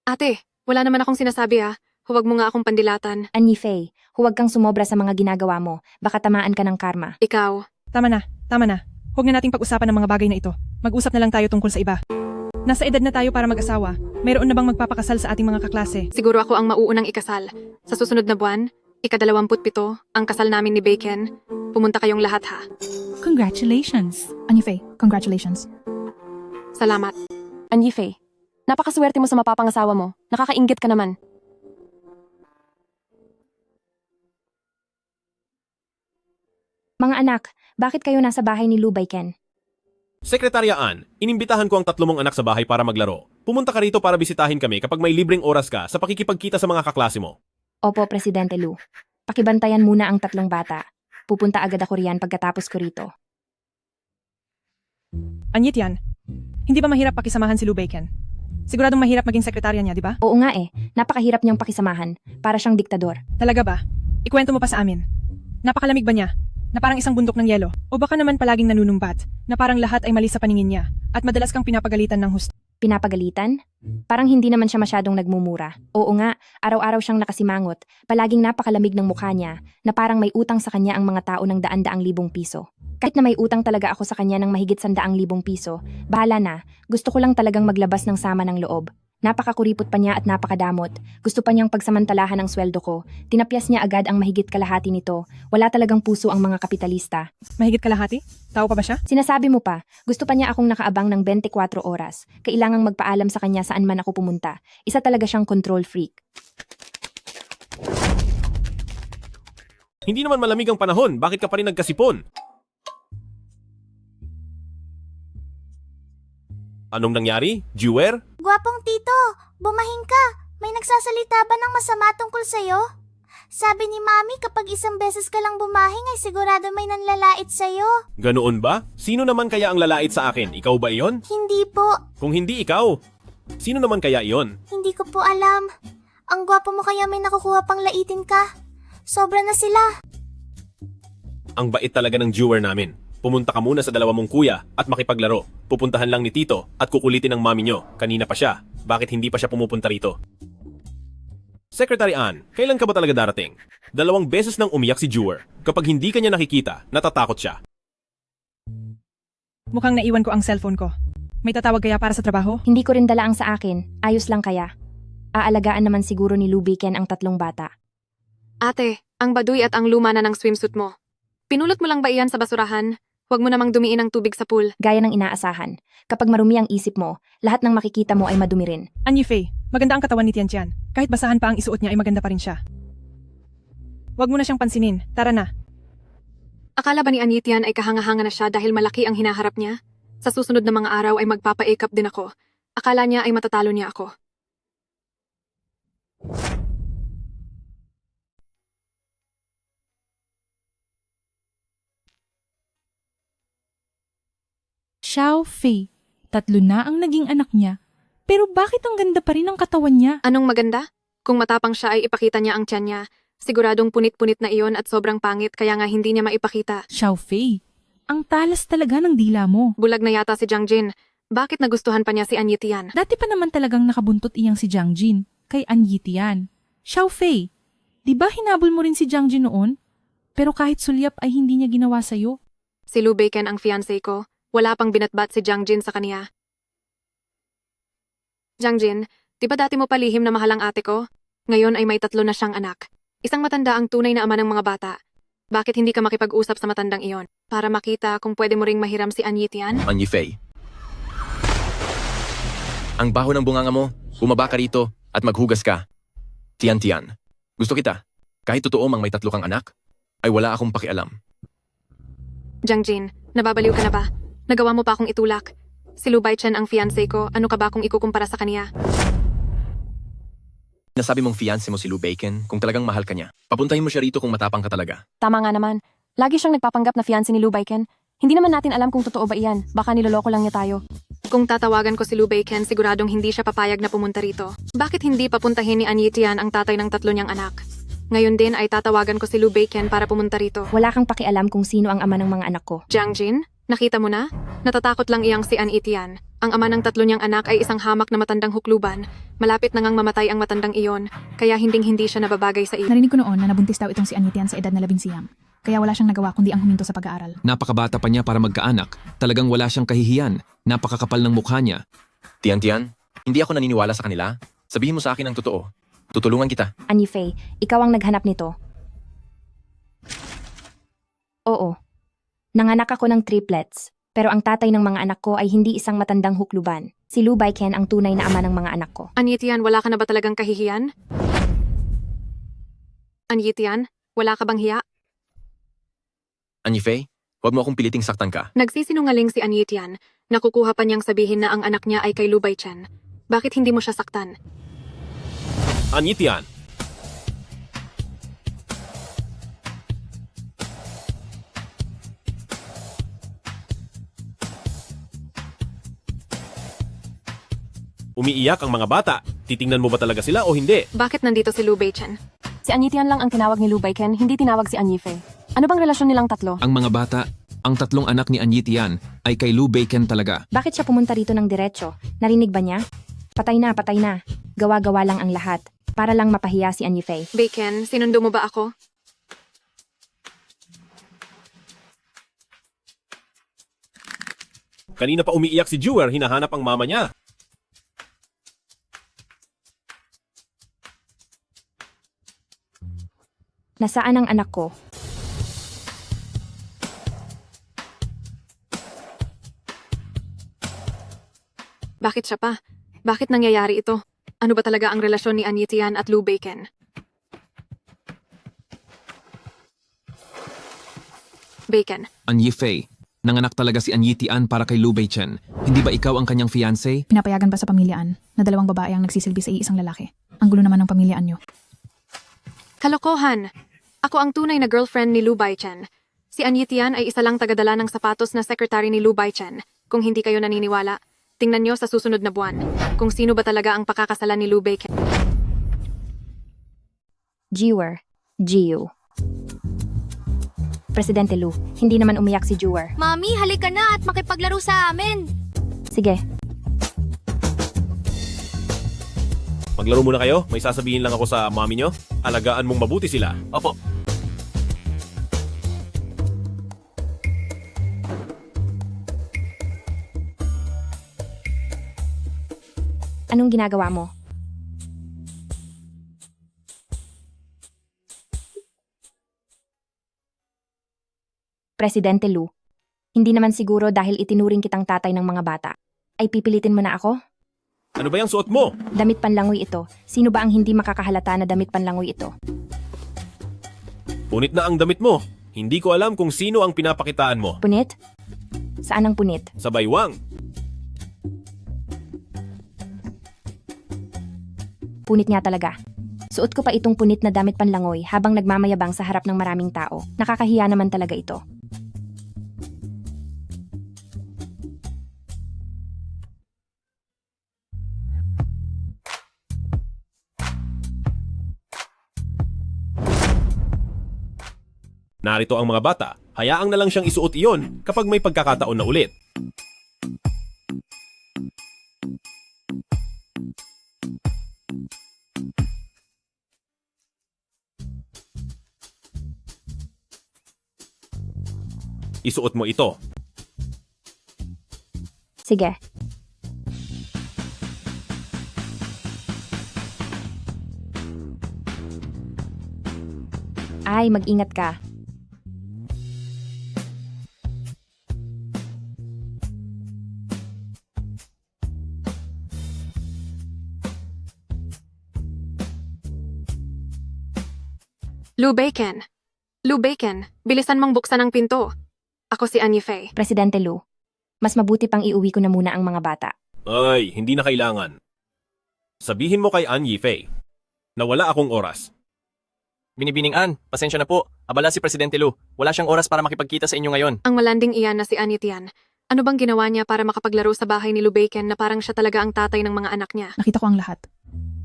Ate, wala naman akong sinasabi Huwag mo nga akong pandilatan. Annie Faye, huwag kang sumobra sa mga ginagawa mo. Baka tamaan ka ng karma. Ikaw. Tama na. Huwag na nating pag-usapan ng mga bagay na ito. Mag-usap na lang tayo tungkol sa iba. Nasa edad na tayo para mag-asawa. Mayroon na bang magpapakasal sa ating mga kaklase? Siguro ako ang mauunang ikasal. Sa susunod na buwan, ika-27, ang kasal namin ni Bacon. Pumunta kayong lahat ha. Congratulations! Annie Faye, congratulations. Salamat. Annie Faye, napakaswerte mo sa mapapangasawa mo. Nakakainggit ka naman. Mga anak, bakit kayo nasa bahay ni Lubay Ken? Sekretarya Ann, inimbitahan ko ang 3 mong anak sa bahay para maglaro. Pumunta ka rito para bisitahin kami kapag may libreng oras ka sa pakikipagkita sa mga kaklase mo. Opo, Presidente Lu. Pakibantayan muna ang 3 bata. Pupunta agad ako riyan pagkatapos ko rito. Anyit yan. Hindi ba mahirap pakisamahan si Lou Bacon? Siguradong mahirap maging sekretarya niya, di ba? Oo nga napakahirap niyang pakisamahan. Para siyang diktador. Talaga ba? Ikwento mo pa sa amin. Napakalamig ba niya? Na parang isang bundok ng yelo? O baka naman palaging nanunumbat? Na parang lahat ay mali sa paningin niya? At madalas kang pinapagalitan ng husto? Pinapagalitan? Parang hindi naman siya masyadong nagmumura. Oo nga, araw-araw siyang nakasimangot. Palaging napakalamig ng mukha niya na parang may utang sa kanya ang mga tao ng daan-daang libong piso. Kahit na may utang talaga ako sa kanya ng mahigit 100,000 piso, bahala na, gusto ko lang talagang maglabas ng sama ng loob. Napakakuripot pa niya at napakadamot. Gusto pa niyang pagsamantalahan ang sweldo ko. Tinapyas niya agad ang mahigit kalahati nito. Wala talagang puso ang mga kapitalista. Mahigit kalahati? Tao pa ba siya? Sinasabi mo pa, gusto pa niya akong nakaabang ng 24 oras. Kailangang magpaalam sa kanya saan man ako pumunta. Isa talaga siyang control freak. Hindi naman malamig ang panahon, bakit ka pa rin nagkasipon? Anong nangyari? Jewer? Gwapong tito, bumahing ka. May nagsasalita ba ng masama tungkol sa'yo? Sabi ni Mami kapag isang beses ka lang bumahing ay sigurado may nanlalait sa'yo. Ganoon ba? Sino naman kaya ang lalait sa akin? Ikaw ba iyon? Hindi po. Kung hindi ikaw, sino naman kaya iyon? Hindi ko po alam. Ang gwapo mo kaya may nakukuha pang laitin ka. Sobra na sila. Ang bait talaga ng Jewer namin. Pumunta ka muna sa 2 mong kuya at makipaglaro. Pupuntahan lang ni Tito at kukulitin ng mami nyo. Kanina pa siya. Bakit hindi pa siya pumupunta rito? Secretary Ann, kailan ka ba talaga darating? 2 beses nang umiyak si Jewer. Kapag hindi ka niya nakikita, natatakot siya. Mukhang naiwan ko ang cellphone ko. May tatawag kaya para sa trabaho? Hindi ko rin dala ang sa akin. Ayos lang kaya. Aalagaan naman siguro ni Lou Bacon ang 3 bata. Ate, ang baduy at ang luma na ng swimsuit mo. Pinulot mo lang ba iyan sa basurahan? Huwag mo namang dumiin ang tubig sa pool. Gaya ng inaasahan. Kapag marumi ang isip mo, lahat ng makikita mo ay madumi rin. Annie Faye, maganda ang katawan ni Tian Tian. Kahit basahan pa ang isuot niya ay maganda pa rin siya. Huwag mo na siyang pansinin. Tara na. Akala ba ni Anitian ay kahanga-hanga na siya dahil malaki ang hinaharap niya? Sa susunod na mga araw ay magpapa-akap din ako. Akala niya ay matatalo niya ako. Xiao Fei, 3 na ang naging anak niya. Pero bakit ang ganda pa rin ang katawan niya? Anong maganda? Kung matapang siya ay ipakita niya ang tiyan niya. Siguradong punit-punit na iyon at sobrang pangit kaya nga hindi niya maipakita. Xiao Fei, ang talas talaga ng dila mo. Bulag na yata si Jiang Jin. Bakit nagustuhan pa niya si Anyitian? Dati pa naman talagang nakabuntot iyang si Jiang Jin kay Anyitian. Xiao Fei, di ba hinabol mo rin si Jiang Jin noon? Pero kahit sulyap ay hindi niya ginawa sa'yo. Si Lou Bacon ang fiancé ko. Wala pang binatbat si Jiang Jin sa kaniya. Jiang Jin, di ba dati mo palihim na mahal ang ate ko? Ngayon ay may 3 na siyang anak. Isang matanda ang tunay na ama ng mga bata. Bakit hindi ka makipag-usap sa matandang iyon? Para makita kung pwede mo ring mahiram si Anyitian? Annie Faye. Ang baho ng bunganga mo, bumaba ka rito at maghugas ka. Tian Tian, gusto kita. Kahit totoo mang may 3 kang anak, ay wala akong pakialam. Jiang Jin, nababaliw ka na ba? Nagawa mo pa akong itulak. Si Lou Baichen ang fiancé ko, ano ka ba kung ikukumpara sa kaniya? Nasabi mong fiancé mo si Lou Bacon kung talagang mahal ka niya. Papuntahin mo siya rito kung matapang ka talaga. Tama nga naman. Lagi siyang nagpapanggap na fiancé ni Lou Bacon. Hindi naman natin alam kung totoo ba iyan. Baka niloloko lang niya tayo. Kung tatawagan ko si Lou Bacon, siguradong hindi siya papayag na pumunta rito. Bakit hindi papuntahin ni Anyitian ang tatay ng 3 niyang anak? Ngayon din ay tatawagan ko si Lou Bacon para pumunta rito. Wala kang pakialam kung sino ang ama ng mga anak ko. Jiang Jin, nakita mo na? Natatakot lang iyang si Anyitian. Ang ama ng 3 niyang anak ay isang hamak na matandang hukluban. Malapit na ngang mamatay ang matandang iyon, kaya hinding-hindi siya nababagay sa iyo. Narinig ko noon na nabuntis daw itong si Anitian sa edad na 11. Kaya wala siyang nagawa kundi ang huminto sa pag-aaral. Napakabata pa niya para magkaanak. Talagang wala siyang kahihiyan. Napakakapal ng mukha niya. Tian, hindi ako naniniwala sa kanila. Sabihin mo sa akin ang totoo. Tutulungan kita. Annie Faye, ikaw ang naghanap nito. Oo. Nanganak ako ng triplets. Pero ang tatay ng mga anak ko ay hindi isang matandang hukluban. Si Lu Baiken ang tunay na ama ng mga anak ko. Anyitian, wala ka na ba talagang kahihiyan? Anyitian, wala ka bang hiya? Anifei, huwag mo akong piliting saktan ka. Nagsisinungaling si Anyitian. Nakukuha pa niyang sabihin na ang anak niya ay kay Lu Baichen. Bakit hindi mo siya saktan? Anyitian, umiiyak ang mga bata. Titingnan mo ba talaga sila o hindi? Bakit nandito si Lu Baichen? Si Anyitian lang ang tinawag ni Lu Baiken, hindi tinawag si Anyifei. Ano bang relasyon nilang tatlo? Ang mga bata, ang 3 anak ni Anyitian ay kay Lu Baiken talaga. Bakit siya pumunta rito ng diretso? Narinig ba niya? Patay na, patay na. Gawa-gawa lang ang lahat. Para lang mapahiya si Annie Faye. Baiken, sinundo mo ba ako? Kanina pa umiiyak si Jewel, hinahanap ang mama niya. Nasaan ang anak ko? Bakit siya pa? Bakit nangyayari ito? Ano ba talaga ang relasyon ni Anyitian at Lu Baiken? Baiken, Anyifei, nanganak talaga si Anyitian para kay Lu Baichen. Hindi ba ikaw ang kanyang fiancé? Pinapayagan ba sa pamilyaan na 2 babae ang nagsisilbi sa iisang lalaki? Ang gulo naman ng pamilyaan nyo. kalokohan! Ako ang tunay na girlfriend ni Lu Baichen. Si Anyitian ay isa lang tagadala ng sapatos na secretary ni Lu Baichen. Kung hindi kayo naniniwala, tingnan nyo sa susunod na buwan kung sino ba talaga ang pakakasalan ni Lu Baiken. Jewer. Jiu. Presidente Lu, hindi naman umiyak si Jewer. Mami, halika na at makipaglaro sa amin. Sige, Maglaro muna kayo, may sasabihin lang ako sa mami nyo. Alagaan mong mabuti sila. Opo. anong ginagawa mo? Presidente Lu, hindi naman siguro dahil itinuring kitang tatay ng mga bata, ay pipilitin mo na ako? Ano ba yung suot mo? Damit panlangoy ito. Sino ba ang hindi makakahalata na damit panlangoy ito? Punit na ang damit mo. Hindi ko alam kung sino ang pinapakitaan mo. Punit? Saan ang punit? Sa baywang. Punit nga talaga. Suot ko pa itong punit na damit panlangoy habang nagmamayabang sa harap ng maraming tao. Nakakahiya naman talaga ito. Narito ang mga bata. Hayaang na lang siyang isuot iyon kapag may pagkakataon na ulit. Isuot mo ito. Sige. Ay, mag-ingat ka. Lu Baiken. Lu Baiken, bilisan mong buksan ang pinto. Ako si Anyifei. Presidente Lu, mas mabuti pang iuwi ko na muna ang mga bata. Ay, hindi na kailangan. Sabihin mo kay Anyifei na wala akong oras. Binibining Ann, pasensya na po. Abala si Presidente Lu. Wala siyang oras para makipagkita sa inyo ngayon. Ang malanding iyan na si Anyitian. Ano bang ginawa niya para makapaglaro sa bahay ni Lu Baiken na parang siya talaga ang tatay ng mga anak niya? Nakita ko ang lahat.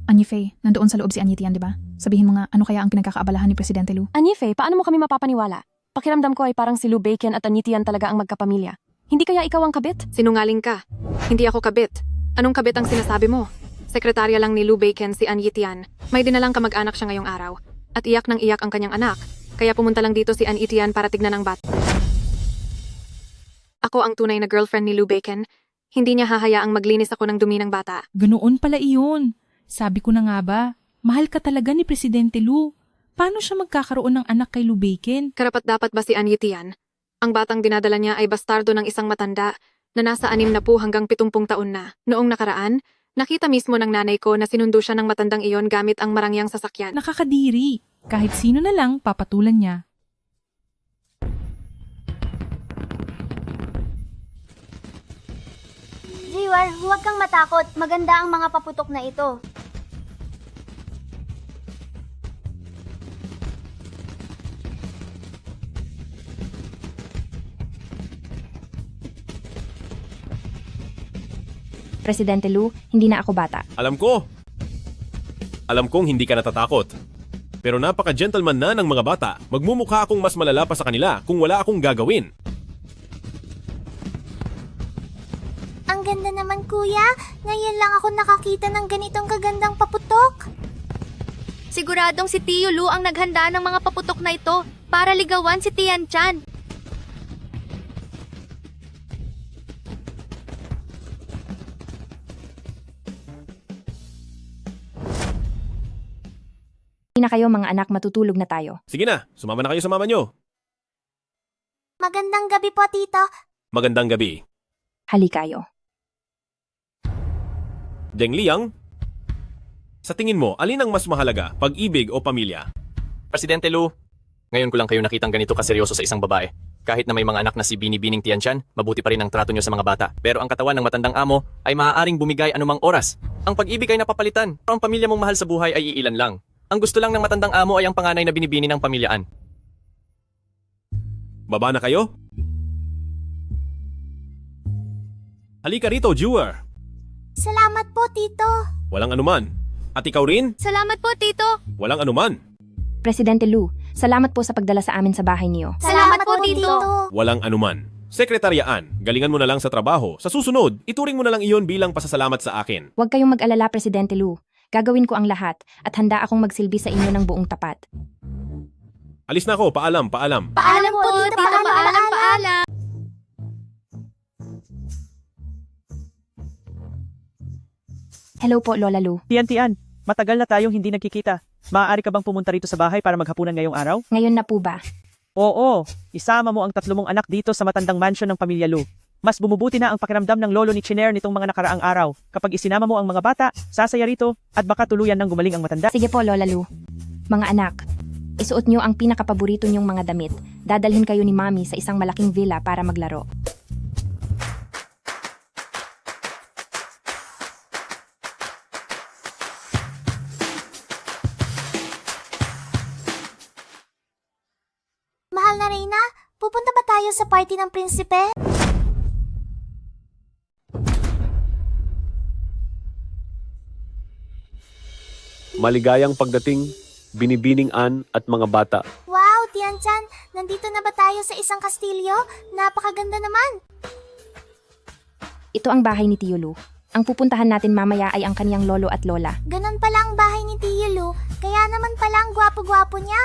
Anyifei, nandoon sa loob si Anyitian, di ba? Sabihin mo nga, ano kaya ang pinagkakaabalahan ni Presidente Lu? Anyifei, paano mo kami mapapaniwala? Pakiramdam ko ay parang si Lu Baiken at Anyitian talaga ang magkapamilya. Hindi kaya ikaw ang kabit? Sinungaling ka. Hindi ako kabit. Anong kabit ang sinasabi mo? Sekretarya lang ni Lou Bacon si An Yitian. May dinalang kamag-anak siya ngayong araw. At iyak ng iyak ang kanyang anak. Kaya pumunta lang dito si An Yitian para tignan ang bata. Ako ang tunay na girlfriend ni Lou Bacon. Hindi niya hahayaang maglinis ako ng dumi ng bata. Ganoon pala iyon. Sabi ko na nga ba, mahal ka talaga ni Presidente Lou. Paano siya magkakaroon ng anak kay Lou Bacon? Karapat-dapat ba si An Yitian? Ang batang dinadala niya ay bastardo ng isang matanda na nasa 60 hanggang 70 taon na. Noong nakaraan, nakita mismo ng nanay ko na sinundo siya ng matandang iyon gamit ang marangyang sasakyan. Nakakadiri. Kahit sino na lang papatulan niya. Jiwar, huwag kang matakot. Maganda ang mga paputok na ito. Presidente Lou, hindi na ako bata. Alam ko. Alam kong hindi ka natatakot. Pero napaka-gentleman na ng mga bata. Magmumukha akong mas malala pa sa kanila kung wala akong gagawin. Ang ganda naman, kuya. Ngayon lang ako nakakita ng ganitong kagandang paputok. Siguradong si Tio Lou ang naghanda ng mga paputok na ito para ligawan si Tian Chan. Hindi na kayo mga anak, matutulog na tayo. Sige na, sumama na kayo sa mama nyo. Magandang gabi po, tito. Magandang gabi. Hali kayo. Deng Liang, sa tingin mo, alin ang mas mahalaga, pag-ibig o pamilya? Presidente Lou, ngayon ko lang kayo nakitang ganito kaseryoso sa isang babae. Kahit na may mga anak na si Binibining Tianchan, mabuti pa rin ang trato nyo sa mga bata. Pero ang katawan ng matandang amo ay maaaring bumigay anumang oras. Ang pag-ibig ay napapalitan, pero ang pamilya mong mahal sa buhay ay iilan lang. Ang gusto lang ng matandang amo ay ang panganay na binibini ng pamilyaan. Baba na kayo? Halika rito, Jewel. Salamat po, tito. Walang anuman. At ikaw rin? Salamat po, Tito. Walang anuman. Presidente Lou, salamat po sa pagdala sa amin sa bahay niyo. Salamat po, Tito. Walang anuman. Sekretaryaan, galingan mo na lang sa trabaho. Sa susunod, ituring mo na lang iyon bilang pasasalamat sa akin. Huwag kayong mag-alala, Presidente Lou. Gagawin ko ang lahat at handa akong magsilbi sa inyo ng buong tapat. Alis na ako, paalam, paalam. Paalam po, Tito. Paalam. Hello po, Lola Lou. Tian, matagal na tayong hindi nagkikita. Maaari ka bang pumunta rito sa bahay para maghapunan ngayong araw? Ngayon na po ba? Oo, isama mo ang 3 mong anak dito sa matandang mansion ng pamilya Lou. Mas bumubuti na ang pakiramdam ng lolo ni Chiner nitong mga nakaraang araw. Kapag isinama mo ang mga bata, sasaya rito, at baka tuluyan ng gumaling ang matanda. Sige po, Lola Lou. Mga anak, isuot nyo ang pinakapaborito nyong mga damit. Dadalhin kayo ni Mami sa isang malaking villa para maglaro. Mahal na Reyna, pupunta ba tayo sa party ng prinsipe? Maligayang pagdating, Binibining An at mga bata. Wow, Tian-chan, nandito na ba tayo sa isang kastilyo? Napakaganda naman. Ito ang bahay ni Tio Lou. Ang pupuntahan natin mamaya ay ang kaniyang lolo at lola. Ganon pala ang bahay ni Tio Lou, kaya naman pala ang gwapo-gwapo niya.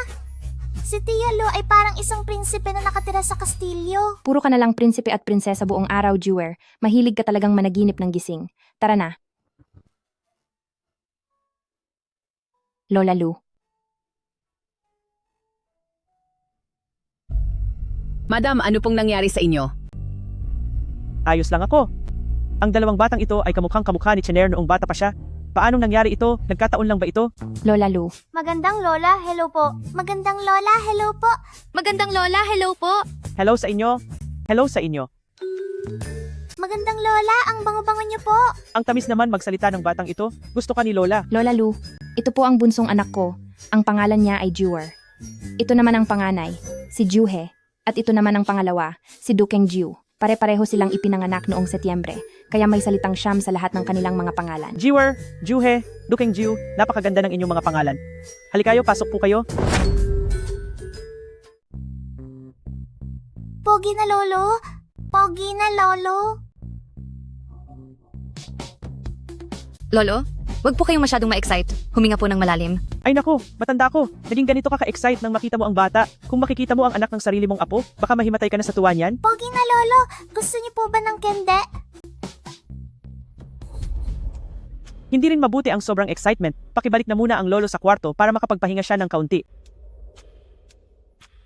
Si Tio Lou ay parang isang prinsipe na nakatira sa kastilyo. Puro ka na lang prinsipe at prinsesa buong araw, Jewel. Mahilig ka talagang managinip ng gising. Tara na. Lola Lou. Madam, ano pong nangyari sa inyo? Ayos lang ako. Ang 2 batang ito ay kamukhang kamukha ni Chiner noong bata pa siya. Paanong nangyari ito? Nagkataon lang ba ito? Lola Lou. Magandang lola, hello po. Magandang lola, hello po. Magandang lola, hello po. Hello sa inyo. Hello sa inyo. Magandang lola, ang bango-bango niyo po. Ang tamis naman magsalita ng batang ito. Gusto ka ni Lola. Lola Lou, ito po ang bunsong anak ko. Ang pangalan niya ay Jewel. Ito naman ang panganay, si Juhe. At ito naman ang pangalawa, si Dukeng Jiu. Pare-pareho silang ipinanganak noong Setyembre, kaya may salitang siyam sa lahat ng kanilang mga pangalan. Jiwer, Juhe, Dukeng Jiu, napakaganda ng inyong mga pangalan. Halikayo, pasok po kayo. Pogi na lolo. Pogi na, Lolo. Lolo, wag po kayong masyadong ma-excite. Huminga po ng malalim. Ay nako, matanda ko. Naging ganito ka ka-excite nang makita mo ang bata. Kung makikita mo ang anak ng sarili mong apo, baka mahimatay ka na sa tuwa niyan. Pogi na, Lolo. Gusto niyo po ba ng kende? Hindi rin mabuti ang sobrang excitement. Pakibalik na muna ang lolo sa kwarto para makapagpahinga siya ng kaunti.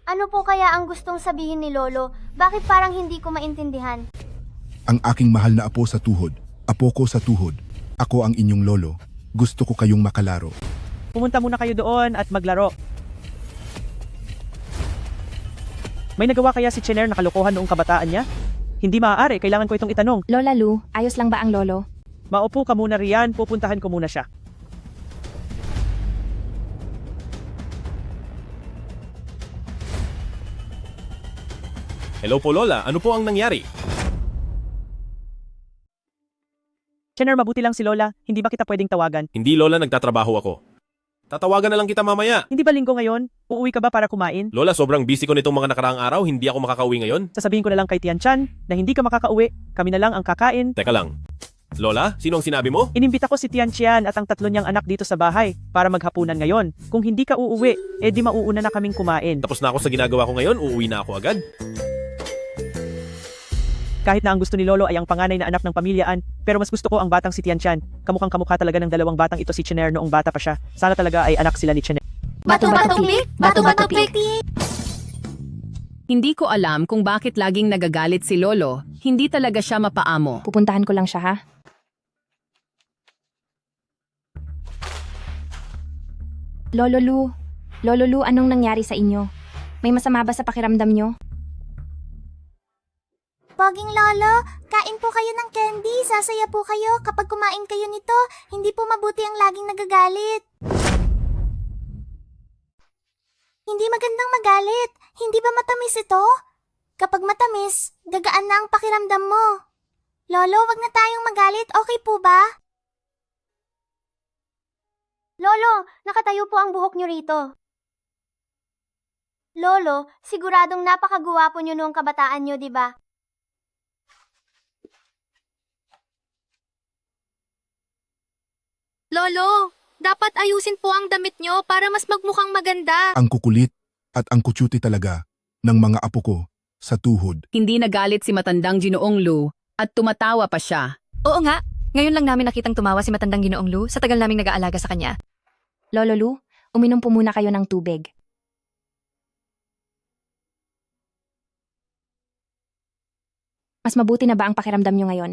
Ano po kaya ang gustong sabihin ni Lolo? Bakit parang hindi ko maintindihan? Ang aking mahal na apo sa tuhod, apo ko sa tuhod, ako ang inyong lolo. Gusto ko kayong makalaro. Pumunta muna kayo doon at maglaro. May nagawa kaya si Chener na kalokohan noong kabataan niya? Hindi maaari, kailangan ko itong itanong. Lola Lu, ayos lang ba ang lolo? Maupo ka muna riyan, pupuntahan ko muna siya. Hello po Lola, ano po ang nangyari? Chener, mabuti lang si Lola. Hindi ba kita pwedeng tawagan? Hindi Lola, nagtatrabaho ako. Tatawagan na lang kita mamaya. Hindi ba linggo ngayon? Uuwi ka ba para kumain? Lola, sobrang busy ko nitong mga nakaraang araw, hindi ako makakauwi ngayon. Sasabihin ko na lang kay Tian Chan na hindi ka makakauwi. Kami na lang ang kakain. Teka lang. Lola, sino ang sinabi mo? Inimbita ko si Tian Chian at ang tatlo niyang anak dito sa bahay para maghapunan ngayon. Kung hindi ka uuwi, di mauuna na kaming kumain. Tapos na ako sa ginagawa ko ngayon, uuwi na ako agad. Kahit na ang gusto ni Lolo ay ang panganay na anak ng pamilyaan, pero mas gusto ko ang batang si Tian Chan. Kamukhang kamukha talaga ng dalawang batang ito si Chener noong bata pa siya. Sana talaga ay anak sila ni Chener. Bato-bato pik! Bato-bato pik! Hindi ko alam kung bakit laging nagagalit si Lolo. Hindi talaga siya mapaamo. Pupuntahan ko lang siya, ha? Lolo Lu, anong nangyari sa inyo? May masama ba sa pakiramdam nyo? Poging Lolo, kain po kayo ng candy. Sasaya po kayo kapag kumain kayo nito. Hindi po mabuti ang laging nagagalit. Hindi magandang magalit. Hindi ba matamis ito? Kapag matamis, gagaan na ang pakiramdam mo. Lolo, wag na tayong magalit. Okay po ba? Lolo, nakatayo po ang buhok niyo rito. Lolo, siguradong napakagwapo niyo noong kabataan niyo, di ba? Lolo, dapat ayusin po ang damit niyo para mas magmukhang maganda. Ang kukulit at ang kutsyote talaga ng mga apo ko sa tuhod. Hindi nagalit si matandang Ginoong Lu at tumatawa pa siya. Oo nga, ngayon lang namin nakitang tumawa si matandang Ginoong Lu sa tagal naming nag-aalaga sa kanya. Lolo Lu, uminom po muna kayo ng tubig. Mas mabuti na ba ang pakiramdam nyo ngayon?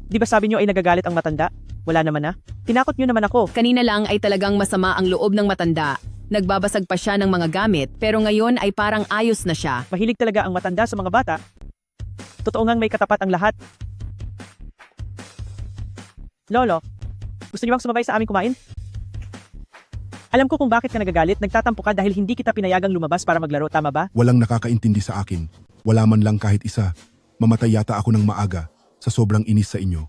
Di ba sabi niyo ay nagagalit ang matanda? Wala naman na. Tinakot niyo naman ako. Kanina lang ay talagang masama ang loob ng matanda. Nagbabasag pa siya ng mga gamit pero ngayon ay parang ayos na siya. Mahilig talaga ang matanda sa mga bata. Totoo ngang may katapat ang lahat. Lolo, gusto niyo bang sumabay sa aming kumain? Alam ko kung bakit ka nagagalit. Nagtatampo ka dahil hindi kita pinayagang lumabas para maglaro, tama ba? Walang nakakaintindi sa akin. Wala man lang kahit isa. Mamatay yata ako ng maaga sa sobrang inis sa inyo.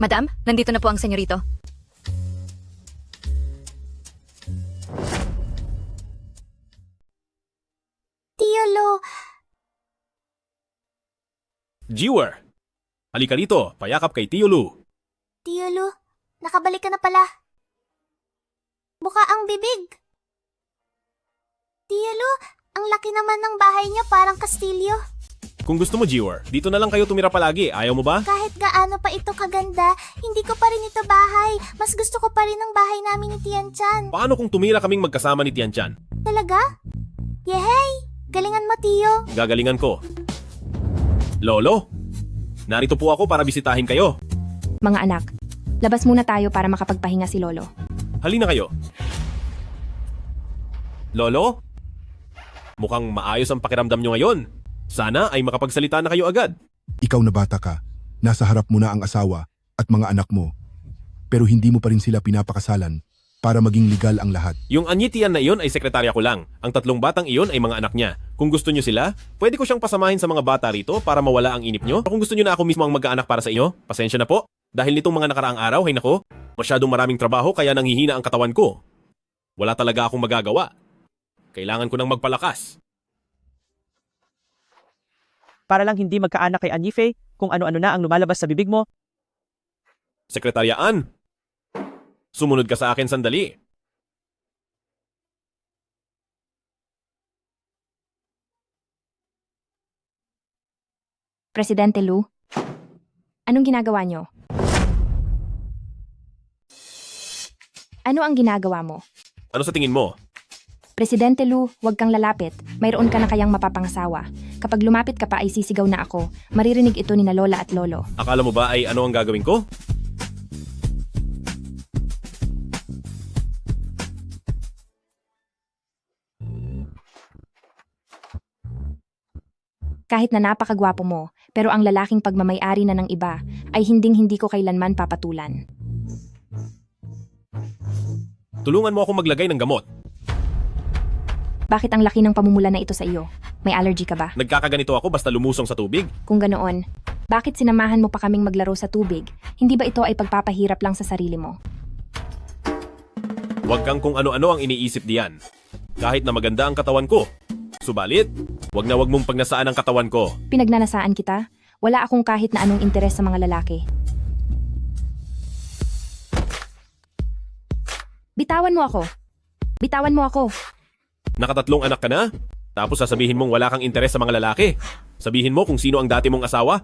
Madam, nandito na po ang senyorito. Tio Lu, Jiwer! Halika rito, payakap kay Tio Lu. Tio Lu, nakabalik ka na pala. Buka ang bibig. Tio Lu, ang laki naman ng bahay niya, parang kastilyo. Kung gusto mo, Jiwer, dito na lang kayo tumira palagi. Ayaw mo ba? Kahit gaano pa ito kaganda, hindi ko pa rin ito bahay. Mas gusto ko pa rin ang bahay namin ni Tian Chan. Paano kung tumira kaming magkasama ni Tian Chan? Talaga? Yehey! Galingan mo, Tio. Gagalingan ko. Lolo, narito po ako para bisitahin kayo. Mga anak, labas muna tayo para makapagpahinga si Lolo. Halina kayo. Lolo? Mukhang maayos ang pakiramdam nyo ngayon. Sana ay makapagsalita na kayo agad. Ikaw na bata ka, nasa harap mo na ang asawa at mga anak mo. Pero hindi mo pa rin sila pinapakasalan para maging legal ang lahat. Yung Anyitian na iyon ay sekretarya ko lang. Ang tatlong batang iyon ay mga anak niya. Kung gusto nyo sila, pwede ko siyang pasamahin sa mga bata rito para mawala ang inip nyo. Kung gusto nyo na ako mismo ang mag-aanak para sa inyo, pasensya na po. Dahil nitong mga nakaraang araw, hay nako, masyadong maraming trabaho kaya nanghihina ang katawan ko. Wala talaga akong magagawa. Kailangan ko ng magpalakas. Para lang hindi magkaanak kay Anyife, kung ano-ano na ang lumalabas sa bibig mo. Sekretarya sumunod ka sa akin sandali. Presidente Lu, anong ginagawa niyo? Ano ang ginagawa mo? Ano sa tingin mo? Presidente Lu, huwag kang lalapit. Mayroon ka na kayang mapapangasawa. Kapag lumapit ka pa ay sisigaw na ako. Maririnig ito ni na Lola at Lolo. Akala mo ba ay ano ang gagawin ko? Kahit na napakagwapo mo, pero ang lalaking pagmamayari na ng iba ay hinding-hindi ko kailanman papatulan. Tulungan mo ako maglagay ng gamot. Bakit ang laki ng pamumula na ito sa iyo? May allergy ka ba? Nagkakaganito ako basta lumusong sa tubig. Kung ganoon, bakit sinamahan mo pa kaming maglaro sa tubig? Hindi ba ito ay pagpapahirap lang sa sarili mo? Huwag kang kung ano-ano ang iniisip diyan. Kahit na maganda ang katawan ko. Subalit, wag mong pagnasaan ang katawan ko. Pinagnanasaan kita? Wala akong kahit na anong interes sa mga lalaki. Bitawan mo ako. Bitawan mo ako. Nakatatlong anak ka na? Tapos sasabihin mong wala kang interes sa mga lalaki. Sabihin mo kung sino ang dati mong asawa?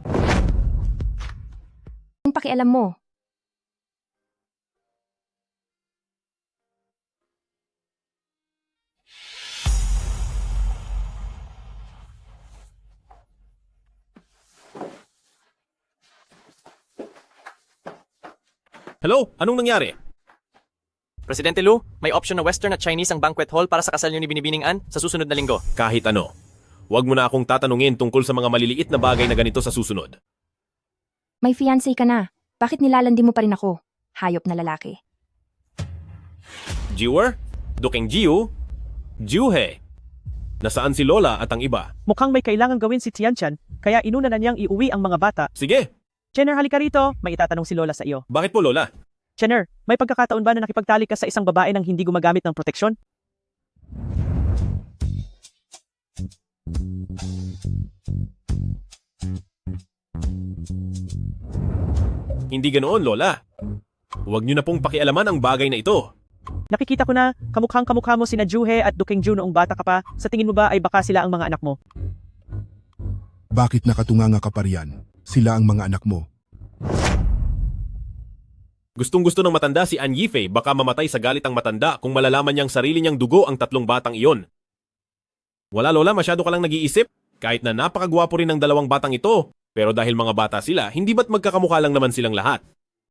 Ang pakialam mo. Hello? Anong nangyari? Presidente Lu, may option na Western at Chinese ang banquet hall para sa kasal niyo ni Binibining An sa susunod na linggo. Kahit ano. Huwag mo na akong tatanungin tungkol sa mga maliliit na bagay na ganito sa susunod. May fiancé ka na. Bakit nilalandi mo pa rin ako? Hayop na lalaki. Jiwer? Dukeng Jiu? Jiuhe? Nasaan si Lola at ang iba? Mukhang may kailangan gawin si Tianchan, kaya inuna na niyang iuwi ang mga bata. Sige! Chener, halika rito. May itatanong si Lola sa iyo. Bakit po, Lola? Chener, may pagkakataon ba na nakipagtalik ka sa isang babae nang hindi gumagamit ng proteksyon? Hindi ganoon, Lola. Huwag niyo na pong pakialaman ang bagay na ito. Nakikita ko na kamukhang-kamukha mo sina Juhe at Dukeng Ju noong bata ka pa. Sa tingin mo ba ay baka sila ang mga anak mo? Bakit nakatunganga ka pa riyan? Sila ang mga anak mo. Gustong-gusto ng matanda si An Yifei, baka mamatay sa galit ang matanda kung malalaman niyang sarili niyang dugo ang tatlong batang iyon. Wala, Lola, masyado ka lang nag-iisip. Kahit na napakagwapo rin ng dalawang batang ito, pero dahil mga bata sila, hindi ba't magkakamukha lang naman silang lahat?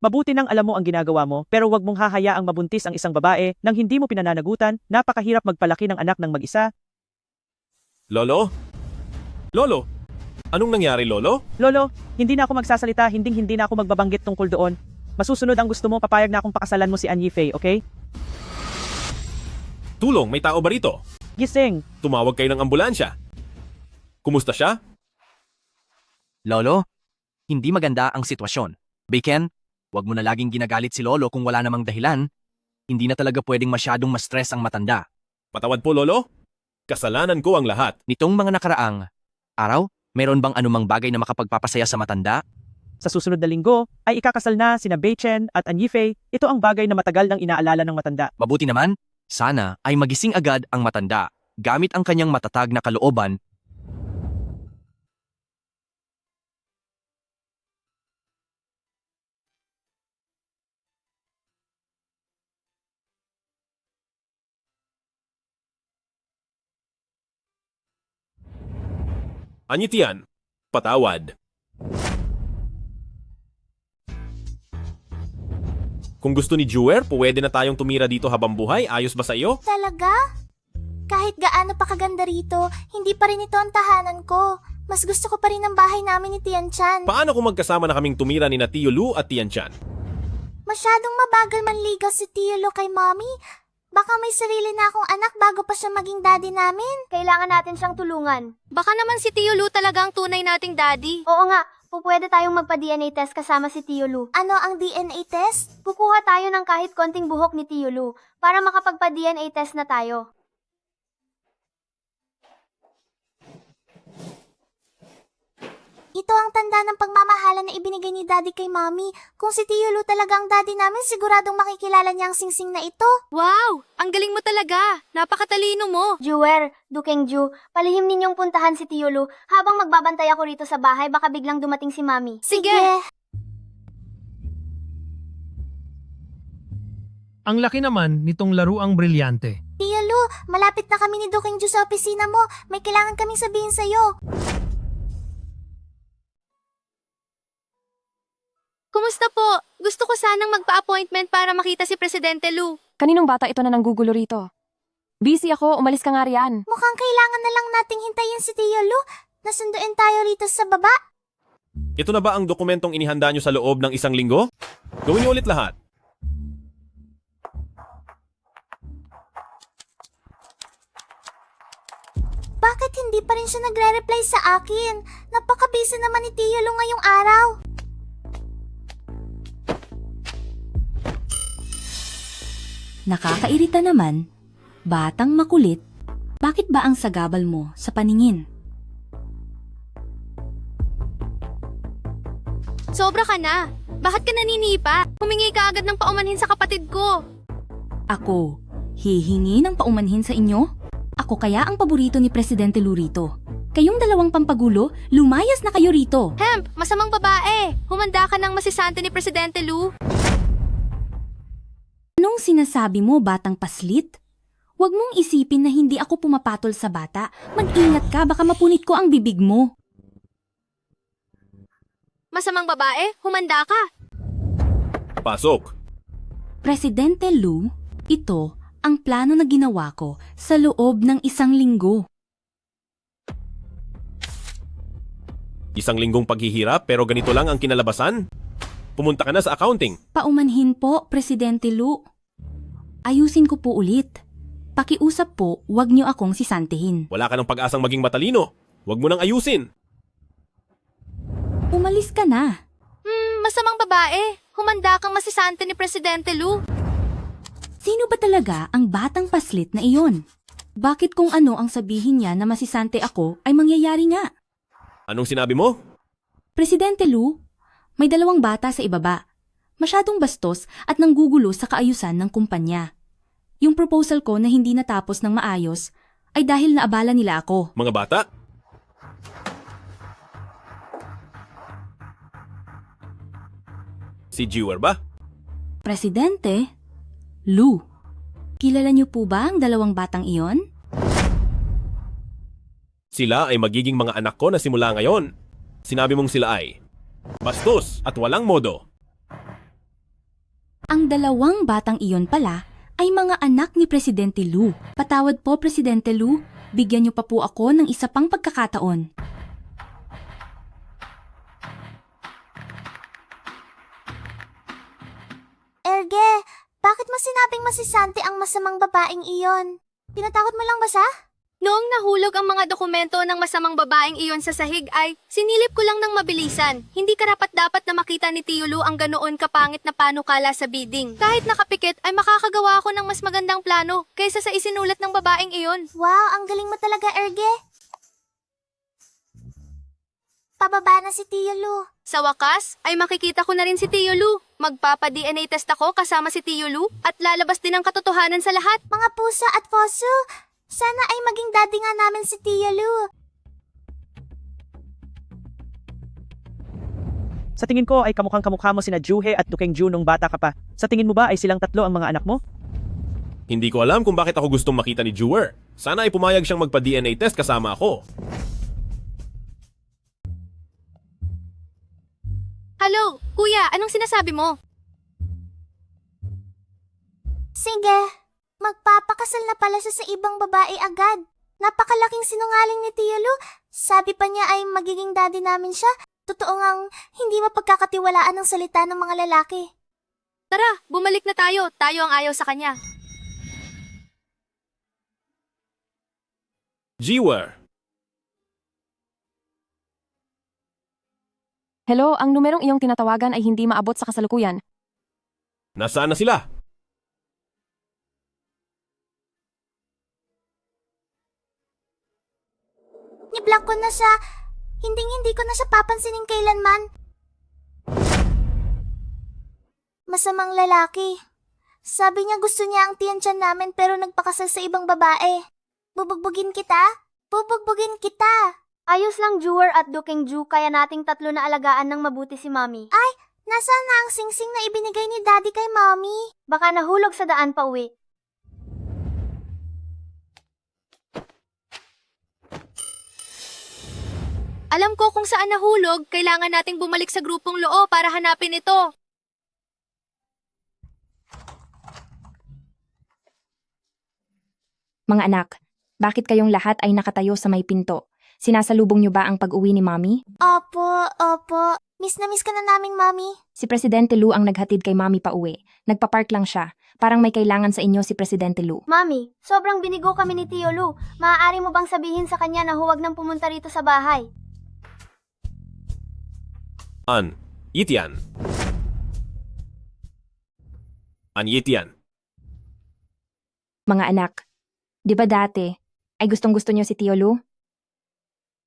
Mabuti nang alam mo ang ginagawa mo, pero wag mong hahayaang mabuntis ang isang babae nang hindi mo pinananagutan. Napakahirap magpalaki ng anak ng mag-isa. Lolo? Lolo? Anong nangyari, Lolo? Lolo, hindi na ako magsasalita, hindi na ako magbabanggit tungkol doon. Masusunod ang gusto mo, papayag na akong pakasalan mo si An Yifei, okay? Tulong, may tao ba rito? Gising. Tumawag kayo ng ambulansya. Kumusta siya? Lolo, hindi maganda ang sitwasyon. Bacon, wag mo na laging ginagalit si Lolo kung wala namang dahilan. Hindi na talaga pwedeng masyadong ma-stress ang matanda. Patawad po, Lolo. Kasalanan ko ang lahat. Nitong mga nakaraang araw, meron bang anumang bagay na makapagpapasaya sa matanda? Sa susunod na linggo, ay ikakasal na sina Beichen at An Yifei. Ito ang bagay na matagal nang inaalala ng matanda. Mabuti naman, sana ay magising agad ang matanda gamit ang kanyang matatag na kalooban. Anyitian, patawad. Kung gusto ni Jewer, pwede na tayong tumira dito habang buhay. Ayos ba sa iyo? Talaga? Kahit gaano pa kaganda rito, hindi pa rin ito ang tahanan ko. Mas gusto ko pa rin ang bahay namin ni Tianchan. Paano kung magkasama na kaming tumira ni na Tio Lu at Tianchan? Masyadong mabagal manligaw si Tio Lu kay Mommy. Baka may sarili na akong anak bago pa siya maging daddy namin. Kailangan natin siyang tulungan. Baka naman si Tio Lu talaga ang tunay nating daddy. Oo nga, pwede tayong magpa-DNA test kasama si Tio Lu. Ano ang DNA test? Kukuha tayo ng kahit konting buhok ni Tio Lu para makapagpa-DNA test na tayo. ito ang tanda ng pagmamahalan na ibinigay ni Daddy kay Mommy. Kung si Tio Lu talaga ang daddy namin, siguradong makikilala niya ang singsing na ito. Wow! Ang galing mo talaga! Napakatalino mo! Jewer, Dukeng Ju, palihim ninyong puntahan si Tio Lu. Habang magbabantay ako rito sa bahay, baka biglang dumating si Mami. Sige! Ang laki naman nitong laruang brilyante. Tio Lu, malapit na kami ni Dukeng Ju sa opisina mo. May kailangan kaming sabihin sa'yo. Kumusta po? Gusto ko sanang magpa-appointment para makita si Presidente Lu. Kaninong bata ito na nanggugulo rito? Busy ako, umalis ka nga riyan. Mukhang kailangan na lang nating hintayin si Tio Lu. Nasunduin tayo rito sa baba. Ito na ba ang dokumentong inihanda nyo sa loob ng 1 linggo? Gawin nyo ulit lahat. Bakit hindi pa rin siya nagre-reply sa akin? Napaka-busy naman ni Tio Lu ngayong araw. Nakakairita naman. Batang makulit. Bakit ba ang sagabal mo sa paningin? Sobra ka na. Bakit ka naninipa? Humingi ka agad ng paumanhin sa kapatid ko. Ako, hihingi ng paumanhin sa inyo? Ako kaya ang paborito ni Presidente Lu rito. Kayong dalawang pampagulo, lumayas na kayo rito. Hemp, masamang babae. Humanda ka ng masisante ni Presidente Lu. Anong sinasabi mo, batang paslit? Huwag mong isipin na hindi ako pumapatol sa bata. Mag-ingat ka, baka mapunit ko ang bibig mo. Masamang babae, humanda ka. Pasok. Presidente Lu, ito ang plano na ginawa ko sa loob ng 1 linggo. 1 linggong paghihirap pero ganito lang ang kinalabasan? Pumunta ka na sa accounting. Paumanhin po, Presidente Lu. Ayusin ko po ulit. Pakiusap po, huwag niyo akong sisantihin. Wala ka ng pag-asang maging matalino. Huwag mo nang ayusin. Umalis ka na. Masamang babae. Humanda kang masisante ni Presidente Lu. Sino ba talaga ang batang paslit na iyon? Bakit kung ano ang sabihin niya na masisante ako ay mangyayari nga? Anong sinabi mo? Presidente Lu, may 2 bata sa ibaba. Masyadong bastos at nanggugulo sa kaayusan ng kumpanya. Yung proposal ko na hindi natapos ng maayos ay dahil naabala nila ako. Mga bata? Si Jewer ba? Presidente, Lu, kilala niyo po ba ang 2 batang iyon? Sila ay magiging mga anak ko na simula ngayon. Sinabi mong sila ay bastos at walang modo. Ang 2 batang iyon pala ay mga anak ni Presidente Lu. Patawad po, Presidente Lu. Bigyan niyo pa po ako ng isa pang pagkakataon. Erge, bakit mo sinabing masisante ang masamang babaeng iyon? Tinatakot mo lang ba siya? Noong nahulog ang mga dokumento ng masamang babaeng iyon sa sahig ay sinilip ko lang ng mabilisan. Hindi karapat-dapat na makita ni Tio Lu ang ganoon kapangit na panukala sa bidding. Kahit nakapikit ay makakagawa ako ng mas magandang plano kaysa sa isinulat ng babaeng iyon. Wow, ang galing mo talaga, Erge. Pababa na si Tio Lu. Sa wakas, ay makikita ko na rin si Tio Lu. Magpapa-DNA test ako kasama si Tio Lu at lalabas din ang katotohanan sa lahat. Mga pusa at poso, sana ay maging daddy nga namin si Tio Lu. Sa tingin ko ay kamukhang kamukha mo sina Juhe at Dukeng Ju nung bata ka pa. Sa tingin mo ba ay silang 3 ang mga anak mo? Hindi ko alam kung bakit ako gustong makita ni Jewer. Sana ay pumayag siyang magpa-DNA test kasama ako. Hello, kuya, anong sinasabi mo? Sige, magpapakasal na pala siya sa ibang babae agad. Napakalaking sinungaling ni Tio Lu. Sabi pa niya ay magiging daddy namin siya. Totoo ngang hindi mapagkakatiwalaan ang salita ng mga lalaki. Tara, bumalik na tayo. Tayo ang ayaw sa kanya. Jewer. Hello, ang numerong iyong tinatawagan ay hindi maabot sa kasalukuyan. Nasaan na sila? Ni-block ko na siya. Hinding-hindi ko na siya papansinin kailanman. Masamang lalaki. Sabi niya gusto niya ang tiyansyan namin pero nagpakasal sa ibang babae. Bubugbugin kita? Bubugbugin kita. Ayos lang, Jewer at Duking Jew, kaya nating tatlo na alagaan ng mabuti si Mommy. Ay, nasaan na ang singsing na ibinigay ni Daddy kay Mommy? Baka nahulog sa daan pa uwi. Alam ko kung saan nahulog, kailangan nating bumalik sa grupong loo para hanapin ito. Mga anak, bakit kayong lahat ay nakatayo sa may pinto? Sinasalubong niyo ba ang pag-uwi ni Mommy? Opo. Miss na miss ka na naming Mommy. Si Presidente Lu ang naghatid kay Mommy pa uwi. Nagpa-park lang siya. Parang may kailangan sa inyo si Presidente Lu. Mommy, sobrang binigo kami ni Tio Lu. Maaari mo bang sabihin sa kanya na huwag nang pumunta rito sa bahay? An Yitian. Mga anak, di ba dati ay gustong-gusto niyo si Tio Lu?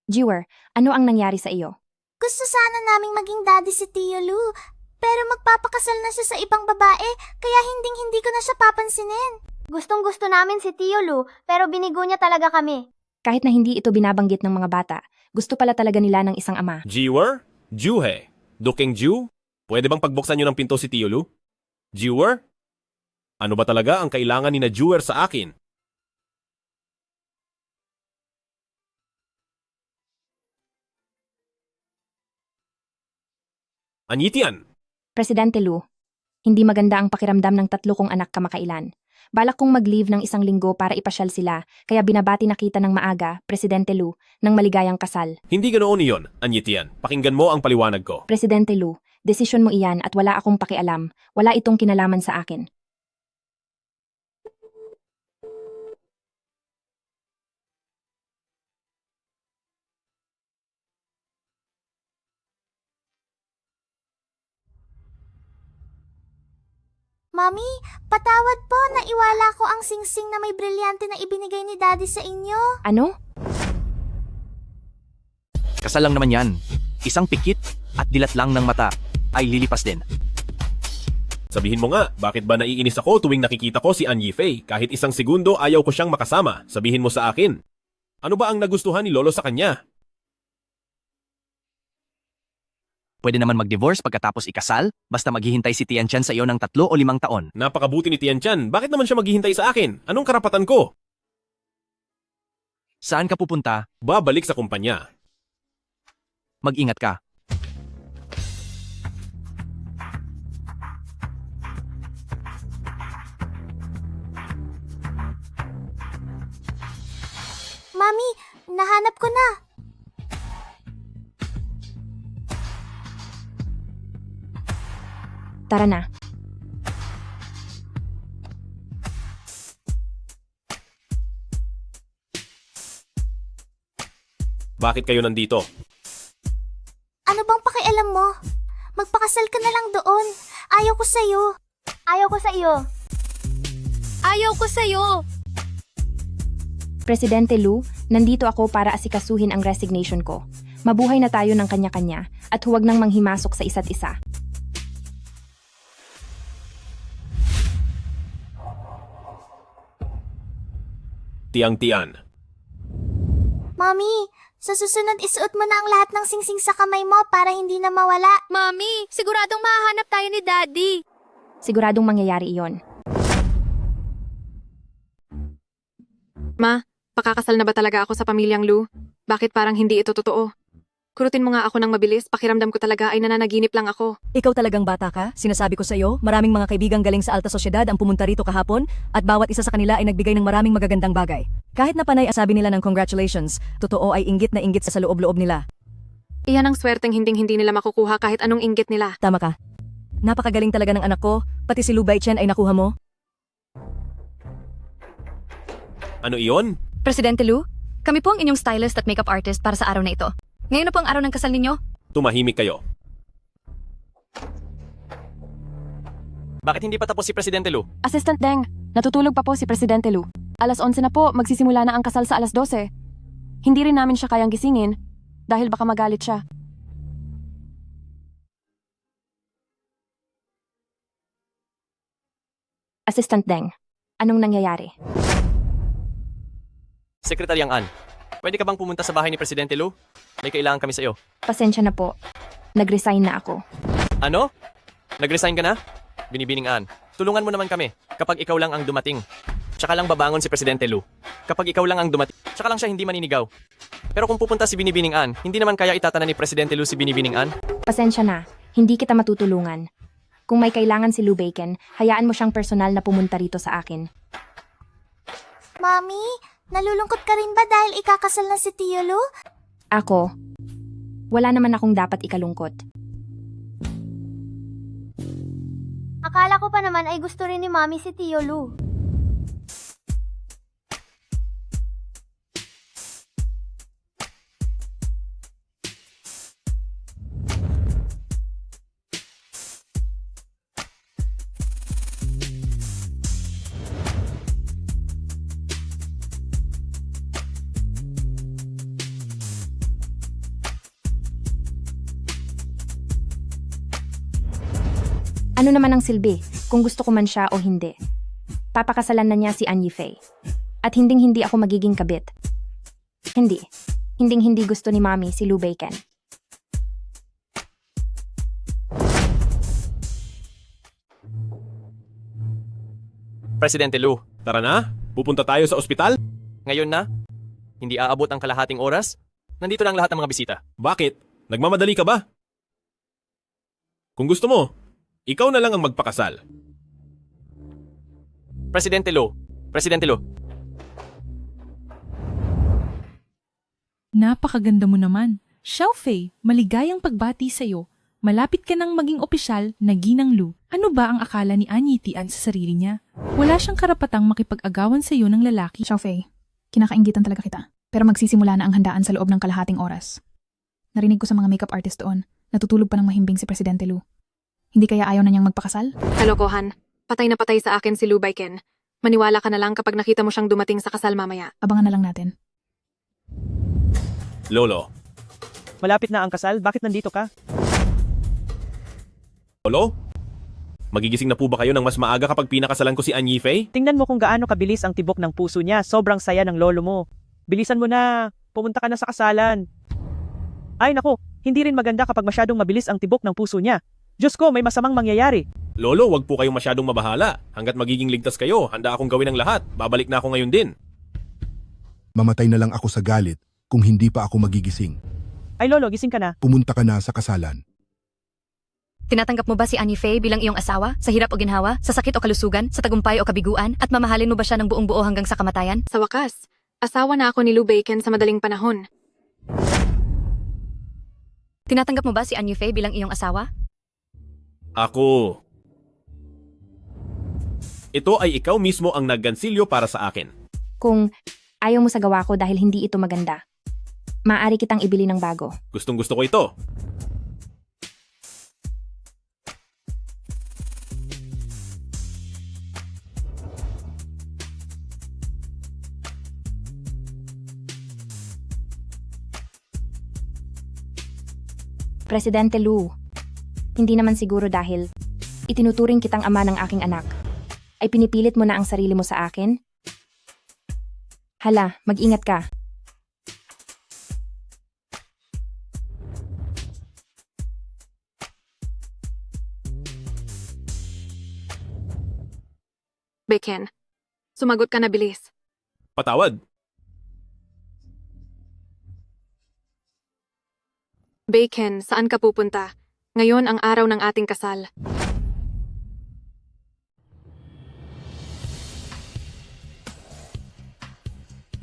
Jewer, ano ang nangyari sa iyo? Gusto sana naming maging daddy si Tio Lu, pero magpapakasal na siya sa ibang babae, kaya hinding-hindi ko na siya papansinin. Gustong-gusto namin si Tio Lu, pero binigo niya talaga kami. Kahit na hindi ito binabanggit ng mga bata, gusto pala talaga nila ng isang ama. Jewer? Juhe? Duking Jew? Pwede bang pagbuksan niyo ng pinto si Tio Lu? Jewer? Ano ba talaga ang kailangan ni na Jewer sa akin? Anyitian! Presidente Lu, hindi maganda ang pakiramdam ng tatlo kong anak kamakailan. Balak kong mag-leave ng 1 linggo para ipasyal sila, kaya binabati na kita ng maaga, Presidente Lu, ng maligayang kasal. Hindi ganoon iyon, Anyitian. Pakinggan mo ang paliwanag ko. Presidente Lu, desisyon mo iyan at wala akong pakialam. Wala itong kinalaman sa akin. Mommy, patawad po na iwala ko ang singsing na may brilyante na ibinigay ni Daddy sa inyo. Ano? Kasal lang naman yan. Isang pikit at dilat lang ng mata ay lilipas din. Sabihin mo nga, bakit ba naiinis ako tuwing nakikita ko si An Yifei? Kahit 1 segundo ayaw ko siyang makasama. Sabihin mo sa akin. Ano ba ang nagustuhan ni Lolo sa kanya? Pwede naman mag-divorce pagkatapos ikasal, basta maghihintay si Tianchan sa iyo ng 3 o 5 taon. Napakabuti ni Tianchan. Bakit naman siya maghihintay sa akin? Anong karapatan ko? Saan ka pupunta? Babalik sa kumpanya. Mag-ingat ka. Mommy, nahanap ko na. Tara na. Bakit kayo nandito? Ano bang pakialam mo? Magpakasal ka na lang doon. Ayaw ko sa'yo. Ayaw ko sa iyo. Ayaw ko sa'yo! Presidente Lu, nandito ako para asikasuhin ang resignation ko. Mabuhay na tayo ng kanya-kanya at huwag nang manghimasok sa isa't isa. Tiang-tian. Mommy, sa susunod isuot mo na ang lahat ng singsing sa kamay mo para hindi na mawala. Mami, siguradong mahahanap tayo ni Daddy. Siguradong mangyayari iyon. Ma, pakakasal na ba talaga ako sa pamilyang Lu? Bakit parang hindi ito totoo? Kurutin mo nga ako ng mabilis, pakiramdam ko talaga ay nananaginip lang ako. Ikaw talagang bata ka? Sinasabi ko sa iyo, maraming mga kaibigang galing sa alta sosyedad ang pumunta rito kahapon at bawat isa sa kanila ay nagbigay ng maraming magagandang bagay. Kahit na panay sabi nila ng congratulations, totoo ay inggit na inggit sa loob-loob nila. Iyan ang swerteng hinding-hindi nila makukuha kahit anong inggit nila. Tama ka. Napakagaling talaga ng anak ko, pati si Lu Baichen ay nakuha mo. Ano iyon? Presidente Lu, kami po ang inyong stylist at makeup artist para sa araw na ito. Ngayon na po ang araw ng kasal ninyo. Tumahimik kayo. Bakit hindi pa tapos si Presidente Lu? Assistant Deng, natutulog pa po si Presidente Lu. 11:00 na po, magsisimula na ang kasal sa 12:00. Hindi rin namin siya kayang gisingin. dahil baka magalit siya. Assistant Deng, anong nangyayari? Sekretaryang Ann, pwede ka bang pumunta sa bahay ni Presidente Lu? May kailangan kami sa iyo. Pasensya na po. Nag-resign na ako. Ano? Nag-resign ka na? Binibining Ann, tulungan mo naman kami kapag ikaw lang ang dumating. Tsaka lang babangon si Presidente Lu. Kapag ikaw lang ang dumating, tsaka lang siya hindi maninigaw. Pero kung pupunta si Binibining Ann, hindi naman kaya itatanan ni Presidente Lu si Binibining Ann? Pasensya na, hindi kita matutulungan. Kung may kailangan si Lu Bacon, hayaan mo siyang personal na pumunta rito sa akin. Mommy, nalulungkot ka rin ba dahil ikakasal na si Tio Lu? Ako, wala naman akong dapat ikalungkot. Akala ko pa naman ay gusto rin ni Mami si Tio Lu. Ano naman ang silbi kung gusto ko man siya o hindi? Papakasalan na niya si Ann Yifei. At hinding-hindi ako magiging kabit. Hindi. Hinding-hindi gusto ni Mami si Lu Bacon. Presidente Lu, Tara na, pupunta tayo sa ospital? ngayon na? Hindi aabot ang kalahating oras? Nandito na ang lahat ng mga bisita. Bakit? Nagmamadali ka ba? Kung gusto mo, ikaw na lang ang magpakasal. Presidente Lu, Presidente Lu, Napakaganda mo naman. Xiaofei, maligayang pagbati sa'yo. Malapit ka nang maging opisyal na Ginang Lu. Ano ba ang akala ni Ann Yitian sa sarili niya? Wala siyang karapatang makipag-agawan sa'yo ng lalaki. Xiaofei, kinakainggitan talaga kita. Pero magsisimula na ang handaan sa loob ng kalahating oras. Narinig ko sa mga makeup artist doon, natutulog pa ng mahimbing si Presidente Lu. Hindi kaya ayaw na niyang magpakasal? Kalokohan. Patay na patay sa akin si Lu Bacon. Maniwala ka na lang kapag nakita mo siyang dumating sa kasal mamaya. Abangan na lang natin. Lolo. Malapit na ang kasal, bakit nandito ka? Lolo? Magigising na po ba kayo ng mas maaga kapag pinakasalan ko si Ann Yifei? Tingnan mo kung gaano kabilis ang tibok ng puso niya. Sobrang saya ng lolo mo. Bilisan mo na. Pumunta ka na sa kasalan. Ay nako, hindi rin maganda kapag masyadong mabilis ang tibok ng puso niya. Diyos ko, may masamang mangyayari. Lolo, wag po kayong masyadong mabahala. Hanggat magiging ligtas kayo, handa akong gawin ang lahat. Babalik na ako ngayon din. Mamatay na lang ako sa galit kung hindi pa ako magigising. Ay lolo, gising ka na. Pumunta ka na sa kasalan. Tinatanggap mo ba si Ann Yifei bilang iyong asawa? Sa hirap o ginhawa? Sa sakit o kalusugan? Sa tagumpay o kabiguan? At mamahalin mo ba siya ng buong buo hanggang sa kamatayan? Sa wakas, asawa na ako ni Lu Bacon sa madaling panahon. Tinatanggap mo ba si Ann Yifei bilang iyong asawa? Ako. Ito ay ikaw mismo ang naggansilyo para sa akin. Kung ayaw mo sa gawa ko dahil hindi ito maganda, maaari kitang ibili ng bago. Gustong gusto ko ito. Presidente Lu, hindi naman siguro dahil itinuturing kitang ama ng aking anak, ay pinipilit mo na ang sarili mo sa akin? Hala, mag-ingat ka. Bacon, sumagot ka na bilis. Patawad. Bacon, saan ka pupunta? Ngayon ang araw ng ating kasal.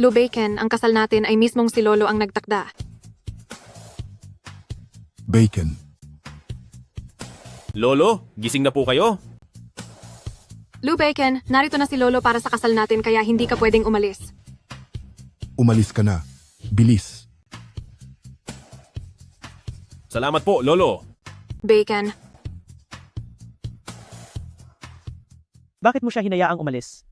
Lu Bacon, ang kasal natin ay mismong si Lolo ang nagtakda. Bacon. Lolo, gising na po kayo? Lu Bacon, narito na si Lolo para sa kasal natin kaya hindi ka pwedeng umalis. Umalis ka na. Bilis. Salamat po, Lolo. Bacon, Bakit mo siya hinayaang umalis?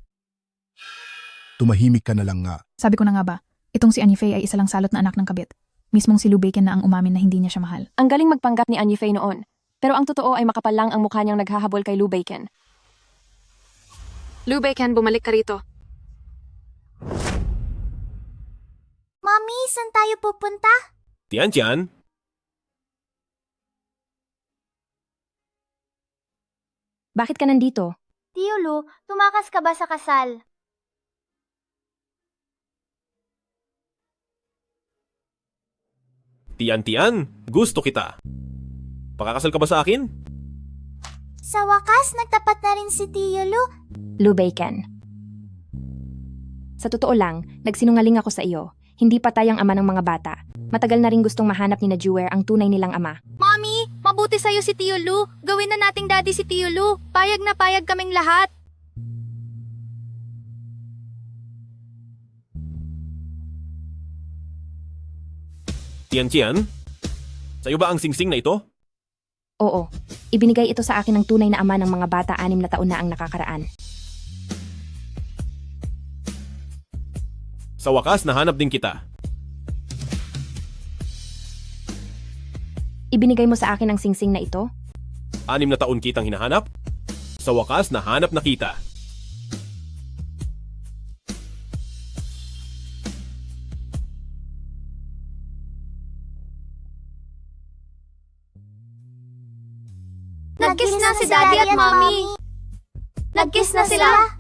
Tumahimik ka na lang nga. Sabi ko na nga ba, itong si Ann Yifei ay isa lang salot na anak ng kabit. Mismong si Lou Bacon na ang umamin na hindi niya siya mahal. Ang galing magpanggap ni Annie Faye noon. Pero ang totoo ay makapal lang ang mukha niyang naghahabol kay Lou Bacon. Lou Bacon, bumalik ka rito. Mommy, saan tayo pupunta? Tian-Tian, Bakit ka nandito? Tio Lu, tumakas ka ba sa kasal? Tian-Tian, gusto kita. Pakakasal ka ba sa akin? Sa wakas, nagtapat na rin si Tio Lu. Lou Bacon. Sa totoo lang, nagsinungaling ako sa iyo. Hindi patay ang ama ng mga bata. Matagal na rin gustong mahanap ni na Jewer ang tunay nilang ama. Mommy, mabuti sa'yo si Tio Lu. Gawin na nating daddy si Tio Lu. Payag na payag kaming lahat. Tian-Tian, sa'yo ba ang singsing na ito? Oo, ibinigay ito sa akin ng tunay na ama ng mga bata 6 na taon na ang nakakaraan. Sa wakas, nahanap din kita. Ibinigay mo sa akin ang singsing na ito? 6 na taon kitang hinahanap? Sa wakas, nahanap na kita. Nag-kiss na si Daddy at Mommy. Nag-kiss na sila.